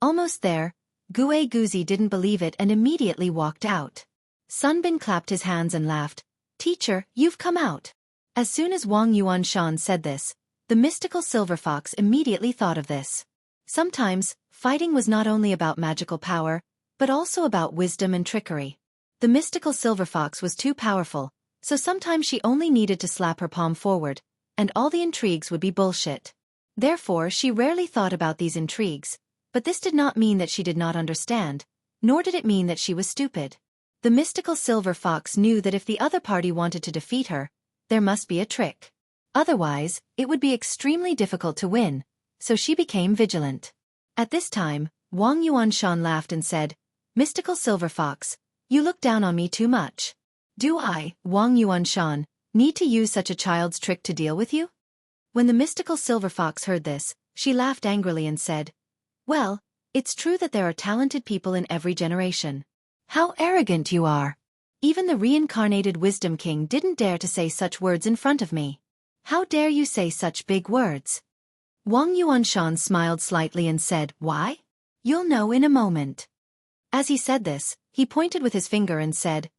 Almost there, Xueqi didn't believe it and immediately walked out. Sunbin clapped his hands and laughed, "Teacher, you've come out." As soon as Wang Yuanshan said this, the mystical silver fox immediately thought of this. Sometimes, fighting was not only about magical power, but also about wisdom and trickery. The mystical silver fox was too powerful, so sometimes she only needed to slap her palm forward, and all the intrigues would be bullshit. Therefore, she rarely thought about these intrigues, but this did not mean that she did not understand, nor did it mean that she was stupid. The mystical silver fox knew that if the other party wanted to defeat her, there must be a trick. Otherwise, it would be extremely difficult to win, so she became vigilant. At this time, Wang Yuanshan laughed and said, "Mystical silver fox, you look down on me too much. Do I, Wang Yuanshan, need to use such a child's trick to deal with you?" When the mystical silver fox heard this, she laughed angrily and said, "Well, it's true that there are talented people in every generation. How arrogant you are! Even the reincarnated Wisdom King didn't dare to say such words in front of me. How dare you say such big words?" Wang Yuanshan smiled slightly and said, "Why? You'll know in a moment." As he said this, he pointed with his finger and said,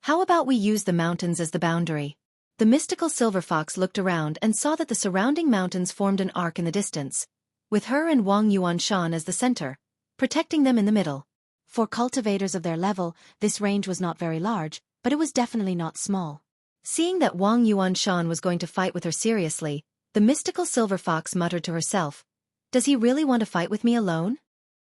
"How about we use the mountains as the boundary?" The mystical silver fox looked around and saw that the surrounding mountains formed an arc in the distance, with her and Wang Yuanshan as the center, protecting them in the middle. For cultivators of their level, this range was not very large, but it was definitely not small. Seeing that Wang Yuanshan was going to fight with her seriously, the mystical silver fox muttered to herself, "Does he really want to fight with me alone?"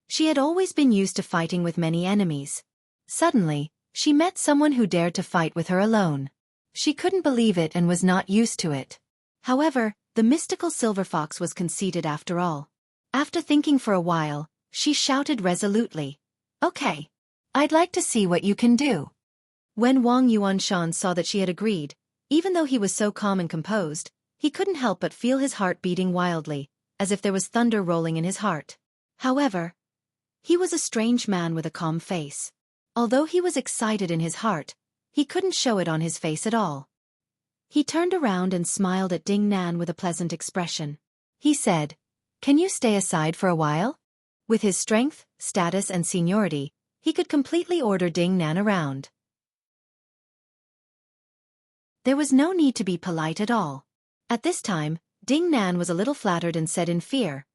She had always been used to fighting with many enemies. Suddenly, She met someone who dared to fight with her alone. She couldn't believe it and was not used to it. However, the mystical silver fox was conceited after all. After thinking for a while, she shouted resolutely, "Okay. I'd like to see what you can do." When Wang Yuanshan saw that she had agreed, even though he was so calm and composed, he couldn't help but feel his heart beating wildly, as if there was thunder rolling in his heart. However, he was a strange man with a calm face. Although he was excited in his heart, he couldn't show it on his face at all. He turned around and smiled at Ding Nan with a pleasant expression. He said, "Can you stay aside for a while?" With his strength, status and seniority, he could completely order Ding Nan around. There was no need to be polite at all. At this time, Ding Nan was a little flattered and said in fear,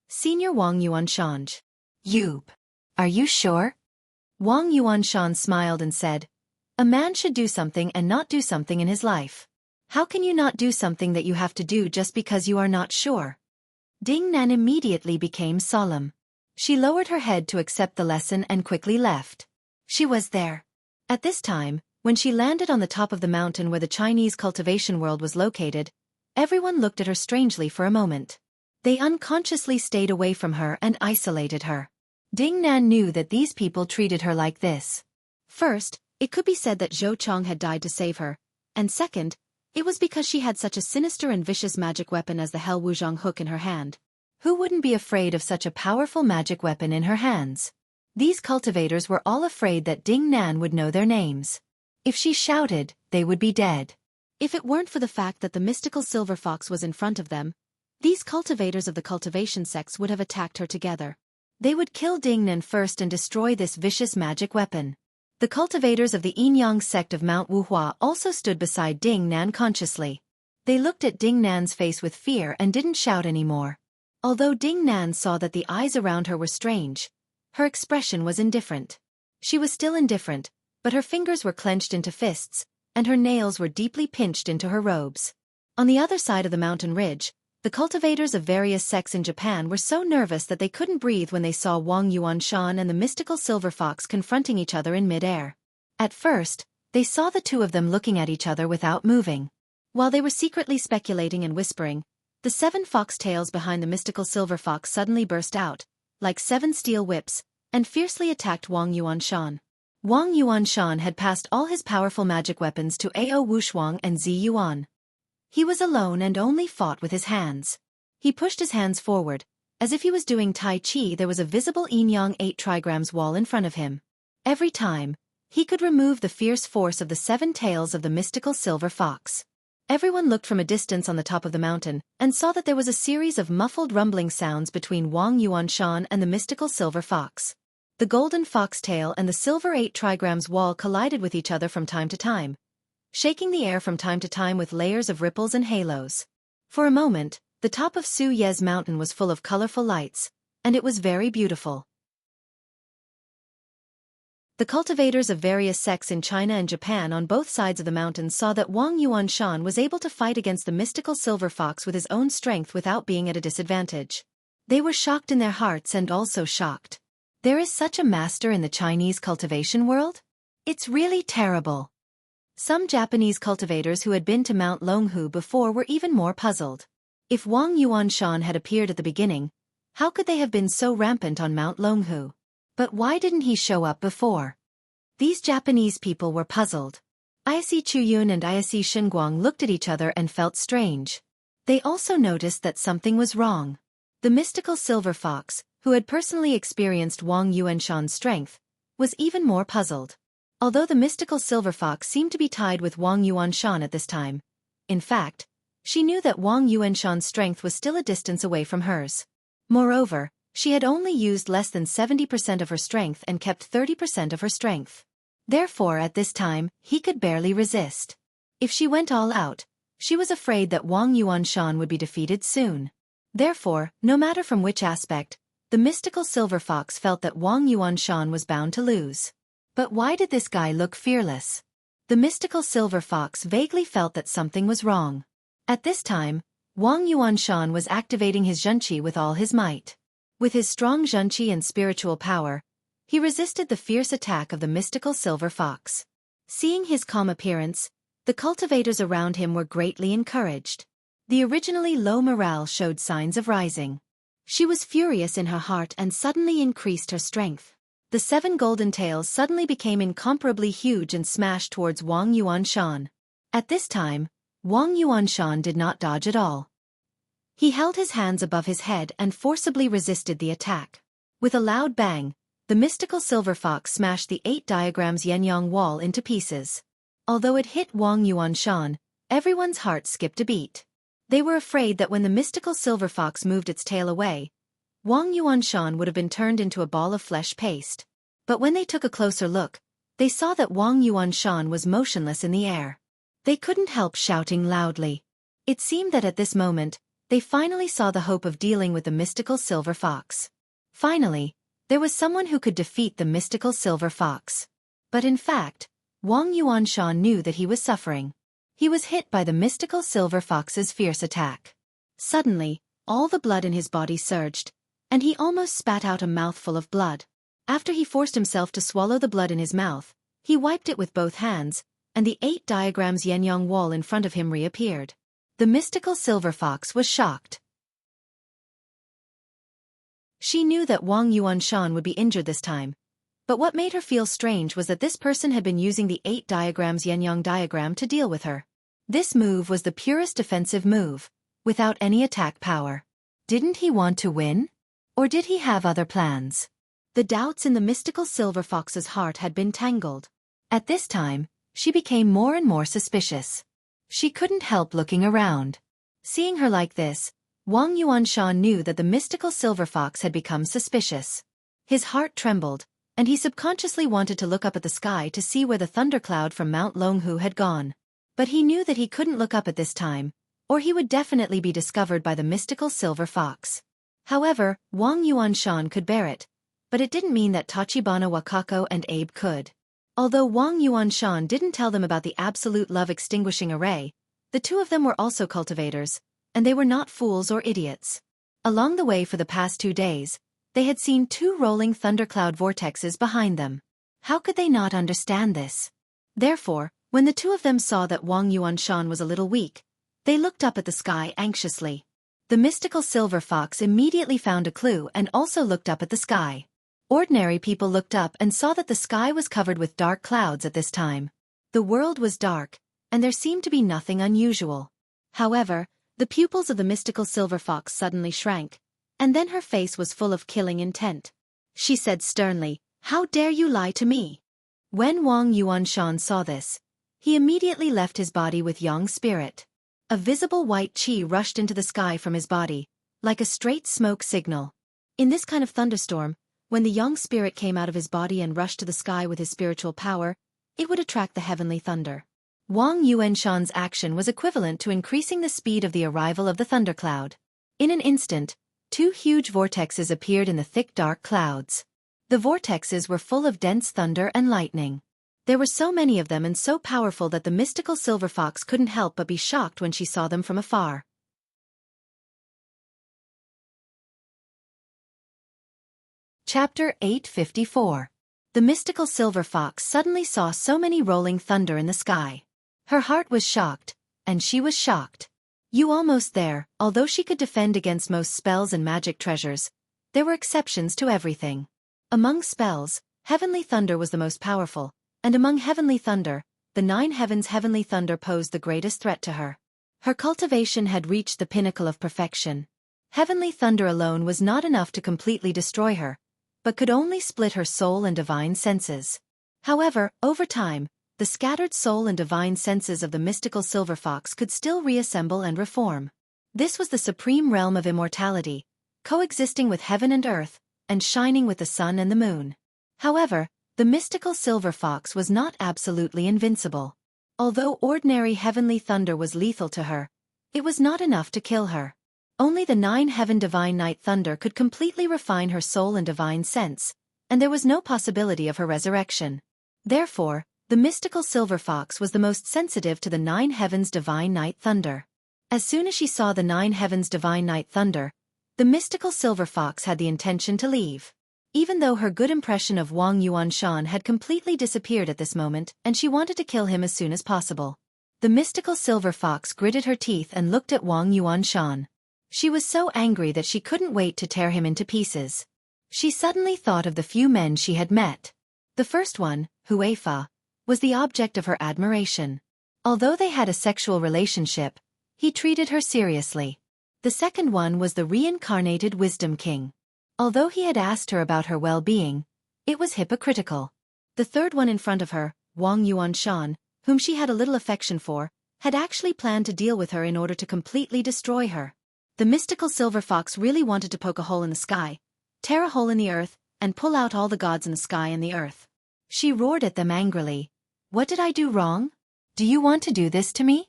"Senior Wang Yuanshan. Yub. Are you sure?" Wang Yuanshan smiled and said, "A man should do something and not do something in his life. How can you not do something that you have to do just because you are not sure?" Ding Nan immediately became solemn. She lowered her head to accept the lesson and quickly left. She was there. At this time, when she landed on the top of the mountain where the Chinese cultivation world was located, everyone looked at her strangely for a moment. They unconsciously stayed away from her and isolated her. Ding Nan knew that these people treated her like this. First, it could be said that Zhou Chong had died to save her, and second, it was because she had such a sinister and vicious magic weapon as the Hell Wuzhong hook in her hand. Who wouldn't be afraid of such a powerful magic weapon in her hands? These cultivators were all afraid that Ding Nan would know their names. If she shouted, they would be dead. If it weren't for the fact that the mystical silver fox was in front of them, these cultivators of the cultivation sects would have attacked her together. They would kill Ding Nan first and destroy this vicious magic weapon. The cultivators of the Yin-Yang sect of Mount Wuhua also stood beside Ding Nan consciously. They looked at Ding Nan's face with fear and didn't shout anymore. Although Ding Nan saw that the eyes around her were strange, her expression was indifferent. She was still indifferent, but her fingers were clenched into fists, and her nails were deeply pinched into her robes. On the other side of the mountain ridge, the cultivators of various sects in Japan were so nervous that they couldn't breathe when they saw Wang Yuanshan and the mystical silver fox confronting each other in mid-air. At first, they saw the two of them looking at each other without moving. While they were secretly speculating and whispering, the 7 foxtails behind the mystical silver fox suddenly burst out, like 7 steel whips, and fiercely attacked Wang Yuanshan. Wang Yuanshan had passed all his powerful magic weapons to Ao Wushuang and Zi Yuan. He was alone and only fought with his hands. He pushed his hands forward. As if he was doing Tai Chi, there was a visible yin-yang 8 trigrams wall in front of him. Every time, he could remove the fierce force of the 7 tails of the mystical silver fox. Everyone looked from a distance on the top of the mountain, and saw that there was a series of muffled rumbling sounds between Wang Yuanshan and the mystical silver fox. The golden foxtail and the silver 8 trigrams wall collided with each other from time to time, shaking the air from time to time with layers of ripples and halos. For a moment, the top of Su Ye's mountain was full of colorful lights, and it was very beautiful. The cultivators of various sects in China and Japan on both sides of the mountain saw that Wang Yuanshan was able to fight against the mystical silver fox with his own strength without being at a disadvantage. They were shocked in their hearts and also shocked. There is such a master in the Chinese cultivation world? It's really terrible. Some Japanese cultivators who had been to Mount Longhu before were even more puzzled. If Wang Yuanshan had appeared at the beginning, how could they have been so rampant on Mount Longhu? But why didn't he show up before? These Japanese people were puzzled. Ise Chuyun and Ise Shinguang looked at each other and felt strange. They also noticed that something was wrong. The mystical silver fox, who had personally experienced Wang Yuanshan's strength, was even more puzzled. Although the mystical silver fox seemed to be tied with Wang Yuanshan at this time, in fact, she knew that Wang Yuanshan's strength was still a distance away from hers. Moreover, she had only used less than 70% of her strength and kept 30% of her strength. Therefore, at this time, he could barely resist. If she went all out, she was afraid that Wang Yuanshan would be defeated soon. Therefore, no matter from which aspect, the mystical silver fox felt that Wang Yuanshan was bound to lose. But why did this guy look fearless? The mystical silver fox vaguely felt that something was wrong. At this time, Wang Yuanshan was activating his Xueqi with all his might. With his strong Xueqi and spiritual power, He resisted the fierce attack of the mystical silver fox. Seeing his calm appearance, the cultivators around him were greatly encouraged. The originally low morale showed signs of rising. She was furious in her heart and suddenly increased her strength. The 7 golden tails suddenly became incomparably huge and smashed towards Wang Yuanshan. At this time, Wang Yuanshan did not dodge at all. He held his hands above his head and forcibly resisted the attack. With a loud bang, the mystical silver fox smashed the 8 diagrams Yenyang wall into pieces. Although it hit Wang Yuanshan, everyone's heart skipped a beat. They were afraid that when the mystical silver fox moved its tail away, Wang Yuanshan would have been turned into a ball of flesh paste. But when they took a closer look, they saw that Wang Yuanshan was motionless in the air. They couldn't help shouting loudly. It seemed that at this moment, they finally saw the hope of dealing with the mystical silver fox. Finally, there was someone who could defeat the mystical silver fox. But in fact, Wang Yuanshan knew that he was suffering. He was hit by the mystical silver fox's fierce attack. Suddenly, all the blood in his body surged, and he almost spat out a mouthful of blood. After he forced himself to swallow the blood in his mouth, he wiped it with both hands, and the 8 diagrams Yenyang wall in front of him reappeared. The mystical silver fox was shocked. She knew that Wang Yuanshan would be injured this time, but what made her feel strange was that this person had been using the 8 diagrams Yenyang diagram to deal with her. This move was the purest defensive move, without any attack power. Didn't he want to win? Or did he have other plans? The doubts in the mystical silver fox's heart had been tangled. At this time, she became more and more suspicious. She couldn't help looking around. Seeing her like this, Wang Yuanshan knew that the mystical silver fox had become suspicious. His heart trembled, and he subconsciously wanted to look up at the sky to see where the thundercloud from Mount Longhu had gone. But he knew that he couldn't look up at this time, or he would definitely be discovered by the mystical silver fox. However, Wang Yuanshan could bear it, but it didn't mean that Tachibana Wakako and Abe could. Although Wang Yuanshan didn't tell them about the absolute love extinguishing array, the two of them were also cultivators, and they were not fools or idiots. Along the way for the past 2 days, they had seen 2 rolling thundercloud vortexes behind them. How could they not understand this? Therefore, when the 2 of them saw that Wang Yuanshan was a little weak, they looked up at the sky anxiously. The mystical silver fox immediately found a clue and also looked up at the sky. Ordinary people looked up and saw that the sky was covered with dark clouds at this time. The world was dark, and there seemed to be nothing unusual. However, the pupils of the mystical silver fox suddenly shrank, and then her face was full of killing intent. She said sternly, "How dare you lie to me?" When Wang Yuanshan saw this, he immediately left his body with Yang's spirit. A visible white qi rushed into the sky from his body, like a straight smoke signal. In this kind of thunderstorm, when the Yang spirit came out of his body and rushed to the sky with his spiritual power, it would attract the heavenly thunder. Wang Yuanshan's action was equivalent to increasing the speed of the arrival of the thundercloud. In an instant, 2 huge vortexes appeared in the thick dark clouds. The vortexes were full of dense thunder and lightning. There were so many of them and so powerful that the mystical silver fox couldn't help but be shocked when she saw them from afar. Chapter 854. The mystical silver fox suddenly saw so many rolling thunder in the sky. Her heart was shocked, and she was shocked. You almost there, although she could defend against most spells and magic treasures, there were exceptions to everything. Among spells, heavenly thunder was the most powerful, and among heavenly thunder, the 9 heavens heavenly thunder posed the greatest threat to her. Her cultivation had reached the pinnacle of perfection. Heavenly thunder alone was not enough to completely destroy her, but could only split her soul and divine senses. However, over time, the scattered soul and divine senses of the mystical silver fox could still reassemble and reform. This was the supreme realm of immortality, coexisting with heaven and earth, and shining with the sun and the moon. However, the mystical silver fox was not absolutely invincible. Although ordinary heavenly thunder was lethal to her, it was not enough to kill her. Only the 9 heaven divine night thunder could completely refine her soul and divine sense, and there was no possibility of her resurrection. Therefore, the mystical silver fox was the most sensitive to the 9 heavens divine night thunder. As soon as she saw the 9 heavens divine night thunder, the mystical silver fox had the intention to leave. even though her good impression of Wang Yuanshan had completely disappeared at this moment and she wanted to kill him as soon as possible. The mystical silver fox gritted her teeth and looked at Wang Yuanshan. She was so angry that she couldn't wait to tear him into pieces. She suddenly thought of the few men she had met. The first one, Xueqi, was the object of her admiration. Although they had a sexual relationship, he treated her seriously. The second one was the reincarnated Wisdom King. Although he had asked her about her well-being, it was hypocritical. The third one in front of her, Wang Yuanshan, whom she had a little affection for, had actually planned to deal with her in order to completely destroy her. The mystical silver fox really wanted to poke a hole in the sky, tear a hole in the earth, and pull out all the gods in the sky and the earth. She roared at them angrily. "What did I do wrong? Do you want to do this to me?"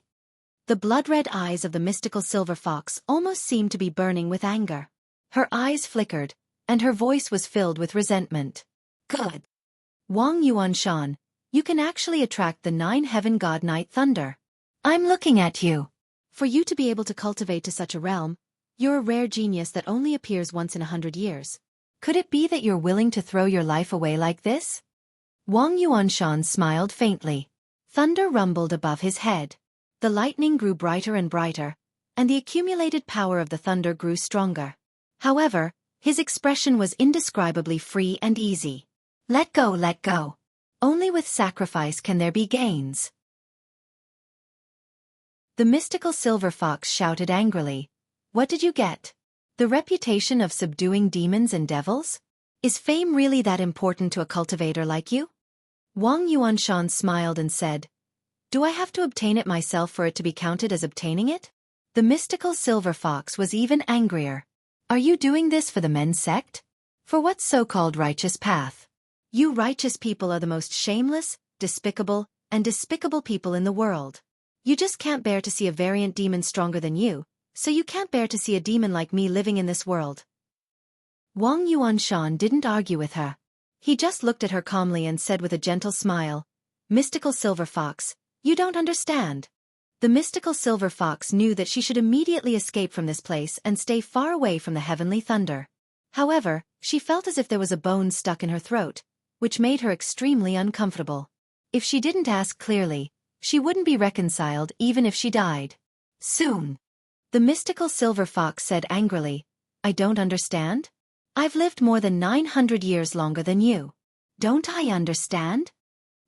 The blood-red eyes of the mystical silver fox almost seemed to be burning with anger. Her eyes flickered, and her voice was filled with resentment. "Good. Wang Yuanshan, you can actually attract the 9 heaven god night thunder. I'm looking at you. For you to be able to cultivate to such a realm, you're a rare genius that only appears once in 100 years. Could it be that you're willing to throw your life away like this?" Wang Yuanshan smiled faintly. Thunder rumbled above his head. The lightning grew brighter and brighter, and the accumulated power of the thunder grew stronger. However, his expression was indescribably free and easy. Let go, let go. Only with sacrifice can there be gains. The mystical silver fox shouted angrily. What did you get? The reputation of subduing demons and devils? Is fame really that important to a cultivator like you? Wang Yuanshan smiled and said, Do I have to obtain it myself for it to be counted as obtaining it? The mystical silver fox was even angrier. Are you doing this for the men's sect? For what so-called righteous path? You righteous people are the most shameless, despicable, and despicable people in the world. You just can't bear to see a variant demon stronger than you, so you can't bear to see a demon like me living in this world. Wang Yuanshan didn't argue with her. He just looked at her calmly and said with a gentle smile, Mystical silver fox, you don't understand. The mystical silver fox knew that she should immediately escape from this place and stay far away from the heavenly thunder. However, she felt as if there was a bone stuck in her throat, which made her extremely uncomfortable. If she didn't ask clearly, she wouldn't be reconciled even if she died. Soon. The mystical silver fox said angrily, I don't understand? I've lived more than 900 years longer than you. Don't I understand?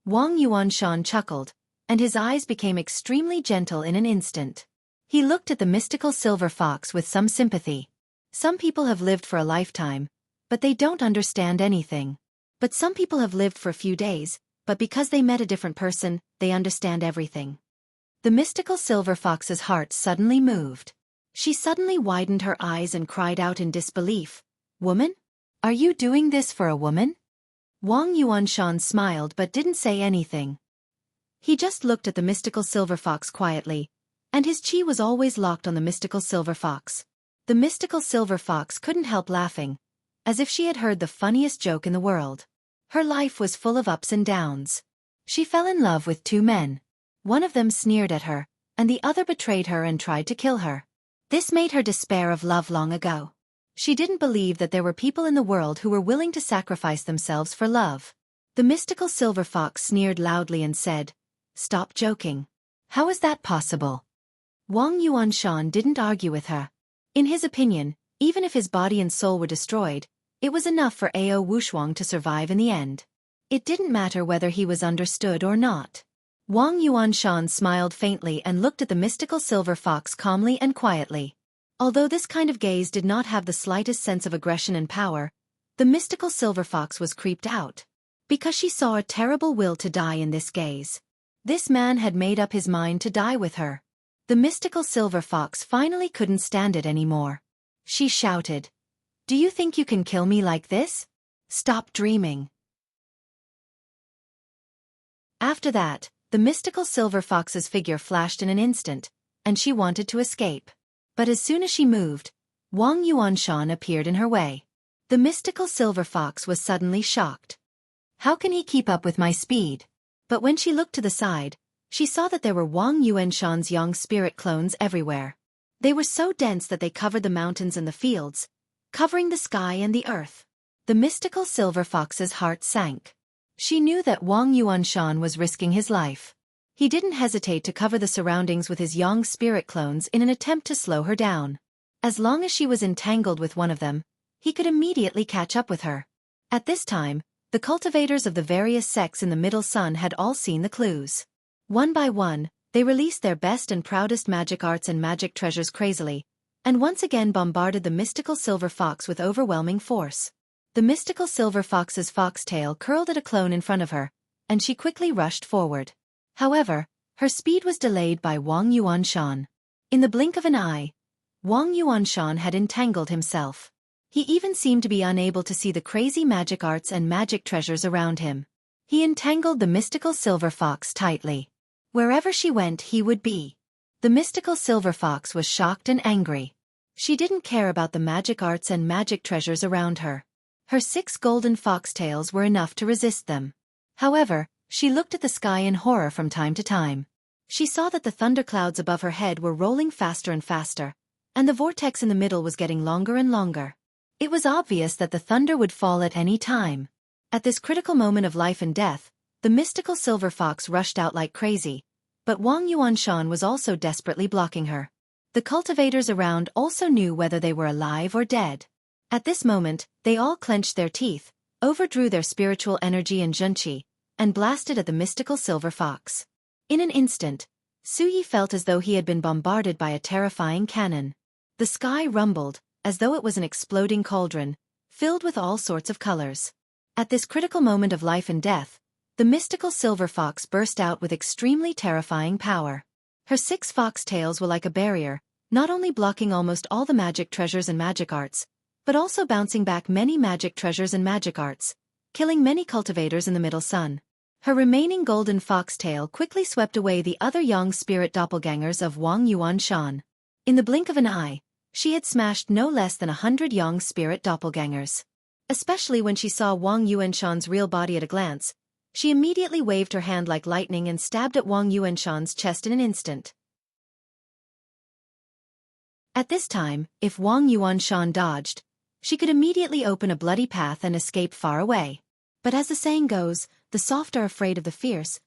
Wang Yuanshan chuckled, and his eyes became extremely gentle in an instant. He looked at the mystical silver fox with some sympathy. Some people have lived for a lifetime, but they don't understand anything. But some people have lived for a few days, but because they met a different person, they understand everything. The mystical silver fox's heart suddenly moved. She suddenly widened her eyes and cried out in disbelief, Woman? Are you doing this for a woman? Wang Yuanshan smiled but didn't say anything. He just looked at the mystical silver fox quietly, and his chi was always locked on the mystical silver fox. The mystical silver fox couldn't help laughing, as if she had heard the funniest joke in the world. Her life was full of ups and downs. She fell in love with 2 men. One of them sneered at her, and the other betrayed her and tried to kill her. This made her despair of love long ago. She didn't believe that there were people in the world who were willing to sacrifice themselves for love. The mystical silver fox sneered loudly and said, Stop joking. How is that possible? Wang Yuanshan didn't argue with her. In his opinion, even if his body and soul were destroyed, it was enough for Ao Wushuang to survive in the end. It didn't matter whether he was understood or not. Wang Yuanshan smiled faintly and looked at the mystical silver fox calmly and quietly. Although this kind of gaze did not have the slightest sense of aggression and power, the mystical silver fox was creeped out. Because she saw a terrible will to die in this gaze. This man had made up his mind to die with her. The mystical silver fox finally couldn't stand it anymore. She shouted, Do you think you can kill me like this? Stop dreaming. After that, the mystical silver fox's figure flashed in an instant, and she wanted to escape. But as soon as she moved, Wang Yuanshan appeared in her way. The mystical silver fox was suddenly shocked. How can he keep up with my speed? But when she looked to the side, she saw that there were Wang Yuanshan's young spirit clones everywhere. They were so dense that they covered the mountains and the fields, covering the sky and the earth. The mystical silver fox's heart sank. She knew that Wang Yuanshan was risking his life. He didn't hesitate to cover the surroundings with his young spirit clones in an attempt to slow her down. As long as she was entangled with one of them, he could immediately catch up with her. At this time, the cultivators of the various sects in the Middle Sun had all seen the clues. One by one, they released their best and proudest magic arts and magic treasures crazily, and once again bombarded the mystical silver fox with overwhelming force. The mystical silver fox's foxtail curled at a clone in front of her, and she quickly rushed forward. However, her speed was delayed by Wang Yuanshan. In the blink of an eye, Wang Yuanshan had entangled himself. He even seemed to be unable to see the crazy magic arts and magic treasures around him. He entangled the mystical silver fox tightly. Wherever she went, he would be. The mystical silver fox was shocked and angry. She didn't care about the magic arts and magic treasures around her. Her 6 golden foxtails were enough to resist them. However, she looked at the sky in horror from time to time. She saw that the thunderclouds above her head were rolling faster and faster, and the vortex in the middle was getting longer and longer. It was obvious that the thunder would fall at any time. At this critical moment of life and death, the mystical silver fox rushed out like crazy, but Wang Yuanshan was also desperately blocking her. The cultivators around also knew whether they were alive or dead. At this moment, they all clenched their teeth, overdrew their spiritual energy and Xueqi, and blasted at the mystical silver fox. In an instant, Xueqi felt as though he had been bombarded by a terrifying cannon. The sky rumbled, as though it was an exploding cauldron, filled with all sorts of colors. At this critical moment of life and death, the mystical silver fox burst out with extremely terrifying power. Her 6 foxtails were like a barrier, not only blocking almost all the magic treasures and magic arts, but also bouncing back many magic treasures and magic arts, killing many cultivators in the Middle Sun. Her remaining golden foxtail quickly swept away the other young spirit doppelgangers of Wang Yuanshan. In the blink of an eye, she had smashed no less than 100 young spirit doppelgangers. Especially when she saw Wang Yuanshan's real body at a glance, she immediately waved her hand like lightning and stabbed at Wang Yuanshan's chest in an instant. At this time, if Wang Yuanshan dodged, she could immediately open a bloody path and escape far away. But as the saying goes, the soft are afraid of the fierce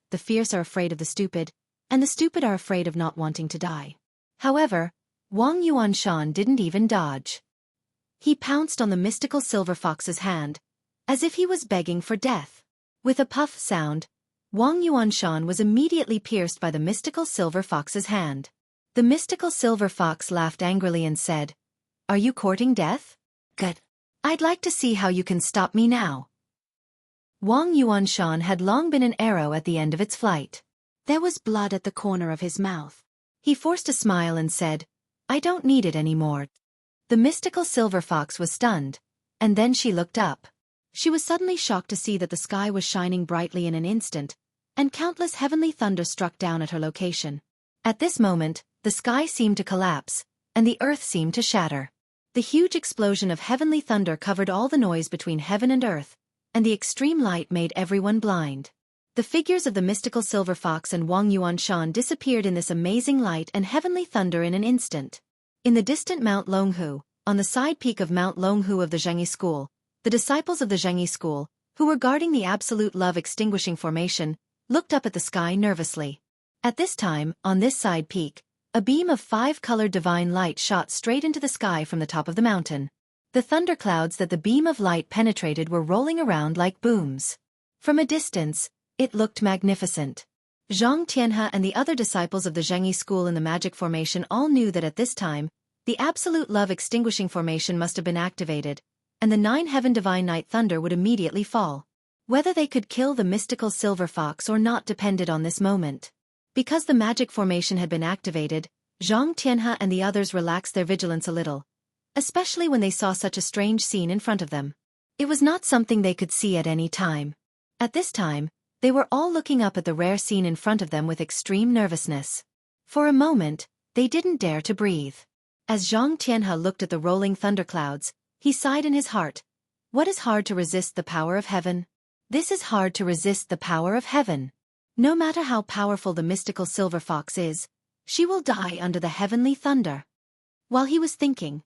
are afraid of the stupid, and the stupid are afraid of not wanting to die. However, Wang Yuanshan didn't even dodge. He pounced on the mystical silver fox's hand, as if he was begging for death. With a puff sound, Wang Yuanshan was immediately pierced by the mystical silver fox's hand. The mystical silver fox laughed angrily and said, "Are you courting death? Good. I'd like to see how you can stop me now." Wang Yuanshan had long been an arrow at the end of its flight. There was blood at the corner of his mouth. He forced a smile and said, "I don't need it anymore." The mystical silver fox was stunned, and then she looked up. She was suddenly shocked to see that the sky was shining brightly in an instant, and countless heavenly thunder struck down at her location. At this moment, the sky seemed to collapse, and the earth seemed to shatter. The huge explosion of heavenly thunder covered all the noise between heaven and earth, and the extreme light made everyone blind. The figures of the mystical silver fox and Wang Yuanshan disappeared in this amazing light and heavenly thunder in an instant. In the distant Mount Longhu, on the side peak of Mount Longhu of the Xueqi school, the disciples of the Xueqi school, who were guarding the absolute love extinguishing formation, looked up at the sky nervously. At this time, on this side peak, a beam of 5-colored divine light shot straight into the sky from the top of the mountain. The thunderclouds that the beam of light penetrated were rolling around like booms. From a distance, it looked magnificent. Zhang Tianhe and the other disciples of the Xueqi school in the magic formation all knew that at this time, the absolute love extinguishing formation must have been activated, and the 9-heaven divine night thunder would immediately fall. Whether they could kill the mystical silver fox or not depended on this moment. Because the magic formation had been activated, Zhang Tianhe and the others relaxed their vigilance a little, especially when they saw such a strange scene in front of them. It was not something they could see at any time. At this time, they were all looking up at the rare scene in front of them with extreme nervousness. For a moment, they didn't dare to breathe. As Zhang Tianhe looked at the rolling thunderclouds, he sighed in his heart. What is hard to resist the power of heaven? This is hard to resist the power of heaven. No matter how powerful the mystical silver fox is, she will die under the heavenly thunder. While he was thinking,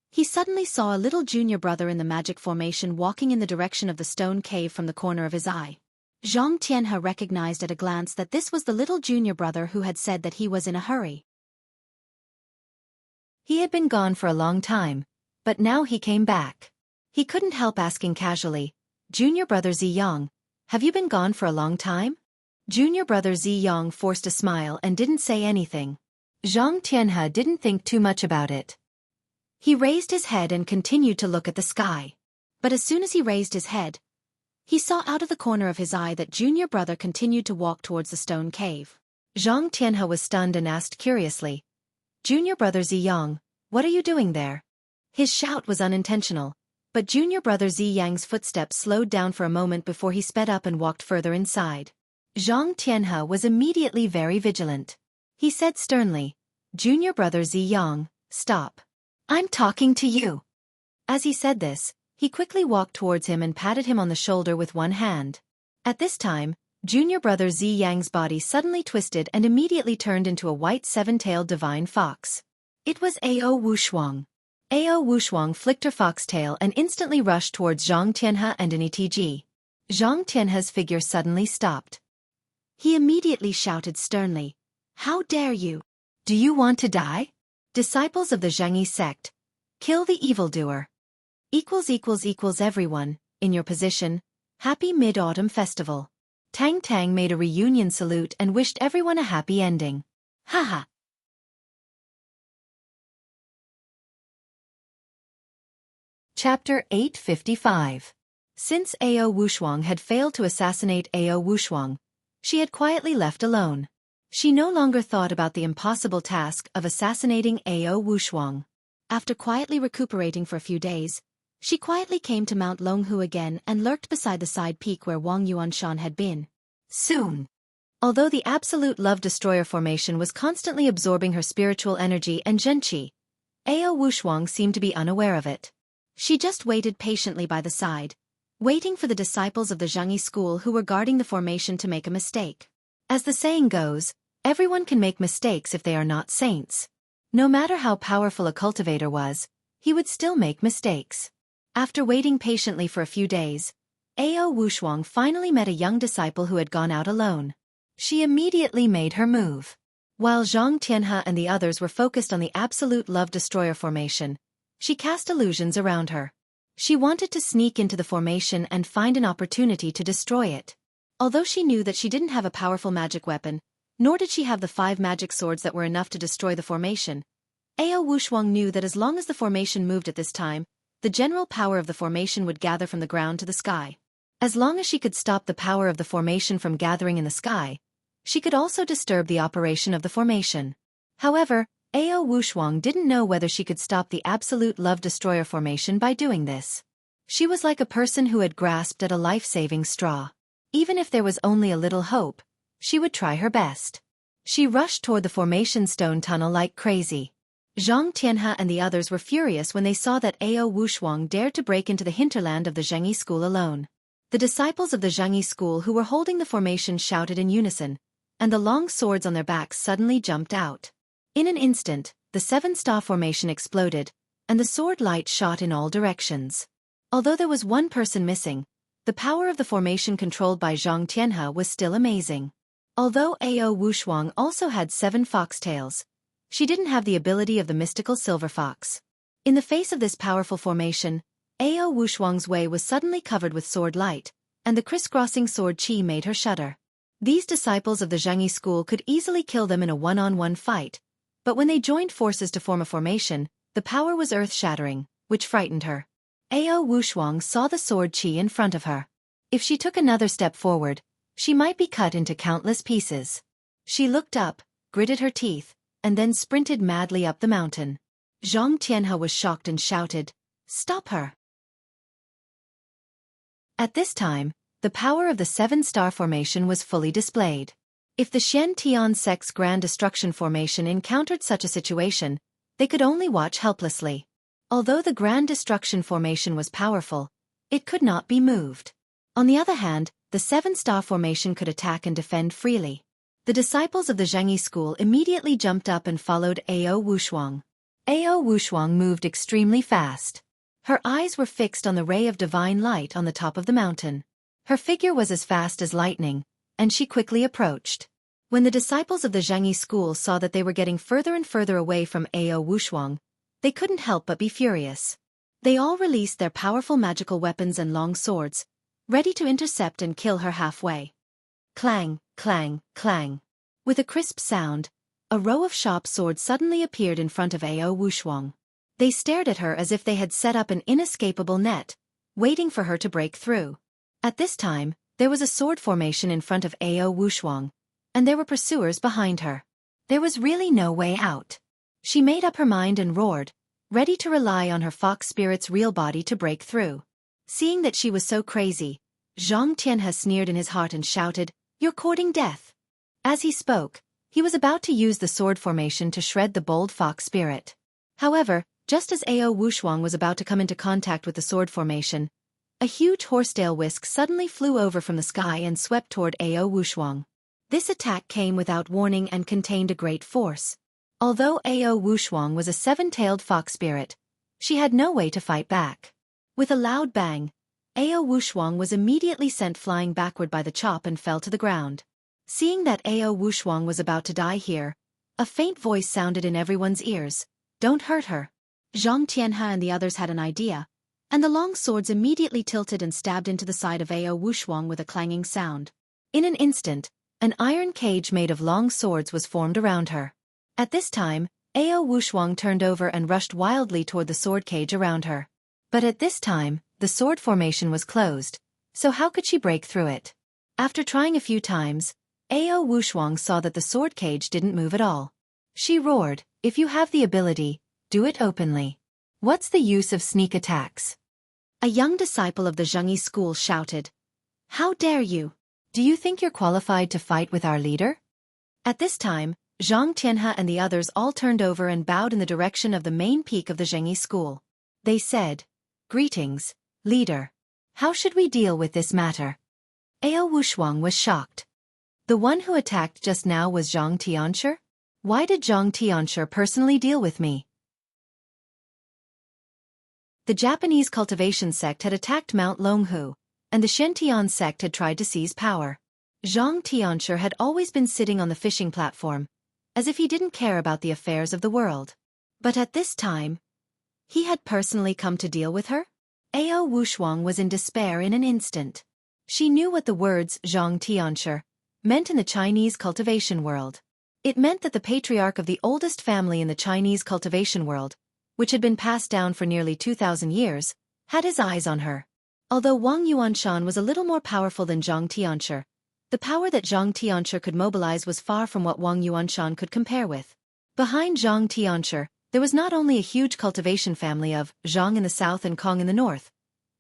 He suddenly saw a little junior brother in the magic formation walking in the direction of the stone cave from the corner of his eye. Zhang Tianhe recognized at a glance that this was the little junior brother who had said that he was in a hurry. He had been gone for a long time, but now he came back. He couldn't help asking casually, "Junior brother Ziyang, have you been gone for a long time?" Junior brother Ziyang forced a smile and didn't say anything. Zhang Tianhe didn't think too much about it. He raised his head and continued to look at the sky. But as soon as he raised his head, he saw out of the corner of his eye that junior brother continued to walk towards the stone cave. Zhang Tianhe was stunned and asked curiously, "Junior brother Ziyang, what are you doing there?" His shout was unintentional, but junior brother Ziyang's footsteps slowed down for a moment before he sped up and walked further inside. Zhang Tianhe was immediately very vigilant. He said sternly, "Junior brother Ziyang, stop. I'm talking to you." As he said this, he quickly walked towards him and patted him on the shoulder with one hand. At this time, junior brother Ziyang's body suddenly twisted and immediately turned into a white seven-tailed divine fox. It was Ao Wushuang. Ao Wushuang flicked her foxtail and instantly rushed towards Zhang Tianhe and Nitg. Zhang Tianhe's figure suddenly stopped. He immediately shouted sternly, "How dare you? Do you want to die? Disciples of the Zhengyi sect, kill the evildoer. Everyone, in your position, happy Mid-Autumn Festival." Tang Tang made a reunion salute and wished everyone a happy ending. Haha. Chapter 855. Since Ao Wushuang had failed to assassinate Ao Wushuang, she had quietly left alone. She no longer thought about the impossible task of assassinating Ao Wushuang. After quietly recuperating for a few days, she quietly came to Mount Longhu again and lurked beside the side peak where Wang Yuanshan had been. Soon. Although the absolute love destroyer formation was constantly absorbing her spiritual energy and zhenqi, Ao Wushuang seemed to be unaware of it. She just waited patiently by the side, waiting for the disciples of the Zhengyi school who were guarding the formation to make a mistake. As the saying goes, everyone can make mistakes if they are not saints. No matter how powerful a cultivator was, he would still make mistakes. After waiting patiently for a few days, Ao Wushuang finally met a young disciple who had gone out alone. She immediately made her move. While Zhang Tianhe and the others were focused on the absolute love destroyer formation, she cast illusions around her. She wanted to sneak into the formation and find an opportunity to destroy it. Although she knew that she didn't have a powerful magic weapon, nor did she have the 5 magic swords that were enough to destroy the formation, Ao Wushuang knew that as long as the formation moved at this time, the general power of the formation would gather from the ground to the sky. As long as she could stop the power of the formation from gathering in the sky, she could also disturb the operation of the formation. However, Ao Wushuang didn't know whether she could stop the absolute love destroyer formation by doing this. She was like a person who had grasped at a life-saving straw. Even if there was only a little hope, she would try her best. She rushed toward the formation stone tunnel like crazy. Zhang Tianhe and the others were furious when they saw that Ao Wushuang dared to break into the hinterland of the Zhengyi school alone. The disciples of the Zhengyi school who were holding the formation shouted in unison, and the long swords on their backs suddenly jumped out. In an instant, the 7-star formation exploded, and the sword light shot in all directions. Although there was one person missing, the power of the formation controlled by Zhang Tianhe was still amazing. Although Ao Wushuang also had 7 foxtails, she didn't have the ability of the mystical silver fox. In the face of this powerful formation, Ao Wushuang's way was suddenly covered with sword light, and the crisscrossing sword qi made her shudder. These disciples of the Zhengyi school could easily kill them in a one-on-one fight, but when they joined forces to form a formation, the power was earth-shattering, which frightened her. Ao Wushuang saw the sword qi in front of her. If she took another step forward, she might be cut into countless pieces. She looked up, gritted her teeth, and then sprinted madly up the mountain. Zhang Tianhe was shocked and shouted, "Stop her!" At this time, the power of the 7-star formation was fully displayed. If the Shen Tian sect's Grand Destruction formation encountered such a situation, they could only watch helplessly. Although the Grand Destruction formation was powerful, it could not be moved. On the other hand, the 7-star formation could attack and defend freely. The disciples of the Zhengyi school immediately jumped up and followed Ao Wushuang. Ao Wushuang moved extremely fast. Her eyes were fixed on the ray of divine light on the top of the mountain. Her figure was as fast as lightning, and she quickly approached. When the disciples of the Xueqi school saw that they were getting further and further away from Ao Wushuang, they couldn't help but be furious. They all released their powerful magical weapons and long swords, ready to intercept and kill her halfway. Clang, clang, clang. With a crisp sound, a row of sharp swords suddenly appeared in front of Ao Wushuang. They stared at her as if they had set up an inescapable net, waiting for her to break through. At this time, there was a sword formation in front of Ao Wushuang, and there were pursuers behind her. There was really no way out. She made up her mind and roared, ready to rely on her fox spirit's real body to break through. Seeing that she was so crazy, Zhang Tianhe sneered in his heart and shouted, "You're courting death." As he spoke, he was about to use the sword formation to shred the bold fox spirit. However, just as Ao Wushuang was about to come into contact with the sword formation, a huge horsetail whisk suddenly flew over from the sky and swept toward Ao Wushuang. This attack came without warning and contained a great force. Although Ao Wushuang was a seven-tailed fox spirit, she had no way to fight back. With a loud bang, Ao Wushuang was immediately sent flying backward by the chop and fell to the ground. Seeing that Ao Wushuang was about to die here, a faint voice sounded in everyone's ears, "Don't hurt her." Zhang Tianhe and the others had an idea, and the long swords immediately tilted and stabbed into the side of Ao Wushuang with a clanging sound. In an instant, an iron cage made of long swords was formed around her. At this time, Ao Wushuang turned over and rushed wildly toward the sword cage around her. But at this time, the sword formation was closed, so how could she break through it? After trying a few times, Ao Wushuang saw that the sword cage didn't move at all. She roared, "If you have the ability, do it openly. What's the use of sneak attacks?" A young disciple of the Xueqi school shouted, "How dare you? Do you think you're qualified to fight with our leader?" At this time, Zhang Tianhe and the others all turned over and bowed in the direction of the main peak of the Xueqi school. They said, "Greetings, leader. How should we deal with this matter?" Ao Wushuang was shocked. The one who attacked just now was Zhang Tianshi? Why did Zhang Tianshi personally deal with me? The Japanese cultivation sect had attacked Mount Longhu, and the Shen sect had tried to seize power. Zhang Tianshi had always been sitting on the fishing platform, as if he didn't care about the affairs of the world. But at this time, he had personally come to deal with her? Ao Wushuang was in despair in an instant. She knew what the words Zhang Tianshi meant in the Chinese cultivation world. It meant that the patriarch of the oldest family in the Chinese cultivation world, which had been passed down for nearly 2,000 years, had his eyes on her. Although Wang Yuanshan was a little more powerful than Zhang Tianshi, the power that Zhang Tianshi could mobilize was far from what Wang Yuanshan could compare with. Behind Zhang Tianshi, there was not only a huge cultivation family of Zhang in the south and Kong in the north,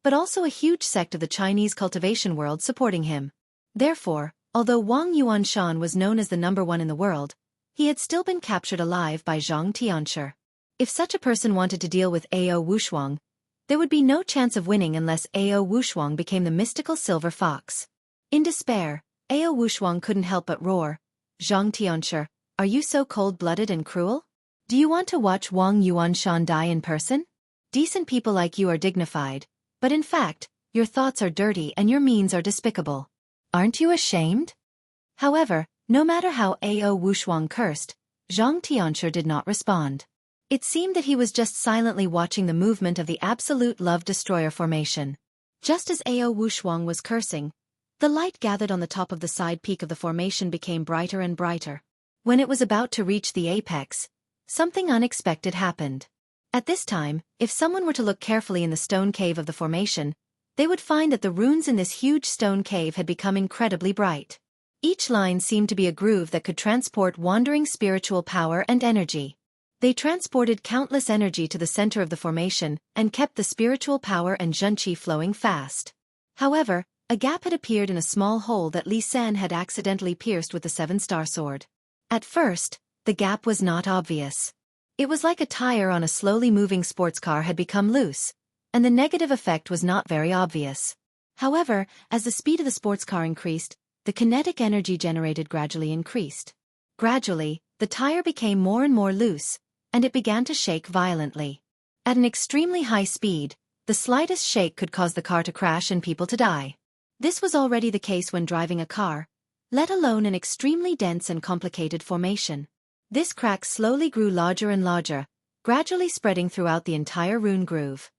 but also a huge sect of the Chinese cultivation world supporting him. Therefore, although Wang Yuanshan was known as the #1 in the world, he had still been captured alive by Zhang Tianshi. If such a person wanted to deal with Ao Wushuang, there would be no chance of winning unless Ao Wushuang became the mystical silver fox. In despair, Ao Wushuang couldn't help but roar, "Zhang Tianshi, are you so cold-blooded and cruel? Do you want to watch Wang Yuanshan die in person? Decent people like you are dignified, but in fact, your thoughts are dirty and your means are despicable. Aren't you ashamed?" However, no matter how Ao Wushuang cursed, Zhang Tianshi did not respond. It seemed that he was just silently watching the movement of the absolute love destroyer formation. Just as Ao Wushuang was cursing, the light gathered on the top of the side peak of the formation became brighter and brighter. When it was about to reach the apex, something unexpected happened. At this time, if someone were to look carefully in the stone cave of the formation, they would find that the runes in this huge stone cave had become incredibly bright. Each line seemed to be a groove that could transport wandering spiritual power and energy. They transported countless energy to the center of the formation and kept the spiritual power and zhenqi flowing fast. However, a gap had appeared in a small hole that Li San had accidentally pierced with the seven-star sword. At first, the gap was not obvious. It was like a tire on a slowly moving sports car had become loose, and the negative effect was not very obvious. However, as the speed of the sports car increased, the kinetic energy generated gradually increased. Gradually, the tire became more and more loose, and it began to shake violently. At an extremely high speed, the slightest shake could cause the car to crash and people to die. This was already the case when driving a car, let alone an extremely dense and complicated formation. This crack slowly grew larger and larger, gradually spreading throughout the entire rune groove.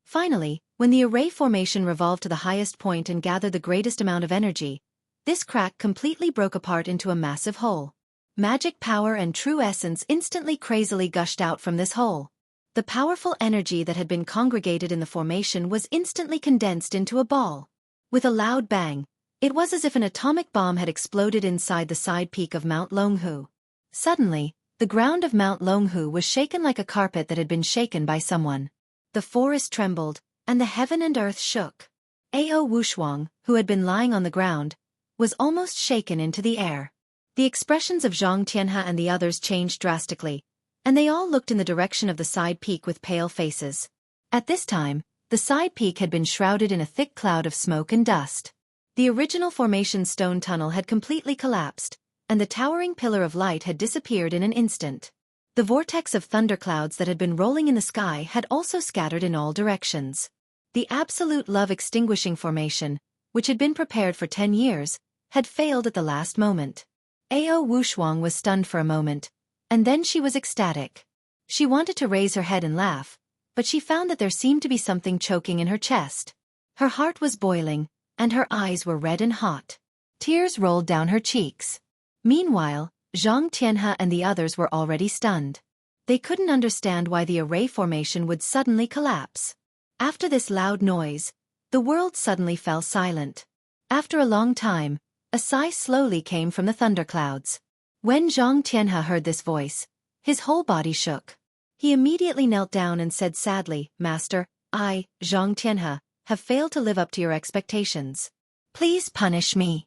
Finally, when the array formation revolved to the highest point and gathered the greatest amount of energy, this crack completely broke apart into a massive hole. Magic power and true essence instantly crazily gushed out from this hole. The powerful energy that had been congregated in the formation was instantly condensed into a ball. With a loud bang, it was as if an atomic bomb had exploded inside the side peak of Mount Longhu. Suddenly, the ground of Mount Longhu was shaken like a carpet that had been shaken by someone. The forest trembled, and the heaven and earth shook. Ao Wushuang, who had been lying on the ground, was almost shaken into the air. The expressions of Zhang Tianhe and the others changed drastically, and they all looked in the direction of the side peak with pale faces. At this time, the side peak had been shrouded in a thick cloud of smoke and dust. The original formation stone tunnel had completely collapsed, and the towering pillar of light had disappeared in an instant. The vortex of thunderclouds that had been rolling in the sky had also scattered in all directions. The absolute love extinguishing formation, which had been prepared for 10 years, had failed at the last moment. Ao Wushuang was stunned for a moment, and then she was ecstatic. She wanted to raise her head and laugh, but she found that there seemed to be something choking in her chest. Her heart was boiling, and her eyes were red and hot. Tears rolled down her cheeks. Meanwhile, Zhang Tianhe and the others were already stunned. They couldn't understand why the array formation would suddenly collapse. After this loud noise, the world suddenly fell silent. After a long time, a sigh slowly came from the thunderclouds. When Zhang Tianhe heard this voice, his whole body shook. He immediately knelt down and said sadly, "Master, I, Zhang Tianhe, have failed to live up to your expectations. Please punish me."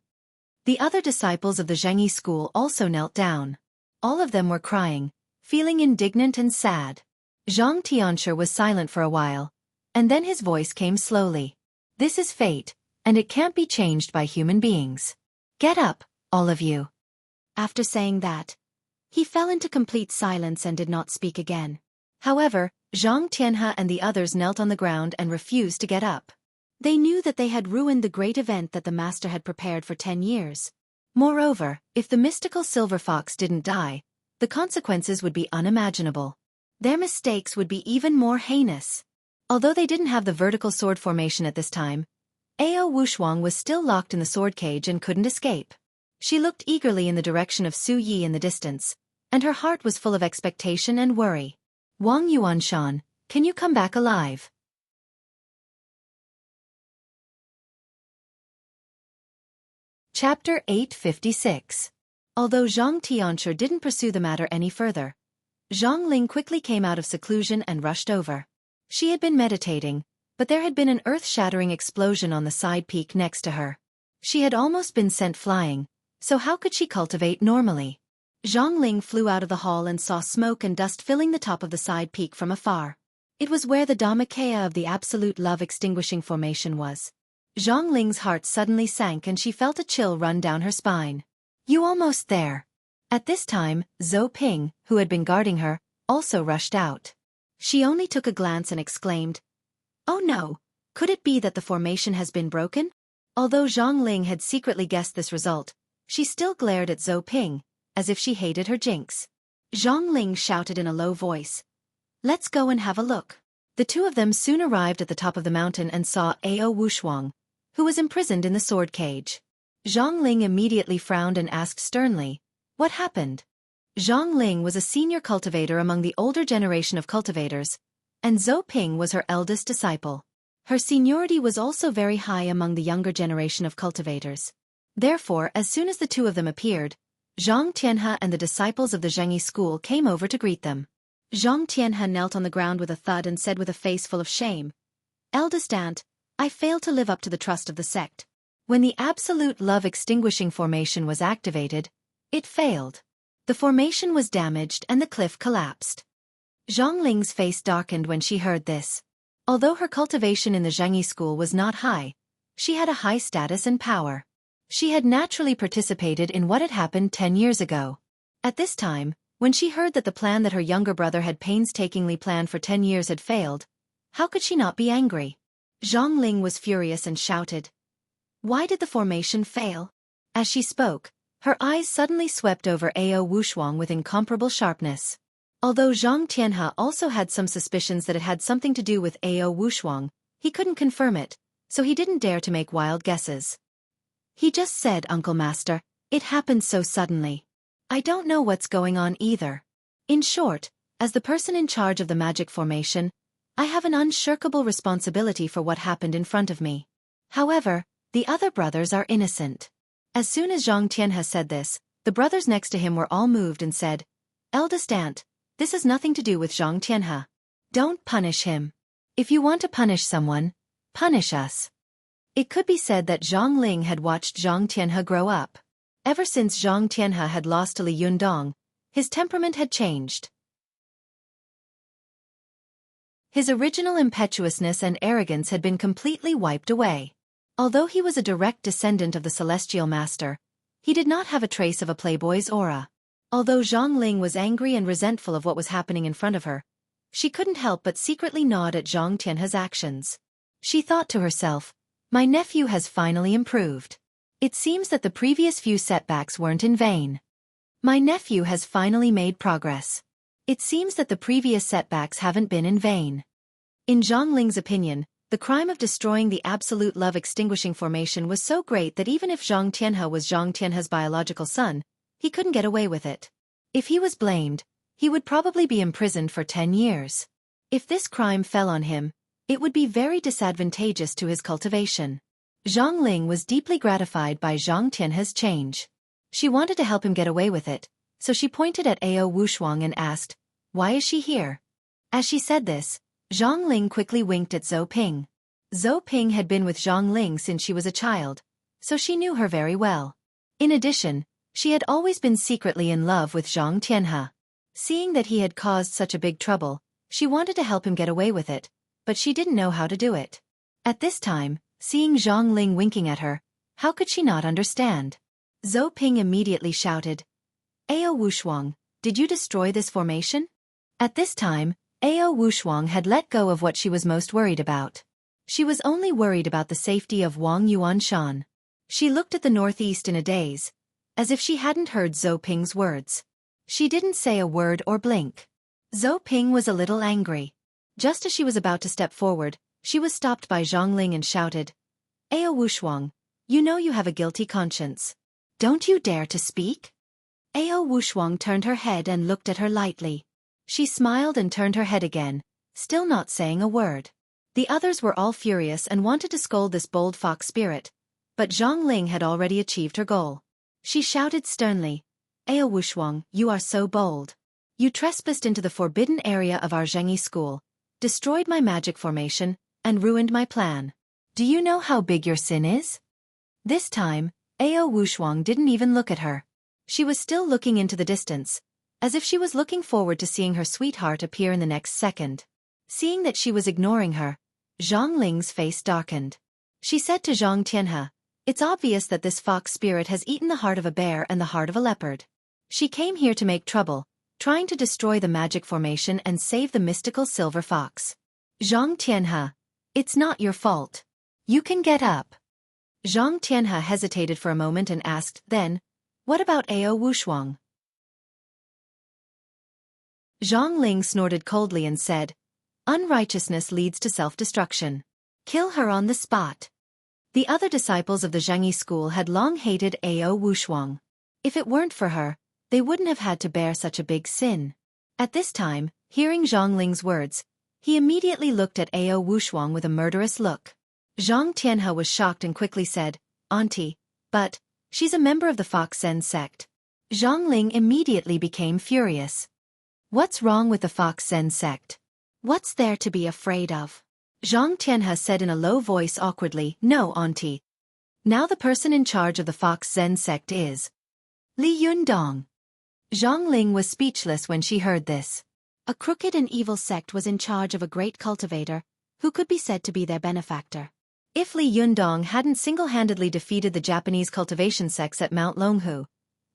The other disciples of the Xueqi school also knelt down. All of them were crying, feeling indignant and sad. Zhang Tianshi was silent for a while, and then his voice came slowly. "This is fate, and it can't be changed by human beings. Get up, all of you." After saying that, he fell into complete silence and did not speak again. However, Zhang Tianhe and the others knelt on the ground and refused to get up. They knew that they had ruined the great event that the master had prepared for 10 years. Moreover, if the mystical silver fox didn't die, the consequences would be unimaginable. Their mistakes would be even more heinous. Although they didn't have the vertical sword formation at this time, Ao Wushuang was still locked in the sword cage and couldn't escape. She looked eagerly in the direction of Xueqi in the distance, and her heart was full of expectation and worry. "Wang Yuanshan, can you come back alive?" Chapter 856. Although Zhang Tianshi didn't pursue the matter any further, Zhang Ling quickly came out of seclusion and rushed over. She had been meditating, but there had been an earth-shattering explosion on the side peak next to her. She had almost been sent flying, so how could she cultivate normally? Zhang Ling flew out of the hall and saw smoke and dust filling the top of the side peak from afar. It was where the Dhammakaya of the absolute love extinguishing formation was. Zhang Ling's heart suddenly sank and she felt a chill run down her spine. "You almost there." At this time, Zhou Ping, who had been guarding her, also rushed out. She only took a glance and exclaimed, "Oh no, could it be that the formation has been broken?" Although Zhang Ling had secretly guessed this result, she still glared at Zhou Ping, as if she hated her jinx. Zhang Ling shouted in a low voice, "Let's go and have a look." The two of them soon arrived at the top of the mountain and saw Ao Wushuang, who was imprisoned in the sword cage. Zhang Ling immediately frowned and asked sternly, "What happened?" Zhang Ling was a senior cultivator among the older generation of cultivators, and Zhou Ping was her eldest disciple. Her seniority was also very high among the younger generation of cultivators. Therefore, as soon as the two of them appeared, Zhang Tianhe and the disciples of the Xueqi school came over to greet them. Zhang Tianhe knelt on the ground with a thud and said with a face full of shame, "Eldest aunt, I failed to live up to the trust of the sect. When the absolute love extinguishing formation was activated, it failed. The formation was damaged and the cliff collapsed." Zhang Ling's face darkened when she heard this. Although her cultivation in the Xueqi school was not high, she had a high status and power. She had naturally participated in what had happened 10 years ago. At this time, when she heard that the plan that her younger brother had painstakingly planned for 10 years had failed, how could she not be angry? Zhang Ling was furious and shouted, "Why did the formation fail?" As she spoke, her eyes suddenly swept over Ao Wushuang with incomparable sharpness. Although Zhang Tianhe also had some suspicions that it had something to do with Ao Wushuang, he couldn't confirm it, so he didn't dare to make wild guesses. He just said, "Uncle Master, it happened so suddenly. I don't know what's going on either." In short, as the person in charge of the magic formation, I have an unshirkable responsibility for what happened in front of me. However, the other brothers are innocent. As soon as Zhang Tianhe said this, the brothers next to him were all moved and said, "Eldest aunt, this has nothing to do with Zhang Tianhe. Don't punish him. If you want to punish someone, punish us." It could be said that Zhang Ling had watched Zhang Tianhe grow up. Ever since Zhang Tianhe had lost to Li Yundong, his temperament had changed. His original impetuousness and arrogance had been completely wiped away. Although he was a direct descendant of the Celestial Master, he did not have a trace of a playboy's aura. Although Zhang Ling was angry and resentful of what was happening in front of her, she couldn't help but secretly nod at Zhang Tianhe's actions. She thought to herself, "My nephew has finally improved. It seems that the previous few setbacks weren't in vain. My nephew has finally made progress. It seems that the previous setbacks haven't been in vain." In Zhang Ling's opinion, the crime of destroying the absolute love-extinguishing formation was so great that even if Zhang Tianhe was Zhang Tianhe's biological son, he couldn't get away with it. If he was blamed, he would probably be imprisoned for 10 years. If this crime fell on him, it would be very disadvantageous to his cultivation. Zhang Ling was deeply gratified by Zhang Tianhe's change. She wanted to help him get away with it, so she pointed at Ao Wushuang and asked, "Why is she here?" As she said this, Zhang Ling quickly winked at Zhou Ping. Zhou Ping had been with Zhang Ling since she was a child, so she knew her very well. In addition, she had always been secretly in love with Zhang Tianhe. Seeing that he had caused such a big trouble, she wanted to help him get away with it, but she didn't know how to do it. At this time, seeing Zhang Ling winking at her, how could she not understand? Zhou Ping immediately shouted, "Ao Wushuang, did you destroy this formation?" At this time, Ao Wushuang had let go of what she was most worried about. She was only worried about the safety of Wang Yuanshan. She looked at the northeast in a daze, as if she hadn't heard Zhou Ping's words. She didn't say a word or blink. Zhou Ping was a little angry. Just as she was about to step forward, she was stopped by Zhang Ling and shouted, "Ao Wushuang, you know you have a guilty conscience. Don't you dare to speak?" Ao Wushuang turned her head and looked at her lightly. She smiled and turned her head again, still not saying a word. The others were all furious and wanted to scold this bold fox spirit, but Zhang Ling had already achieved her goal. She shouted sternly, "Ao Wushuang, you are so bold. You trespassed into the forbidden area of our Xueqi school, destroyed my magic formation, and ruined my plan. Do you know how big your sin is?" This time, Ao Wushuang didn't even look at her. She was still looking into the distance, as if she was looking forward to seeing her sweetheart appear in the next second. Seeing that she was ignoring her, Zhang Ling's face darkened. She said to Zhang Tianhe, "It's obvious that this fox spirit has eaten the heart of a bear and the heart of a leopard. She came here to make trouble, trying to destroy the magic formation and save the mystical silver fox. Zhang Tianhe, it's not your fault. You can get up." Zhang Tianhe hesitated for a moment and asked, "Then, what about Ao Wushuang?" Zhang Ling snorted coldly and said, "Unrighteousness leads to self-destruction. Kill her on the spot." The other disciples of the Xueqi school had long hated Ao Wushuang. If it weren't for her, they wouldn't have had to bear such a big sin. At this time, hearing Zhang Ling's words, he immediately looked at Ao Wushuang with a murderous look. Zhang Tianhe was shocked and quickly said, "Auntie, but she's a member of the Fox Zen sect." Zhang Ling immediately became furious. "What's wrong with the Fox Zen sect? What's there to be afraid of?" Zhang Tianhe said in a low voice awkwardly, "No, Auntie. Now the person in charge of the Fox Zen sect is Li Yundong." Zhang Ling was speechless when she heard this. A crooked and evil sect was in charge of a great cultivator, who could be said to be their benefactor. If Li Yundong hadn't single-handedly defeated the Japanese cultivation sects at Mount Longhu,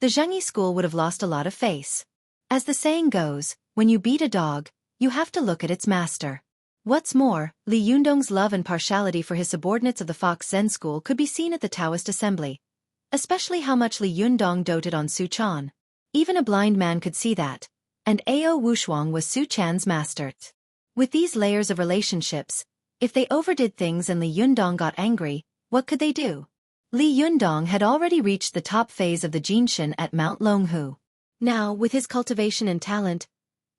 the Zhengyi school would have lost a lot of face. As the saying goes, when you beat a dog, you have to look at its master. What's more, Li Yundong's love and partiality for his subordinates of the Fox Zen school could be seen at the Taoist assembly. Especially how much Li Yundong doted on Su Chan. Even a blind man could see that. And Ao Wushuang was Su Chan's master. With these layers of relationships, if they overdid things and Li Yundong got angry, what could they do? Li Yundong had already reached the top phase of the Jinshan at Mount Longhu. Now, with his cultivation and talent,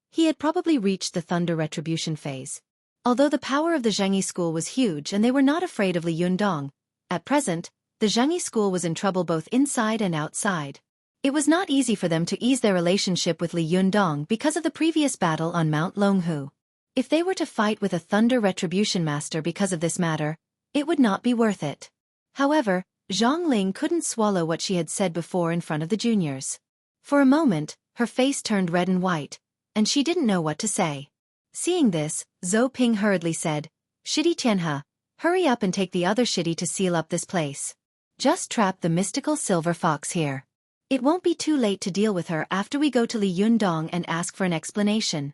he had probably reached the Thunder Retribution phase. Although the power of the Zhengyi school was huge and they were not afraid of Li Yundong, at present, the Zhengyi school was in trouble both inside and outside. It was not easy for them to ease their relationship with Li Yundong because of the previous battle on Mount Longhu. If they were to fight with a Thunder Retribution Master because of this matter, it would not be worth it. However, Zhang Ling couldn't swallow what she had said before in front of the juniors. For a moment, her face turned red and white, and she didn't know what to say. Seeing this, Zhou Ping hurriedly said, "Shidi Tianhe, hurry up and take the other Shidi to seal up this place. Just trap the mystical silver fox here. It won't be too late to deal with her after we go to Li Yundong and ask for an explanation."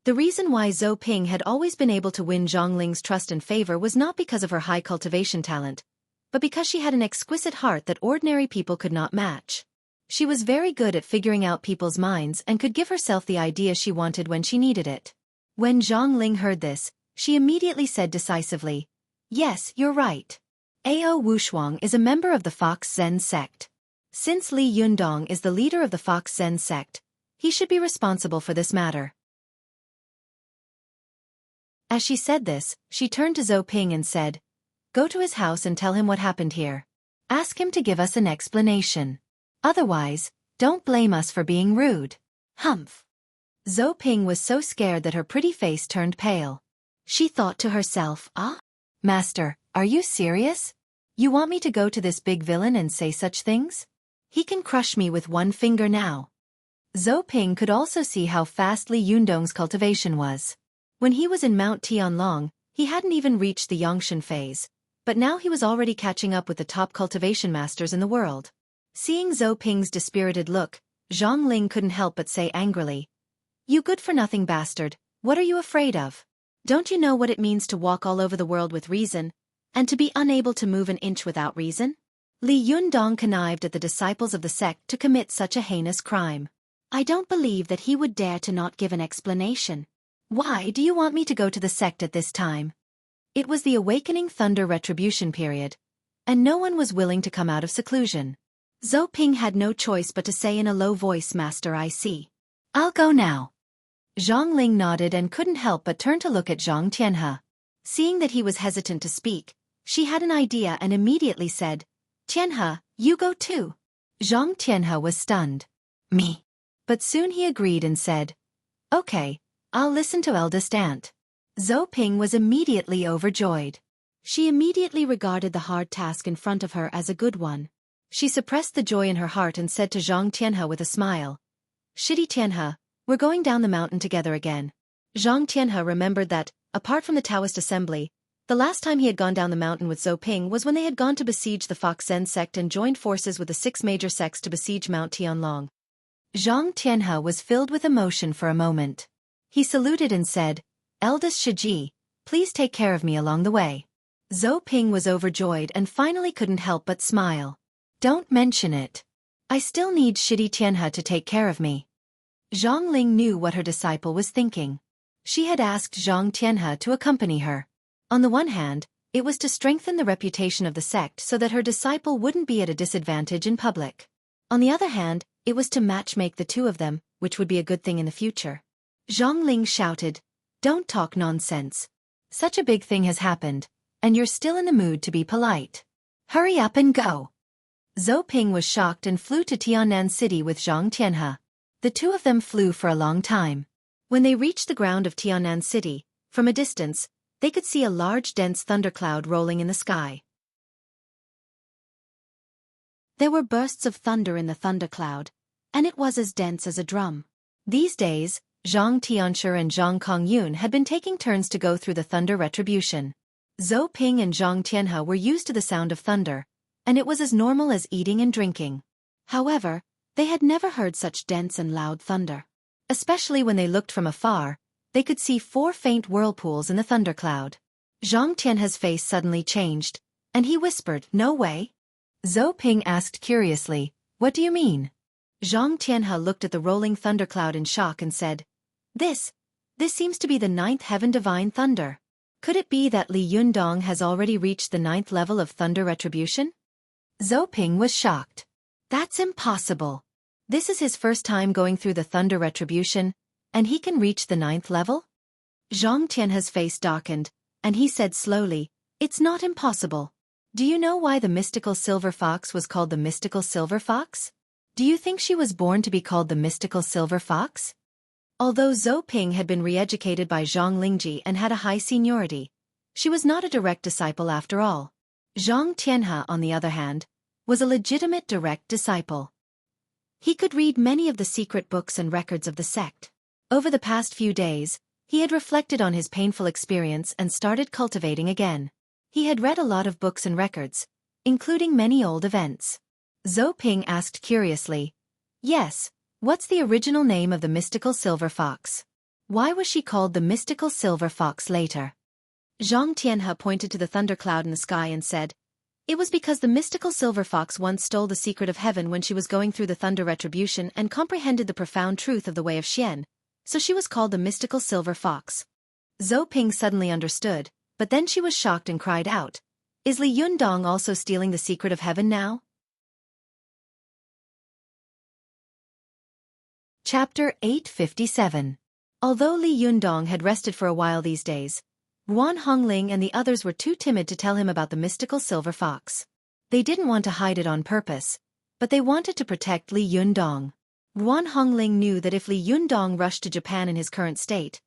The reason why Zhou Ping had always been able to win Zhang Ling's trust and favor was not because of her high cultivation talent, but because she had an exquisite heart that ordinary people could not match. She was very good at figuring out people's minds and could give herself the idea she wanted when she needed it. When Zhang Ling heard this, she immediately said decisively, "Yes, you're right. Ao Wushuang is a member of the Fox Zen sect. Since Li Yundong is the leader of the Fox Zen sect, he should be responsible for this matter." As she said this, she turned to Zhou Ping and said, "Go to his house and tell him what happened here. Ask him to give us an explanation. Otherwise, don't blame us for being rude." Humph. Zhou Ping was so scared that her pretty face turned pale. She thought to herself, Master, are you serious? You want me to go to this big villain and say such things? He can crush me with one finger now." Zhou Ping could also see how fast Li Yundong's cultivation was. When he was in Mount Tianlong, he hadn't even reached the Yongshan phase, but now he was already catching up with the top cultivation masters in the world. Seeing Zhou Ping's dispirited look, Zhang Ling couldn't help but say angrily, "You good-for-nothing bastard, what are you afraid of? Don't you know what it means to walk all over the world with reason, and to be unable to move an inch without reason?" Li Yundong connived at the disciples of the sect to commit such a heinous crime. "I don't believe that he would dare to not give an explanation. Why do you want me to go to the sect at this time?" It was the awakening Thunder Retribution period, and no one was willing to come out of seclusion. Zhou Ping had no choice but to say in a low voice, "Master, I see. I'll go now." Zhang Ling nodded and couldn't help but turn to look at Zhang Tianhe. Seeing that he was hesitant to speak, she had an idea and immediately said, "Tianhe, you go too." Zhang Tianhe was stunned. "Me?" But soon he agreed and said, "Okay, I'll listen to eldest aunt." Zhou Ping was immediately overjoyed. She immediately regarded the hard task in front of her as a good one. She suppressed the joy in her heart and said to Zhang Tianhe with a smile, "Shidi Tianhe, we're going down the mountain together again." Zhang Tianhe remembered that, apart from the Taoist assembly, the last time he had gone down the mountain with Zhou Ping was when they had gone to besiege the Fox Zen sect and joined forces with the 6 major sects to besiege Mount Tianlong. Zhang Tianhe was filled with emotion for a moment. He saluted and said, "Eldest Shiji, please take care of me along the way." Zhou Ping was overjoyed and finally couldn't help but smile. "Don't mention it. I still need Shidi Tianhe to take care of me." Zhang Ling knew what her disciple was thinking. She had asked Zhang Tianhe to accompany her. On the one hand, it was to strengthen the reputation of the sect so that her disciple wouldn't be at a disadvantage in public. On the other hand, it was to matchmake the two of them, which would be a good thing in the future. Zhang Ling shouted, "Don't talk nonsense. Such a big thing has happened, and you're still in the mood to be polite. Hurry up and go." Zhou Ping was shocked and flew to Tiannan City with Zhang Tianhe. The two of them flew for a long time. When they reached the ground of Tiannan City, from a distance, they could see a large dense thundercloud rolling in the sky. There were bursts of thunder in the thundercloud, and it was as dense as a drum. These days, Zhang Tianshi and Zhang Kongyun had been taking turns to go through the thunder retribution. Zhou Ping and Zhang Tianhe were used to the sound of thunder, and it was as normal as eating and drinking. However, They had never heard such dense and loud thunder. Especially when they looked from afar, they could see 4 faint whirlpools in the thundercloud. Zhang Tianhe's face suddenly changed, and he whispered, "No way?" Zhou Ping asked curiously, "What do you mean?" Zhang Tianhe looked at the rolling thundercloud in shock and said, This seems to be the 9th heaven divine thunder. Could it be that Li Yundong has already reached the 9th level of thunder retribution? Zhou Ping was shocked. That's impossible. This is his first time going through the thunder retribution, and he can reach the 9th level? Zhang Tianhe's face darkened, and he said slowly, "It's not impossible. Do you know why the mystical silver fox was called the mystical silver fox? Do you think she was born to be called the mystical silver fox?" Although Zhou Ping had been re-educated by Zhang Lingji and had a high seniority, she was not a direct disciple after all. Zhang Tianhe, on the other hand, was a legitimate direct disciple. He could read many of the secret books and records of the sect. Over the past few days, he had reflected on his painful experience and started cultivating again. He had read a lot of books and records, including many old events. Zhou Ping asked curiously, "Yes, what's the original name of the mystical silver fox? Why was she called the mystical silver fox later?" Zhang Tianhe pointed to the thundercloud in the sky and said, "It was because the mystical silver fox once stole the secret of heaven when she was going through the thunder retribution and comprehended the profound truth of the way of Xian, so she was called the mystical silver fox." Zhou Ping suddenly understood, but then she was shocked and cried out, "Is Li Yundong also stealing the secret of heaven now?" Chapter 857. Although Li Yundong had rested for a while these days, Guan Hongling and the others were too timid to tell him about the mystical silver fox. They didn't want to hide it on purpose, but they wanted to protect Li Yundong. Guan Hongling knew that if Li Yundong rushed to Japan in his current state,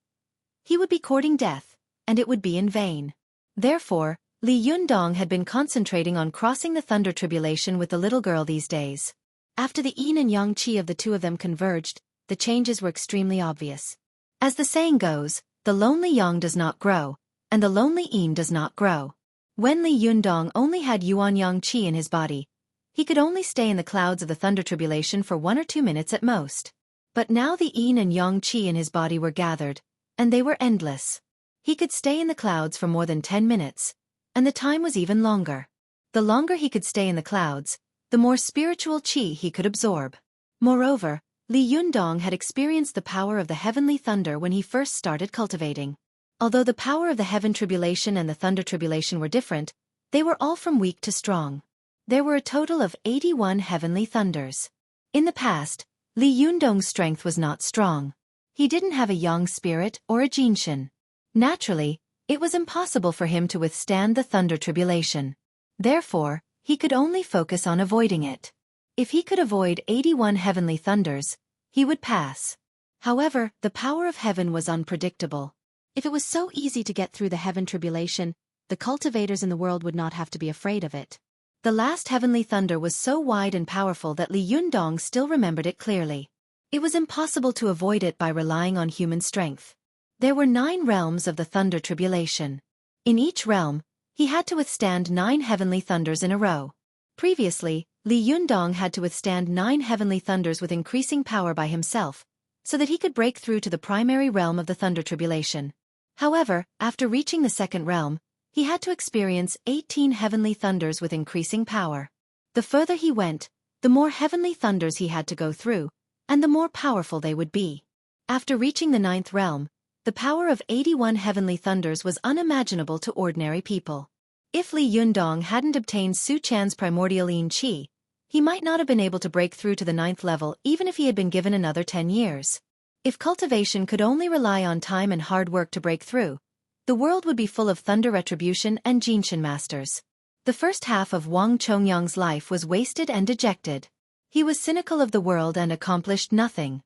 he would be courting death, and it would be in vain. Therefore, Li Yundong had been concentrating on crossing the thunder tribulation with the little girl these days. After the yin and yang qi of the two of them converged, the changes were extremely obvious. As the saying goes, the lonely yang does not grow, and the lonely yin does not grow. When Li Yundong only had yuan yang qi in his body, he could only stay in the clouds of the thunder tribulation for 1 or 2 minutes at most. But now the yin and yang qi in his body were gathered, and they were endless. He could stay in the clouds for more than 10 minutes, and the time was even longer. The longer he could stay in the clouds, the more spiritual qi he could absorb. Moreover, Li Yundong had experienced the power of the heavenly thunder when he first started cultivating. Although the power of the heaven tribulation and the thunder tribulation were different, they were all from weak to strong. There were a total of 81 heavenly thunders. In the past, Li Yundong's strength was not strong. He didn't have a yang spirit or a jinshin. Naturally, it was impossible for him to withstand the thunder tribulation. Therefore, he could only focus on avoiding it. If he could avoid 81 heavenly thunders, he would pass. However, the power of heaven was unpredictable. If it was so easy to get through the heaven tribulation, the cultivators in the world would not have to be afraid of it. The last heavenly thunder was so wide and powerful that Li Yundong still remembered it clearly. It was impossible to avoid it by relying on human strength. There were 9 realms of the thunder tribulation. In each realm, he had to withstand 9 heavenly thunders in a row. Previously, Li Yundong had to withstand 9 heavenly thunders with increasing power by himself, so that he could break through to the primary realm of the thunder tribulation. However, after reaching the second realm, he had to experience 18 heavenly thunders with increasing power. The further he went, the more heavenly thunders he had to go through, and the more powerful they would be. After reaching the 9th realm, the power of 81 heavenly thunders was unimaginable to ordinary people. If Li Yundong hadn't obtained Su Chan's primordial yin qi, he might not have been able to break through to the 9th level even if he had been given another 10 years. If cultivation could only rely on time and hard work to break through, the world would be full of thunder retribution and jinshin masters. The first half of Wang Chongyang's life was wasted and dejected. He was cynical of the world and accomplished nothing.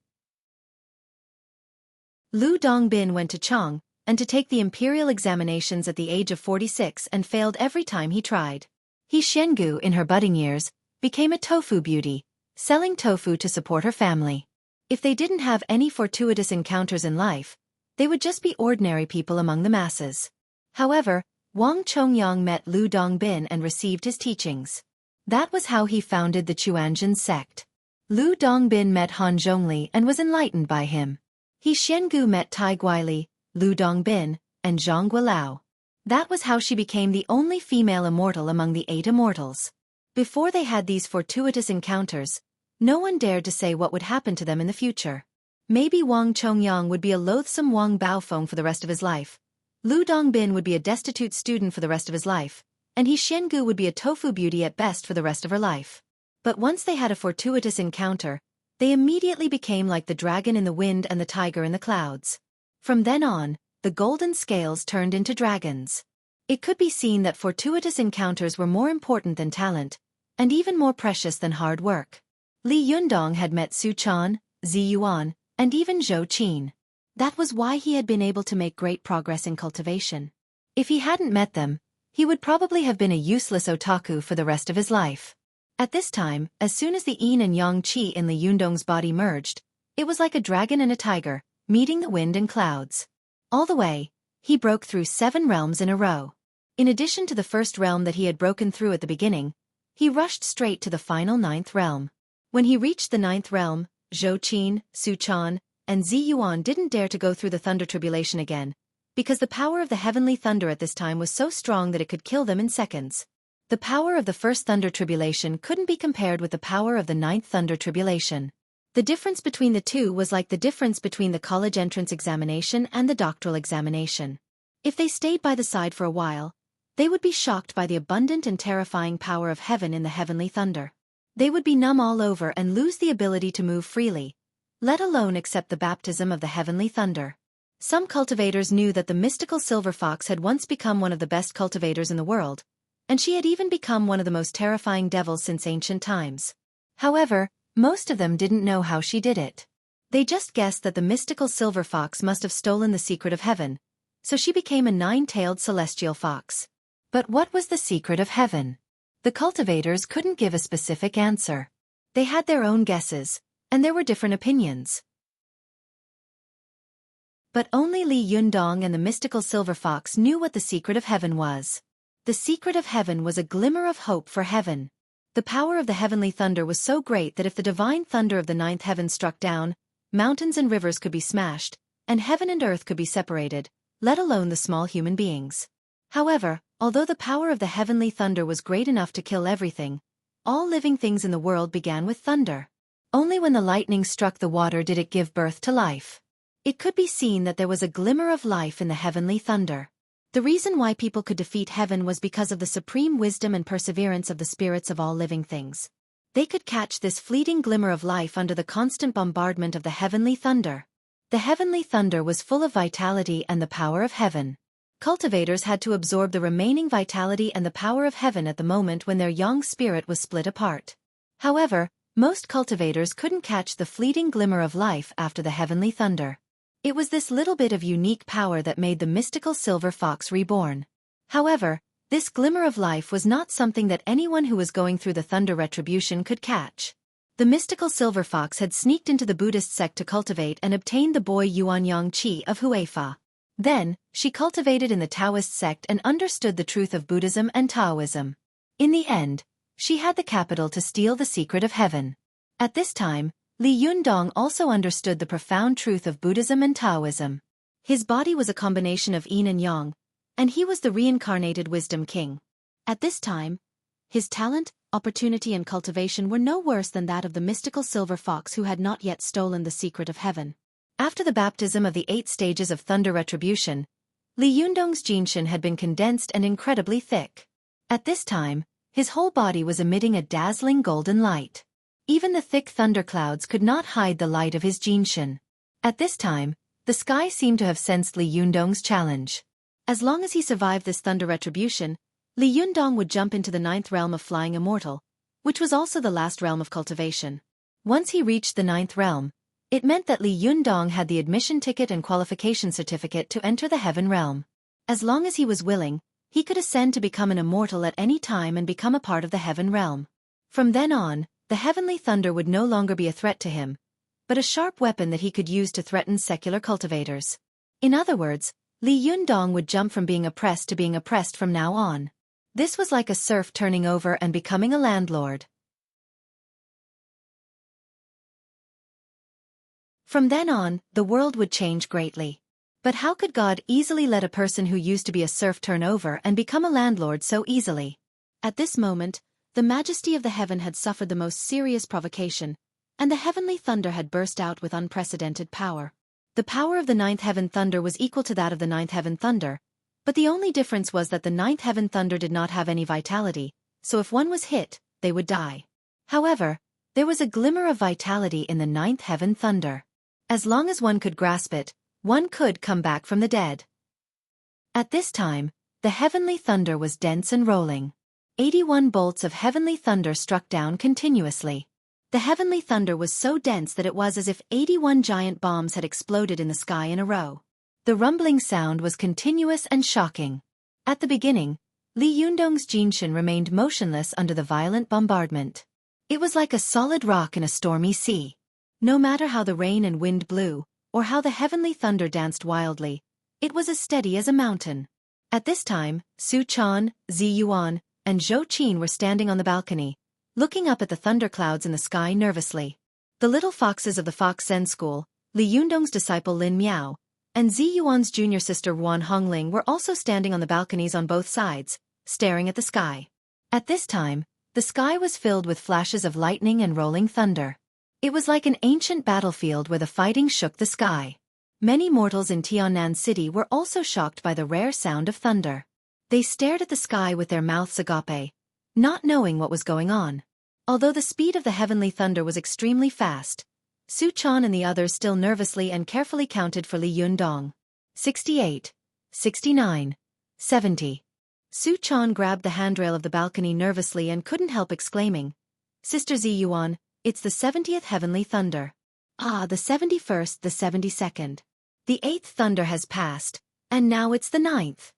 Lu Dongbin went to Chang and to take the imperial examinations at the age of 46 and failed every time he tried. He Shengu, in her budding years, became a tofu beauty, selling tofu to support her family. If they didn't have any fortuitous encounters in life, they would just be ordinary people among the masses. However, Wang Chongyang met Lu Dongbin and received his teachings. That was how he founded the Chuanjin sect. Lu Dongbin met Han Zhongli and was enlightened by him. He Xiangu met Tai Guili, Lu Dongbin, and Zhang Guilao. That was how she became the only female immortal among the 8 immortals. Before they had these fortuitous encounters, no one dared to say what would happen to them in the future. Maybe Wang Chongyang would be a loathsome Wang Baofeng for the rest of his life. Lu Dongbin would be a destitute student for the rest of his life, and He Xiangu would be a tofu beauty at best for the rest of her life. But once they had a fortuitous encounter, they immediately became like the dragon in the wind and the tiger in the clouds. From then on, the golden scales turned into dragons. It could be seen that fortuitous encounters were more important than talent, and even more precious than hard work. Li Yundong had met Su Chan, Zi Yuan, and even Zhou Qin. That was why he had been able to make great progress in cultivation. If he hadn't met them, he would probably have been a useless otaku for the rest of his life. At this time, as soon as the yin and yang qi in Li Yundong's body merged, it was like a dragon and a tiger, meeting the wind and clouds. All the way, he broke through 7 realms in a row. In addition to the first realm that he had broken through at the beginning, he rushed straight to the final 9th realm. When he reached the 9th realm, Zhou Qin, Su Chan, and Zi Yuan didn't dare to go through the thunder tribulation again, because the power of the heavenly thunder at this time was so strong that it could kill them in seconds. The power of the first thunder tribulation couldn't be compared with the power of the 9th thunder tribulation. The difference between the two was like the difference between the college entrance examination and the doctoral examination. If they stayed by the side for a while, they would be shocked by the abundant and terrifying power of heaven in the heavenly thunder. They would be numb all over and lose the ability to move freely, let alone accept the baptism of the heavenly thunder. Some cultivators knew that the mystical silver fox had once become one of the best cultivators in the world, and she had even become one of the most terrifying devils since ancient times. However, most of them didn't know how she did it. They just guessed that the mystical silver fox must have stolen the secret of heaven, so she became a 9-tailed celestial fox. But what was the secret of heaven? The cultivators couldn't give a specific answer. They had their own guesses, and there were different opinions. But only Li Yundong and the mystical silver fox knew what the secret of heaven was. The secret of heaven was a glimmer of hope for heaven. The power of the heavenly thunder was so great that if the divine thunder of the 9th heaven struck down, mountains and rivers could be smashed, and heaven and earth could be separated, let alone the small human beings. However, although the power of the heavenly thunder was great enough to kill everything, all living things in the world began with thunder. Only when the lightning struck the water did it give birth to life. It could be seen that there was a glimmer of life in the heavenly thunder. The reason why people could defeat heaven was because of the supreme wisdom and perseverance of the spirits of all living things. They could catch this fleeting glimmer of life under the constant bombardment of the heavenly thunder. The heavenly thunder was full of vitality and the power of heaven. Cultivators had to absorb the remaining vitality and the power of heaven at the moment when their young spirit was split apart. However, most cultivators couldn't catch the fleeting glimmer of life after the heavenly thunder. It was this little bit of unique power that made the mystical silver fox reborn. However, this glimmer of life was not something that anyone who was going through the thunder retribution could catch. The mystical silver fox had sneaked into the Buddhist sect to cultivate and obtained the boy Yuanyang Qi of Huifa. Then, she cultivated in the Taoist sect and understood the truth of Buddhism and Taoism. In the end, she had the capital to steal the secret of heaven. At this time, Li Yundong also understood the profound truth of Buddhism and Taoism. His body was a combination of yin and yang, and he was the reincarnated wisdom king. At this time, his talent, opportunity and cultivation were no worse than that of the mystical silver fox who had not yet stolen the secret of heaven. After the baptism of the 8 stages of thunder retribution, Li Yundong's jinshin had been condensed and incredibly thick. At this time, his whole body was emitting a dazzling golden light. Even the thick thunderclouds could not hide the light of his jinshin. At this time, the sky seemed to have sensed Li Yundong's challenge. As long as he survived this thunder retribution, Li Yundong would jump into the 9th realm of flying immortal, which was also the last realm of cultivation. Once he reached the 9th realm, it meant that Li Yundong had the admission ticket and qualification certificate to enter the heaven realm. As long as he was willing, he could ascend to become an immortal at any time and become a part of the heaven realm. From then on, the heavenly thunder would no longer be a threat to him, but a sharp weapon that he could use to threaten secular cultivators. In other words, Li Yundong would jump from being oppressed to being oppressed from now on. This was like a serf turning over and becoming a landlord. From then on, the world would change greatly. But how could God easily let a person who used to be a serf turn over and become a landlord so easily? At this moment, the majesty of the heaven had suffered the most serious provocation, and the heavenly thunder had burst out with unprecedented power. The power of the ninth heaven thunder was equal to that of the ninth heaven thunder, but the only difference was that the ninth heaven thunder did not have any vitality, so if one was hit, they would die. However, there was a glimmer of vitality in the ninth heaven thunder. As long as one could grasp it, one could come back from the dead. At this time, the heavenly thunder was dense and rolling. 81 bolts of heavenly thunder struck down continuously. The heavenly thunder was so dense that it was as if 81 giant bombs had exploded in the sky in a row. The rumbling sound was continuous and shocking. At the beginning, Li Yundong's Jinshin remained motionless under the violent bombardment. It was like a solid rock in a stormy sea. No matter how the rain and wind blew, or how the heavenly thunder danced wildly, it was as steady as a mountain. At this time, Su Chan, Zi Yuan, and Zhou Qin were standing on the balcony, looking up at the thunderclouds in the sky nervously. The little foxes of the Fox Zen school, Li Yundong's disciple Lin Miao, and Zi Yuan's junior sister Wan Hongling were also standing on the balconies on both sides, staring at the sky. At this time, the sky was filled with flashes of lightning and rolling thunder. It was like an ancient battlefield where the fighting shook the sky. Many mortals in Tiannan City were also shocked by the rare sound of thunder. They stared at the sky with their mouths agape, not knowing what was going on. Although the speed of the heavenly thunder was extremely fast, Su Chan and the others still nervously and carefully counted for Li Yundong. 68, 69, 70. Su Chan grabbed the handrail of the balcony nervously and couldn't help exclaiming, "Sister Zi Yuan, it's the 70th heavenly thunder. Ah, the 71st, the 72nd. The 8th thunder has passed, and now it's the 9th.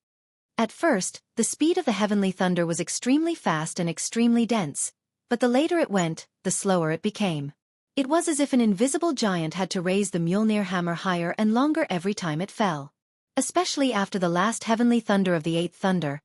At first, the speed of the heavenly thunder was extremely fast and extremely dense, but the later it went, the slower it became. It was as if an invisible giant had to raise the Mjolnir hammer higher and longer every time it fell. Especially after the last heavenly thunder of the 8th thunder,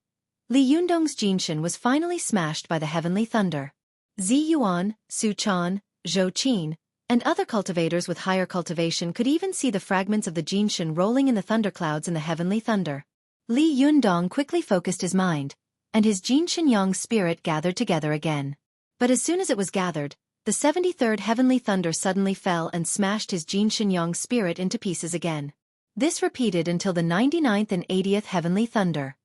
Li Yundong's Jinshin was finally smashed by the heavenly thunder. Zi Yuan, Su Chan, Zhou Qin, and other cultivators with higher cultivation could even see the fragments of the Jinshin rolling in the thunderclouds in the heavenly thunder. Li Yundong quickly focused his mind, and his Jinshin Yang spirit gathered together again. But as soon as it was gathered, the 73rd heavenly thunder suddenly fell and smashed his Jinshin Yang spirit into pieces again. This repeated until the 99th and 80th heavenly thunder.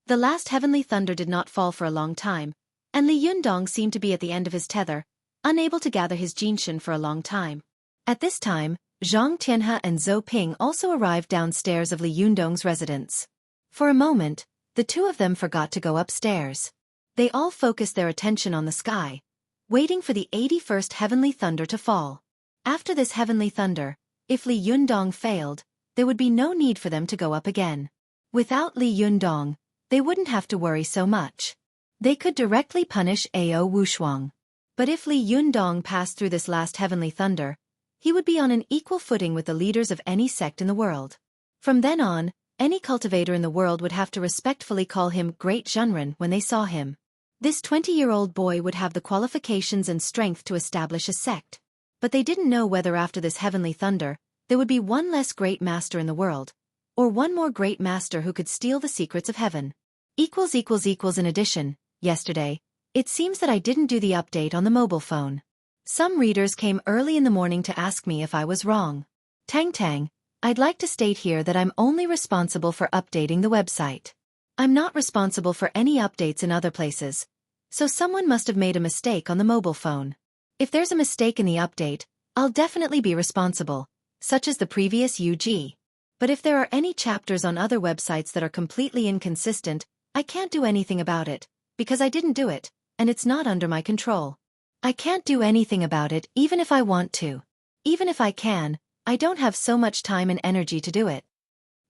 The last heavenly thunder did not fall for a long time, and Li Yundong seemed to be at the end of his tether, unable to gather his Jinshin for a long time. At this time, Zhang Tianhe and Zhou Ping also arrived downstairs of Li Yundong's residence. For a moment, the two of them forgot to go upstairs. They all focused their attention on the sky, waiting for the 81st heavenly thunder to fall. After this heavenly thunder, if Li Yundong failed, there would be no need for them to go up again. Without Li Yundong, they wouldn't have to worry so much. They could directly punish Ao Wushuang. But if Li Yundong passed through this last heavenly thunder, he would be on an equal footing with the leaders of any sect in the world. From then on, any cultivator in the world would have to respectfully call him Great Zhenren when they saw him. This 20-year-old boy would have the qualifications and strength to establish a sect. But they didn't know whether after this heavenly thunder, there would be one less great master in the world, or one more great master who could steal the secrets of heaven. In addition, yesterday, it seems that I didn't do the update on the mobile phone. Some readers came early in the morning to ask me if I was wrong. Tang, I'd like to state here that I'm only responsible for updating the website. I'm not responsible for any updates in other places, so someone must have made a mistake on the mobile phone. If there's a mistake in the update, I'll definitely be responsible, such as the previous UG. But if there are any chapters on other websites that are completely inconsistent, I can't do anything about it, because I didn't do it, and it's not under my control. I can't do anything about it even if I want to. Even if I can, I don't have so much time and energy to do it.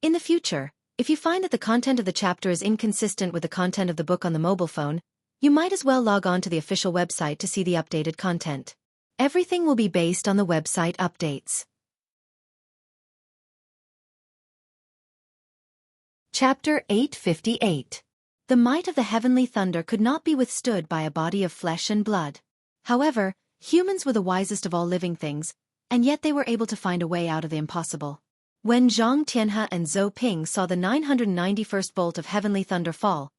In the future, if you find that the content of the chapter is inconsistent with the content of the book on the mobile phone, you might as well log on to the official website to see the updated content. Everything will be based on the website updates. Chapter 858. The might of the heavenly thunder could not be withstood by a body of flesh and blood. However, Humans were the wisest of all living things, and yet they were able to find a way out of the impossible. When Zhang Tianhe and Zhou Ping saw the 991st bolt of heavenly thunder fall,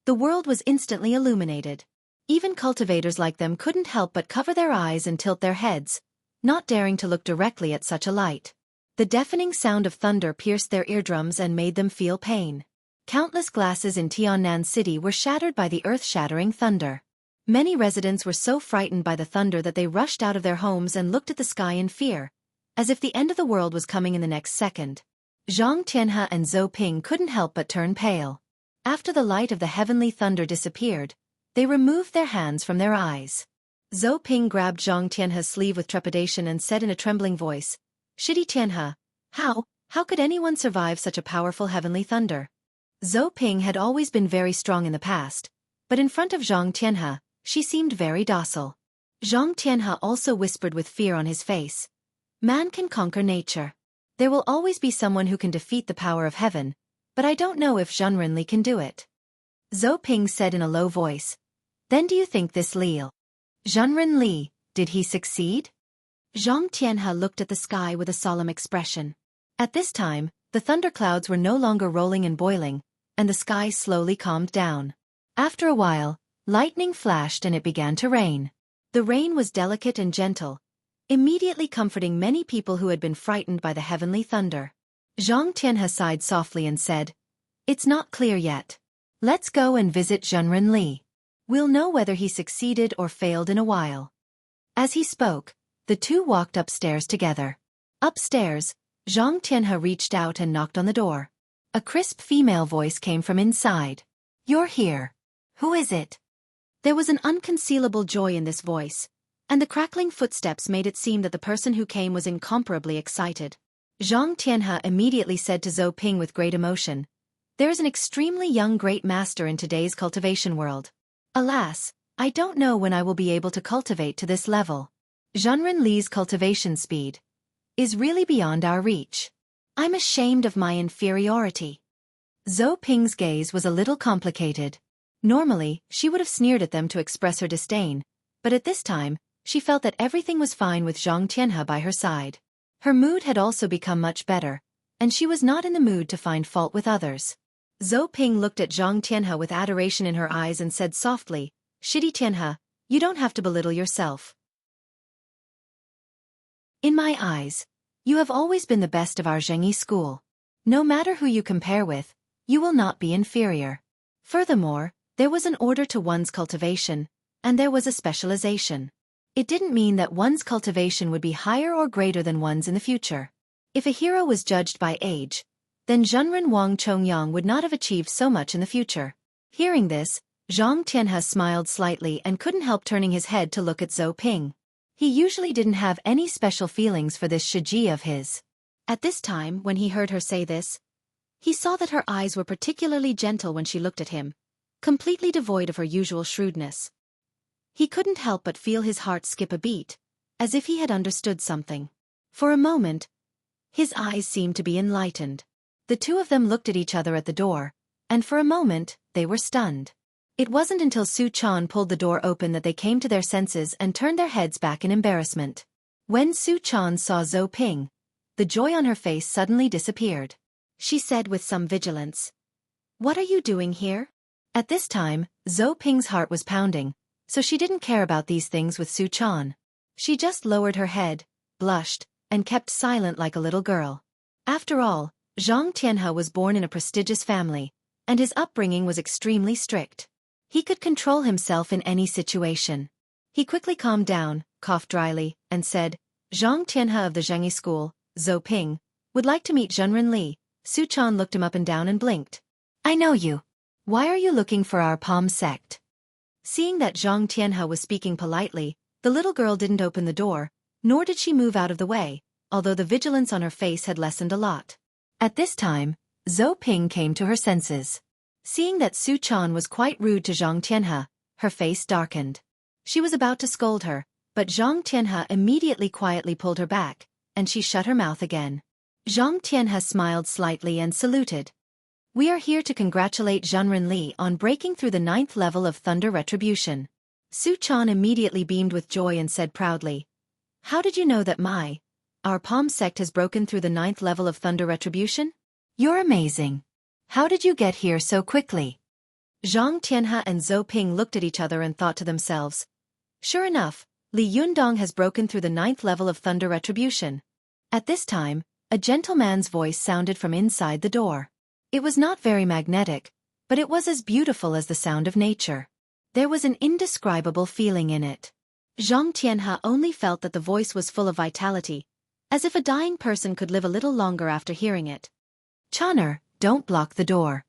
the world was instantly illuminated. Even cultivators like them couldn't help but cover their eyes and tilt their heads, not daring to look directly at such a light. The deafening sound of thunder pierced their eardrums and made them feel pain. Countless glasses in Tiannan City were shattered by the earth-shattering thunder. Many residents were so frightened by the thunder that they rushed out of their homes and looked at the sky in fear, as if the end of the world was coming in the next second. Zhang Tianhe and Zhou Ping couldn't help but turn pale. After the light of the heavenly thunder disappeared, they removed their hands from their eyes. Zhou Ping grabbed Zhang Tianhe's sleeve with trepidation and said in a trembling voice, "Shidi Tianhe, how could anyone survive such a powerful heavenly thunder?" Zhou Ping had always been very strong in the past, but in front of Zhang Tianhe, she seemed very docile. Zhang Tianhe also whispered with fear on his face, "Man can conquer nature. There will always be someone who can defeat the power of heaven, but I don't know if Zhenren Li can do it." Zhou Ping said in a low voice, "Then do you think this Zhenren Li, did he succeed?" Zhang Tianhe looked at the sky with a solemn expression. At this time, the thunderclouds were no longer rolling and boiling, and the sky slowly calmed down. After a while, lightning flashed and it began to rain. The rain was delicate and gentle, immediately comforting many people who had been frightened by the heavenly thunder. Zhang Tianhe sighed softly and said, "It's not clear yet. Let's go and visit Zhenren Li. We'll know whether he succeeded or failed in a while." As he spoke, the two walked upstairs together. Upstairs, Zhang Tianhe reached out and knocked on the door. A crisp female voice came from inside. "You're here. Who is it?" There was an unconcealable joy in this voice, and the crackling footsteps made it seem that the person who came was incomparably excited. Zhang Tianhe immediately said to Zhou Ping with great emotion, "There is an extremely young great master in today's cultivation world. Alas, I don't know when I will be able to cultivate to this level. Zhenren Li's cultivation speed is really beyond our reach. I'm ashamed of my inferiority." Zhou Ping's gaze was a little complicated. Normally, she would have sneered at them to express her disdain, but at this time, she felt that everything was fine with Zhang Tianhe by her side. Her mood had also become much better, and she was not in the mood to find fault with others. Zhou Ping looked at Zhang Tianhe with adoration in her eyes and said softly, "Shidi Tianhe, you don't have to belittle yourself. In my eyes, you have always been the best of our Xueqi school. No matter who you compare with, you will not be inferior. Furthermore, there was an order to one's cultivation, and there was a specialization. It didn't mean that one's cultivation would be higher or greater than one's in the future. If a hero was judged by age, then Zhenren Wang Chongyang would not have achieved so much in the future." Hearing this, Zhang Tianhe smiled slightly and couldn't help turning his head to look at Zhou Ping. He usually didn't have any special feelings for this Xueqi of his. At this time, when he heard her say this, he saw that her eyes were particularly gentle when she looked at him, completely devoid of her usual shrewdness. He couldn't help but feel his heart skip a beat, as if he had understood something. For a moment, his eyes seemed to be enlightened. The two of them looked at each other at the door, and for a moment, they were stunned. It wasn't until Su Chan pulled the door open that they came to their senses and turned their heads back in embarrassment. When Su Chan saw Zhou Ping, the joy on her face suddenly disappeared. She said with some vigilance, "What are you doing here?" At this time, Zhou Ping's heart was pounding, so she didn't care about these things with Su Chan. She just lowered her head, blushed, and kept silent like a little girl. After all, Zhang Tianhe was born in a prestigious family, and his upbringing was extremely strict. He could control himself in any situation. He quickly calmed down, coughed dryly, and said, "Zhang Tianhe of the Xueqi school, Zhou Ping, would like to meet Zhenren Li." Su Chan looked him up and down and blinked. "I know you. Why are you looking for our Palm sect?" Seeing that Zhang Tianhe was speaking politely, the little girl didn't open the door, nor did she move out of the way, although the vigilance on her face had lessened a lot. At this time, Zhou Ping came to her senses. Seeing that Su Chan was quite rude to Zhang Tianhe, her face darkened. She was about to scold her, but Zhang Tianhe immediately quietly pulled her back, and she shut her mouth again. Zhang Tianhe smiled slightly and saluted. "We are here to congratulate Zhenren Li on breaking through the 9th level of Thunder Retribution. Su-chan immediately beamed with joy and said proudly, "How did you know that our palm sect has broken through the 9th level of Thunder Retribution? You're amazing. How did you get here so quickly?" Zhang Tianhe and Zhou Ping looked at each other and thought to themselves, "Sure enough, Li Yundong has broken through the 9th level of Thunder Retribution." At this time, a gentleman's voice sounded from inside the door. It was not very magnetic, but it was as beautiful as the sound of nature. There was an indescribable feeling in it. Zhang Tianhe only felt that the voice was full of vitality, as if a dying person could live a little longer after hearing it. "Channer, don't block the door.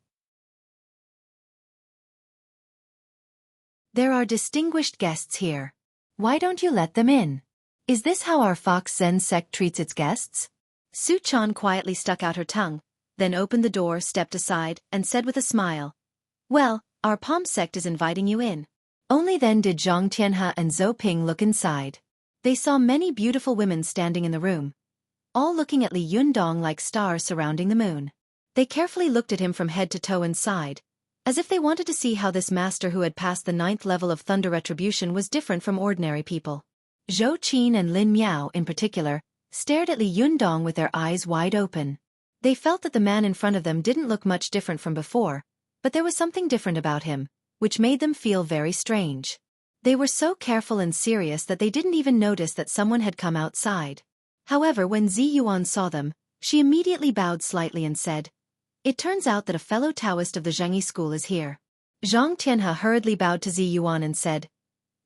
There are distinguished guests here. Why don't you let them in? Is this how our Fox Zen sect treats its guests?" Su-chan quietly stuck out her tongue, then opened the door, stepped aside, and said with a smile, "Well, our palm sect is inviting you in." Only then did Zhang Tianhe and Zhou Ping look inside. They saw many beautiful women standing in the room, all looking at Li Yundong like stars surrounding the moon. They carefully looked at him from head to toe and sighed, as if they wanted to see how this master who had passed the 9th level of Thunder Retribution was different from ordinary people. Zhou Qin and Lin Miao, in particular, stared at Li Yundong with their eyes wide open. They felt that the man in front of them didn't look much different from before, but there was something different about him, which made them feel very strange. They were so careful and serious that they didn't even notice that someone had come outside. However, when Zi Yuan saw them, she immediately bowed slightly and said, "It turns out that a fellow Taoist of the Xueqi school is here." Zhang Tianhe hurriedly bowed to Zi Yuan and said,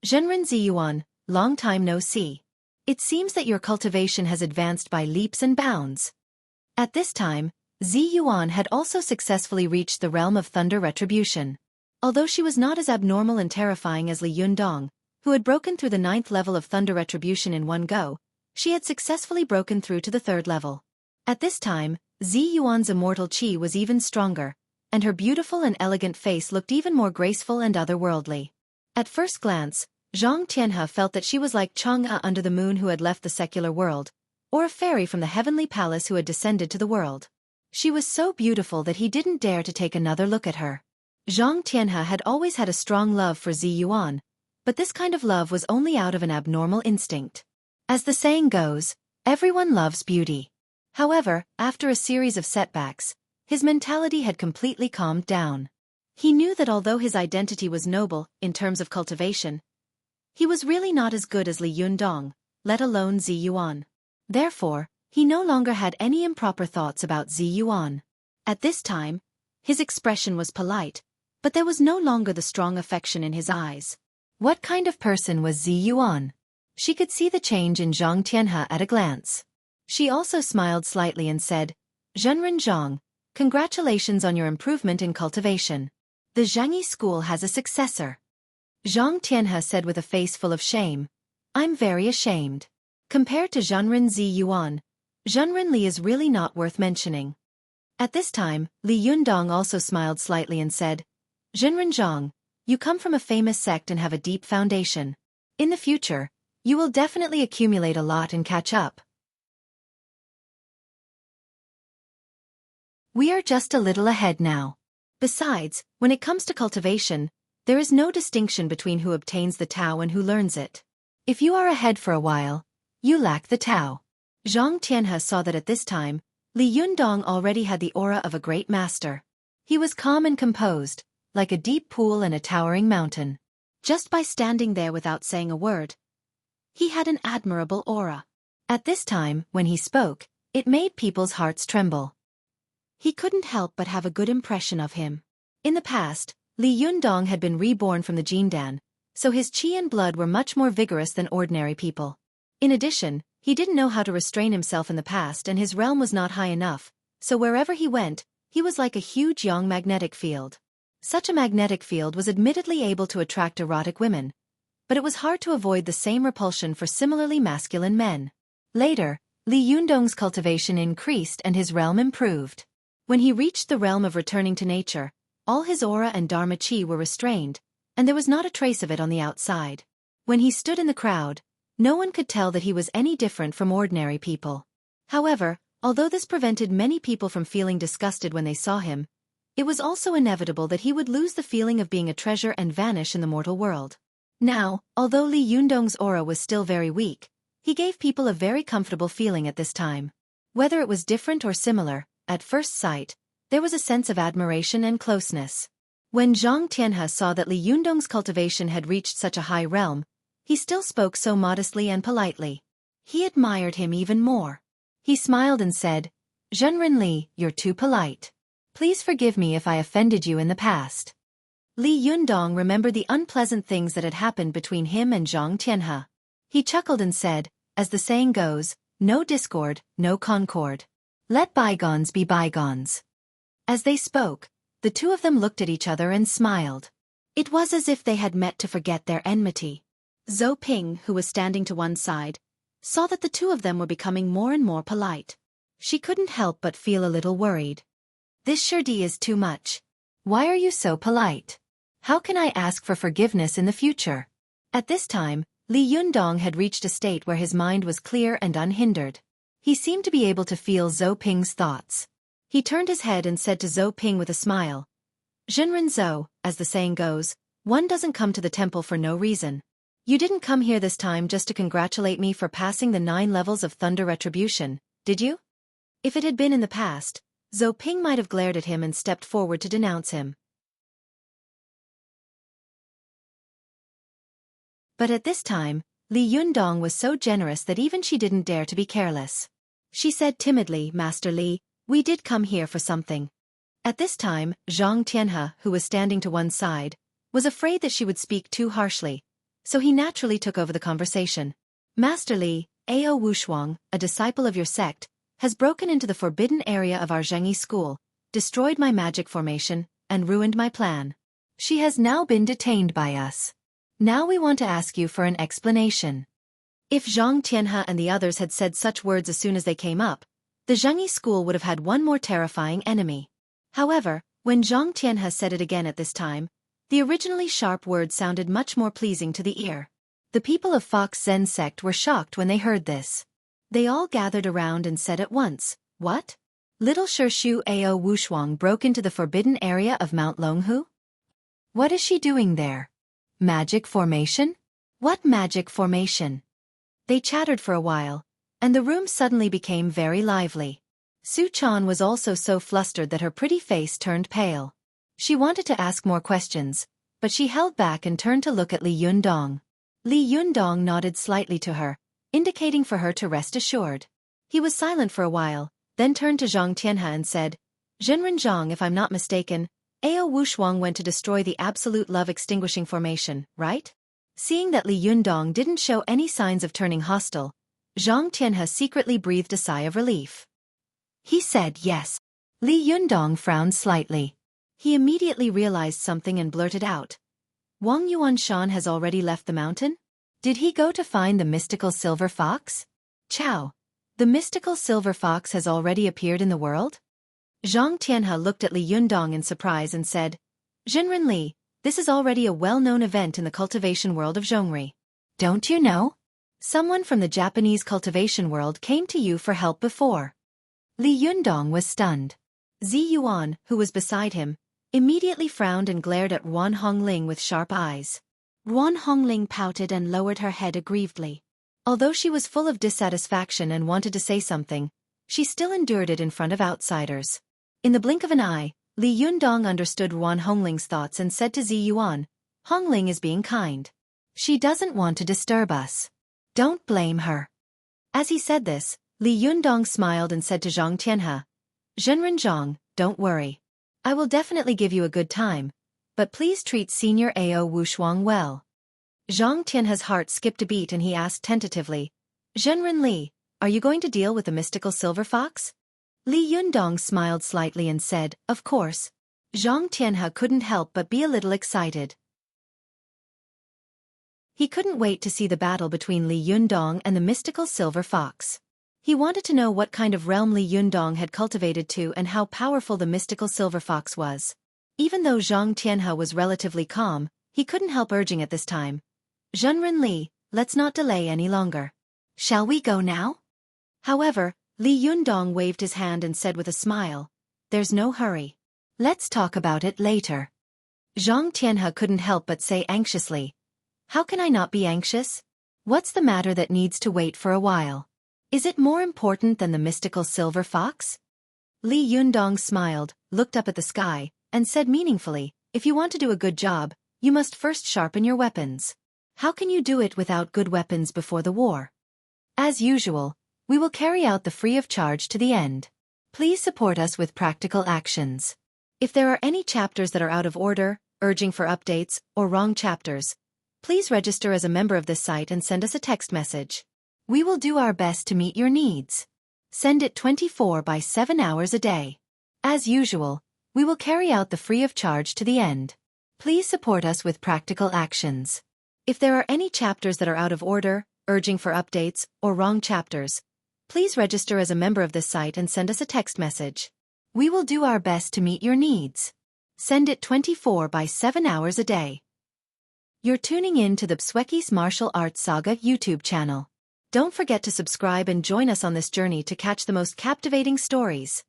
"Zhenren Zi Yuan, long time no see. It seems that your cultivation has advanced by leaps and bounds." At this time, Zi Yuan had also successfully reached the realm of Thunder Retribution. Although she was not as abnormal and terrifying as Li Yundong, who had broken through the 9th level of Thunder Retribution in one go, she had successfully broken through to the 3rd level. At this time, Zi Yuan's immortal qi was even stronger, and her beautiful and elegant face looked even more graceful and otherworldly. At first glance, Zhang Tianhe felt that she was like Chang'e under the moon who had left the secular world, or a fairy from the heavenly palace who had descended to the world. She was so beautiful that he didn't dare to take another look at her. Zhang Tianhe had always had a strong love for Zi Yuan, but this kind of love was only out of an abnormal instinct. As the saying goes, everyone loves beauty. However, after a series of setbacks, his mentality had completely calmed down. He knew that although his identity was noble in terms of cultivation, he was really not as good as Li Yundong, let alone Zi Yuan. Therefore, he no longer had any improper thoughts about Zi Yuan. At this time, his expression was polite, but there was no longer the strong affection in his eyes. What kind of person was Zi Yuan? She could see the change in Zhang Tianhe at a glance. She also smiled slightly and said, "Zhenren Zhang, congratulations on your improvement in cultivation. The Xueqi school has a successor." Zhang Tianhe said with a face full of shame, "I'm very ashamed. Compared to Zhenren Zi Yuan, Zhenren Li is really not worth mentioning." At this time, Li Yundong also smiled slightly and said, "Zhenren Zhang, you come from a famous sect and have a deep foundation. In the future, you will definitely accumulate a lot and catch up. We are just a little ahead now. Besides, when it comes to cultivation, there is no distinction between who obtains the Tao and who learns it. If you are ahead for a while, you lack the Tao." Zhang Tianhe saw that at this time, Li Yundong already had the aura of a great master. He was calm and composed, like a deep pool and a towering mountain. Just by standing there without saying a word, he had an admirable aura. At this time, when he spoke, it made people's hearts tremble. He couldn't help but have a good impression of him. In the past, Li Yundong had been reborn from the Jindan, so his qi and blood were much more vigorous than ordinary people. In addition, he didn't know how to restrain himself in the past and his realm was not high enough, so wherever he went, he was like a huge yang magnetic field. Such a magnetic field was admittedly able to attract erotic women, but it was hard to avoid the same repulsion for similarly masculine men. Later, Li Yundong's cultivation increased and his realm improved. When he reached the realm of returning to nature, all his aura and dharma qi were restrained, and there was not a trace of it on the outside. When he stood in the crowd, no one could tell that he was any different from ordinary people. However, although this prevented many people from feeling disgusted when they saw him, it was also inevitable that he would lose the feeling of being a treasure and vanish in the mortal world. Now, although Li Yundong's aura was still very weak, he gave people a very comfortable feeling at this time. Whether it was different or similar, at first sight, there was a sense of admiration and closeness. When Zhang Tianhe saw that Li Yundong's cultivation had reached such a high realm, he still spoke so modestly and politely. He admired him even more. He smiled and said, "Zhenren Li, you're too polite. Please forgive me if I offended you in the past." Li Yundong remembered the unpleasant things that had happened between him and Zhang Tianhe. He chuckled and said, as the saying goes, no discord, no concord. Let bygones be bygones. As they spoke, the two of them looked at each other and smiled. It was as if they had met to forget their enmity. Zhou Ping, who was standing to one side, saw that the two of them were becoming more and more polite. She couldn't help but feel a little worried. This Shirdi is too much. Why are you so polite? How can I ask for forgiveness in the future? At this time, Li Yundong had reached a state where his mind was clear and unhindered. He seemed to be able to feel Zhou Ping's thoughts. He turned his head and said to Zhou Ping with a smile, "Zhenren Zhou, as the saying goes, one doesn't come to the temple for no reason. You didn't come here this time just to congratulate me for passing the 9 levels of Thunder Retribution, did you?" If it had been in the past, Zhou Ping might have glared at him and stepped forward to denounce him. But at this time, Li Yundong was so generous that even she didn't dare to be careless. She said timidly, "Master Li, we did come here for something." At this time, Zhang Tianhe, who was standing to one side, was afraid that she would speak too harshly, so he naturally took over the conversation. "Master Li, Ao Wushuang, a disciple of your sect, has broken into the forbidden area of our Zhengyi school, destroyed my magic formation, and ruined my plan. She has now been detained by us. Now we want to ask you for an explanation." If Zhang Tianhe and the others had said such words as soon as they came up, the Zhengyi school would have had one more terrifying enemy. However, when Zhang Tianhe said it again at this time, the originally sharp words sounded much more pleasing to the ear. The people of Fox Zen sect were shocked when they heard this. They all gathered around and said at once, "What? Little Shirshu Ao Wushuang broke into the forbidden area of Mount Longhu? What is she doing there? Magic formation? What magic formation?" They chattered for a while, and the room suddenly became very lively. Su Chan was also so flustered that her pretty face turned pale. She wanted to ask more questions, but she held back and turned to look at Li Yundong. Li Yundong nodded slightly to her, indicating for her to rest assured. He was silent for a while, then turned to Zhang Tianhe and said, "Zhenren Zhang, if I'm not mistaken, Ao Wushuang went to destroy the absolute love extinguishing formation, right?" Seeing that Li Yundong didn't show any signs of turning hostile, Zhang Tianhe secretly breathed a sigh of relief. He said yes. Li Yundong frowned slightly. He immediately realized something and blurted out, "Wang Yuanshan has already left the mountain? Did he go to find the mystical silver fox? Chow, the mystical silver fox has already appeared in the world?" Zhang Tianhe looked at Li Yundong in surprise and said, "Zhenren Li, this is already a well-known event in the cultivation world of Zhongri. Don't you know? Someone from the Japanese cultivation world came to you for help before." Li Yundong was stunned. Zi Yuan, who was beside him, immediately frowned and glared at Ruan Hongling with sharp eyes. Ruan Hongling pouted and lowered her head aggrievedly. Although she was full of dissatisfaction and wanted to say something, she still endured it in front of outsiders. In the blink of an eye, Li Yundong understood Ruan Hongling's thoughts and said to Zi Yuan, "Hongling is being kind. She doesn't want to disturb us. Don't blame her." As he said this, Li Yundong smiled and said to Zhang Tianhe, "Zhenren Zhang, don't worry. I will definitely give you a good time, but please treat Senior Ao Wushuang well." Zhang Tianhe's heart skipped a beat and he asked tentatively, "Zhenren Li, are you going to deal with the mystical silver fox?" Li Yundong smiled slightly and said, "Of course." Zhang Tianhe couldn't help but be a little excited. He couldn't wait to see the battle between Li Yundong and the mystical silver fox. He wanted to know what kind of realm Li Yundong had cultivated to and how powerful the mystical silver fox was. Even though Zhang Tianhe was relatively calm, he couldn't help urging at this time, "Zhenren Li, let's not delay any longer. Shall we go now?" However, Li Yundong waved his hand and said with a smile, "There's no hurry. Let's talk about it later." Zhang Tianhe couldn't help but say anxiously, How can I not be anxious? What's the matter that needs to wait for a while? Is it more important than the mystical silver fox? Li Yundong smiled, looked up at the sky, and said meaningfully, if you want to do a good job, you must first sharpen your weapons. How can you do it without good weapons before the war? As usual, we will carry out the free of charge to the end. Please support us with practical actions. If there are any chapters that are out of order, urging for updates, or wrong chapters, please register as a member of this site and send us a text message. We will do our best to meet your needs. Send it 24 by 7 hours a day. As usual, we will carry out the free of charge to the end. Please support us with practical actions. If there are any chapters that are out of order, urging for updates, or wrong chapters, please register as a member of this site and send us a text message. We will do our best to meet your needs. Send it 24 by 7 hours a day. You're tuning in to the Xueqi's Martial Arts Saga YouTube channel. Don't forget to subscribe and join us on this journey to catch the most captivating stories.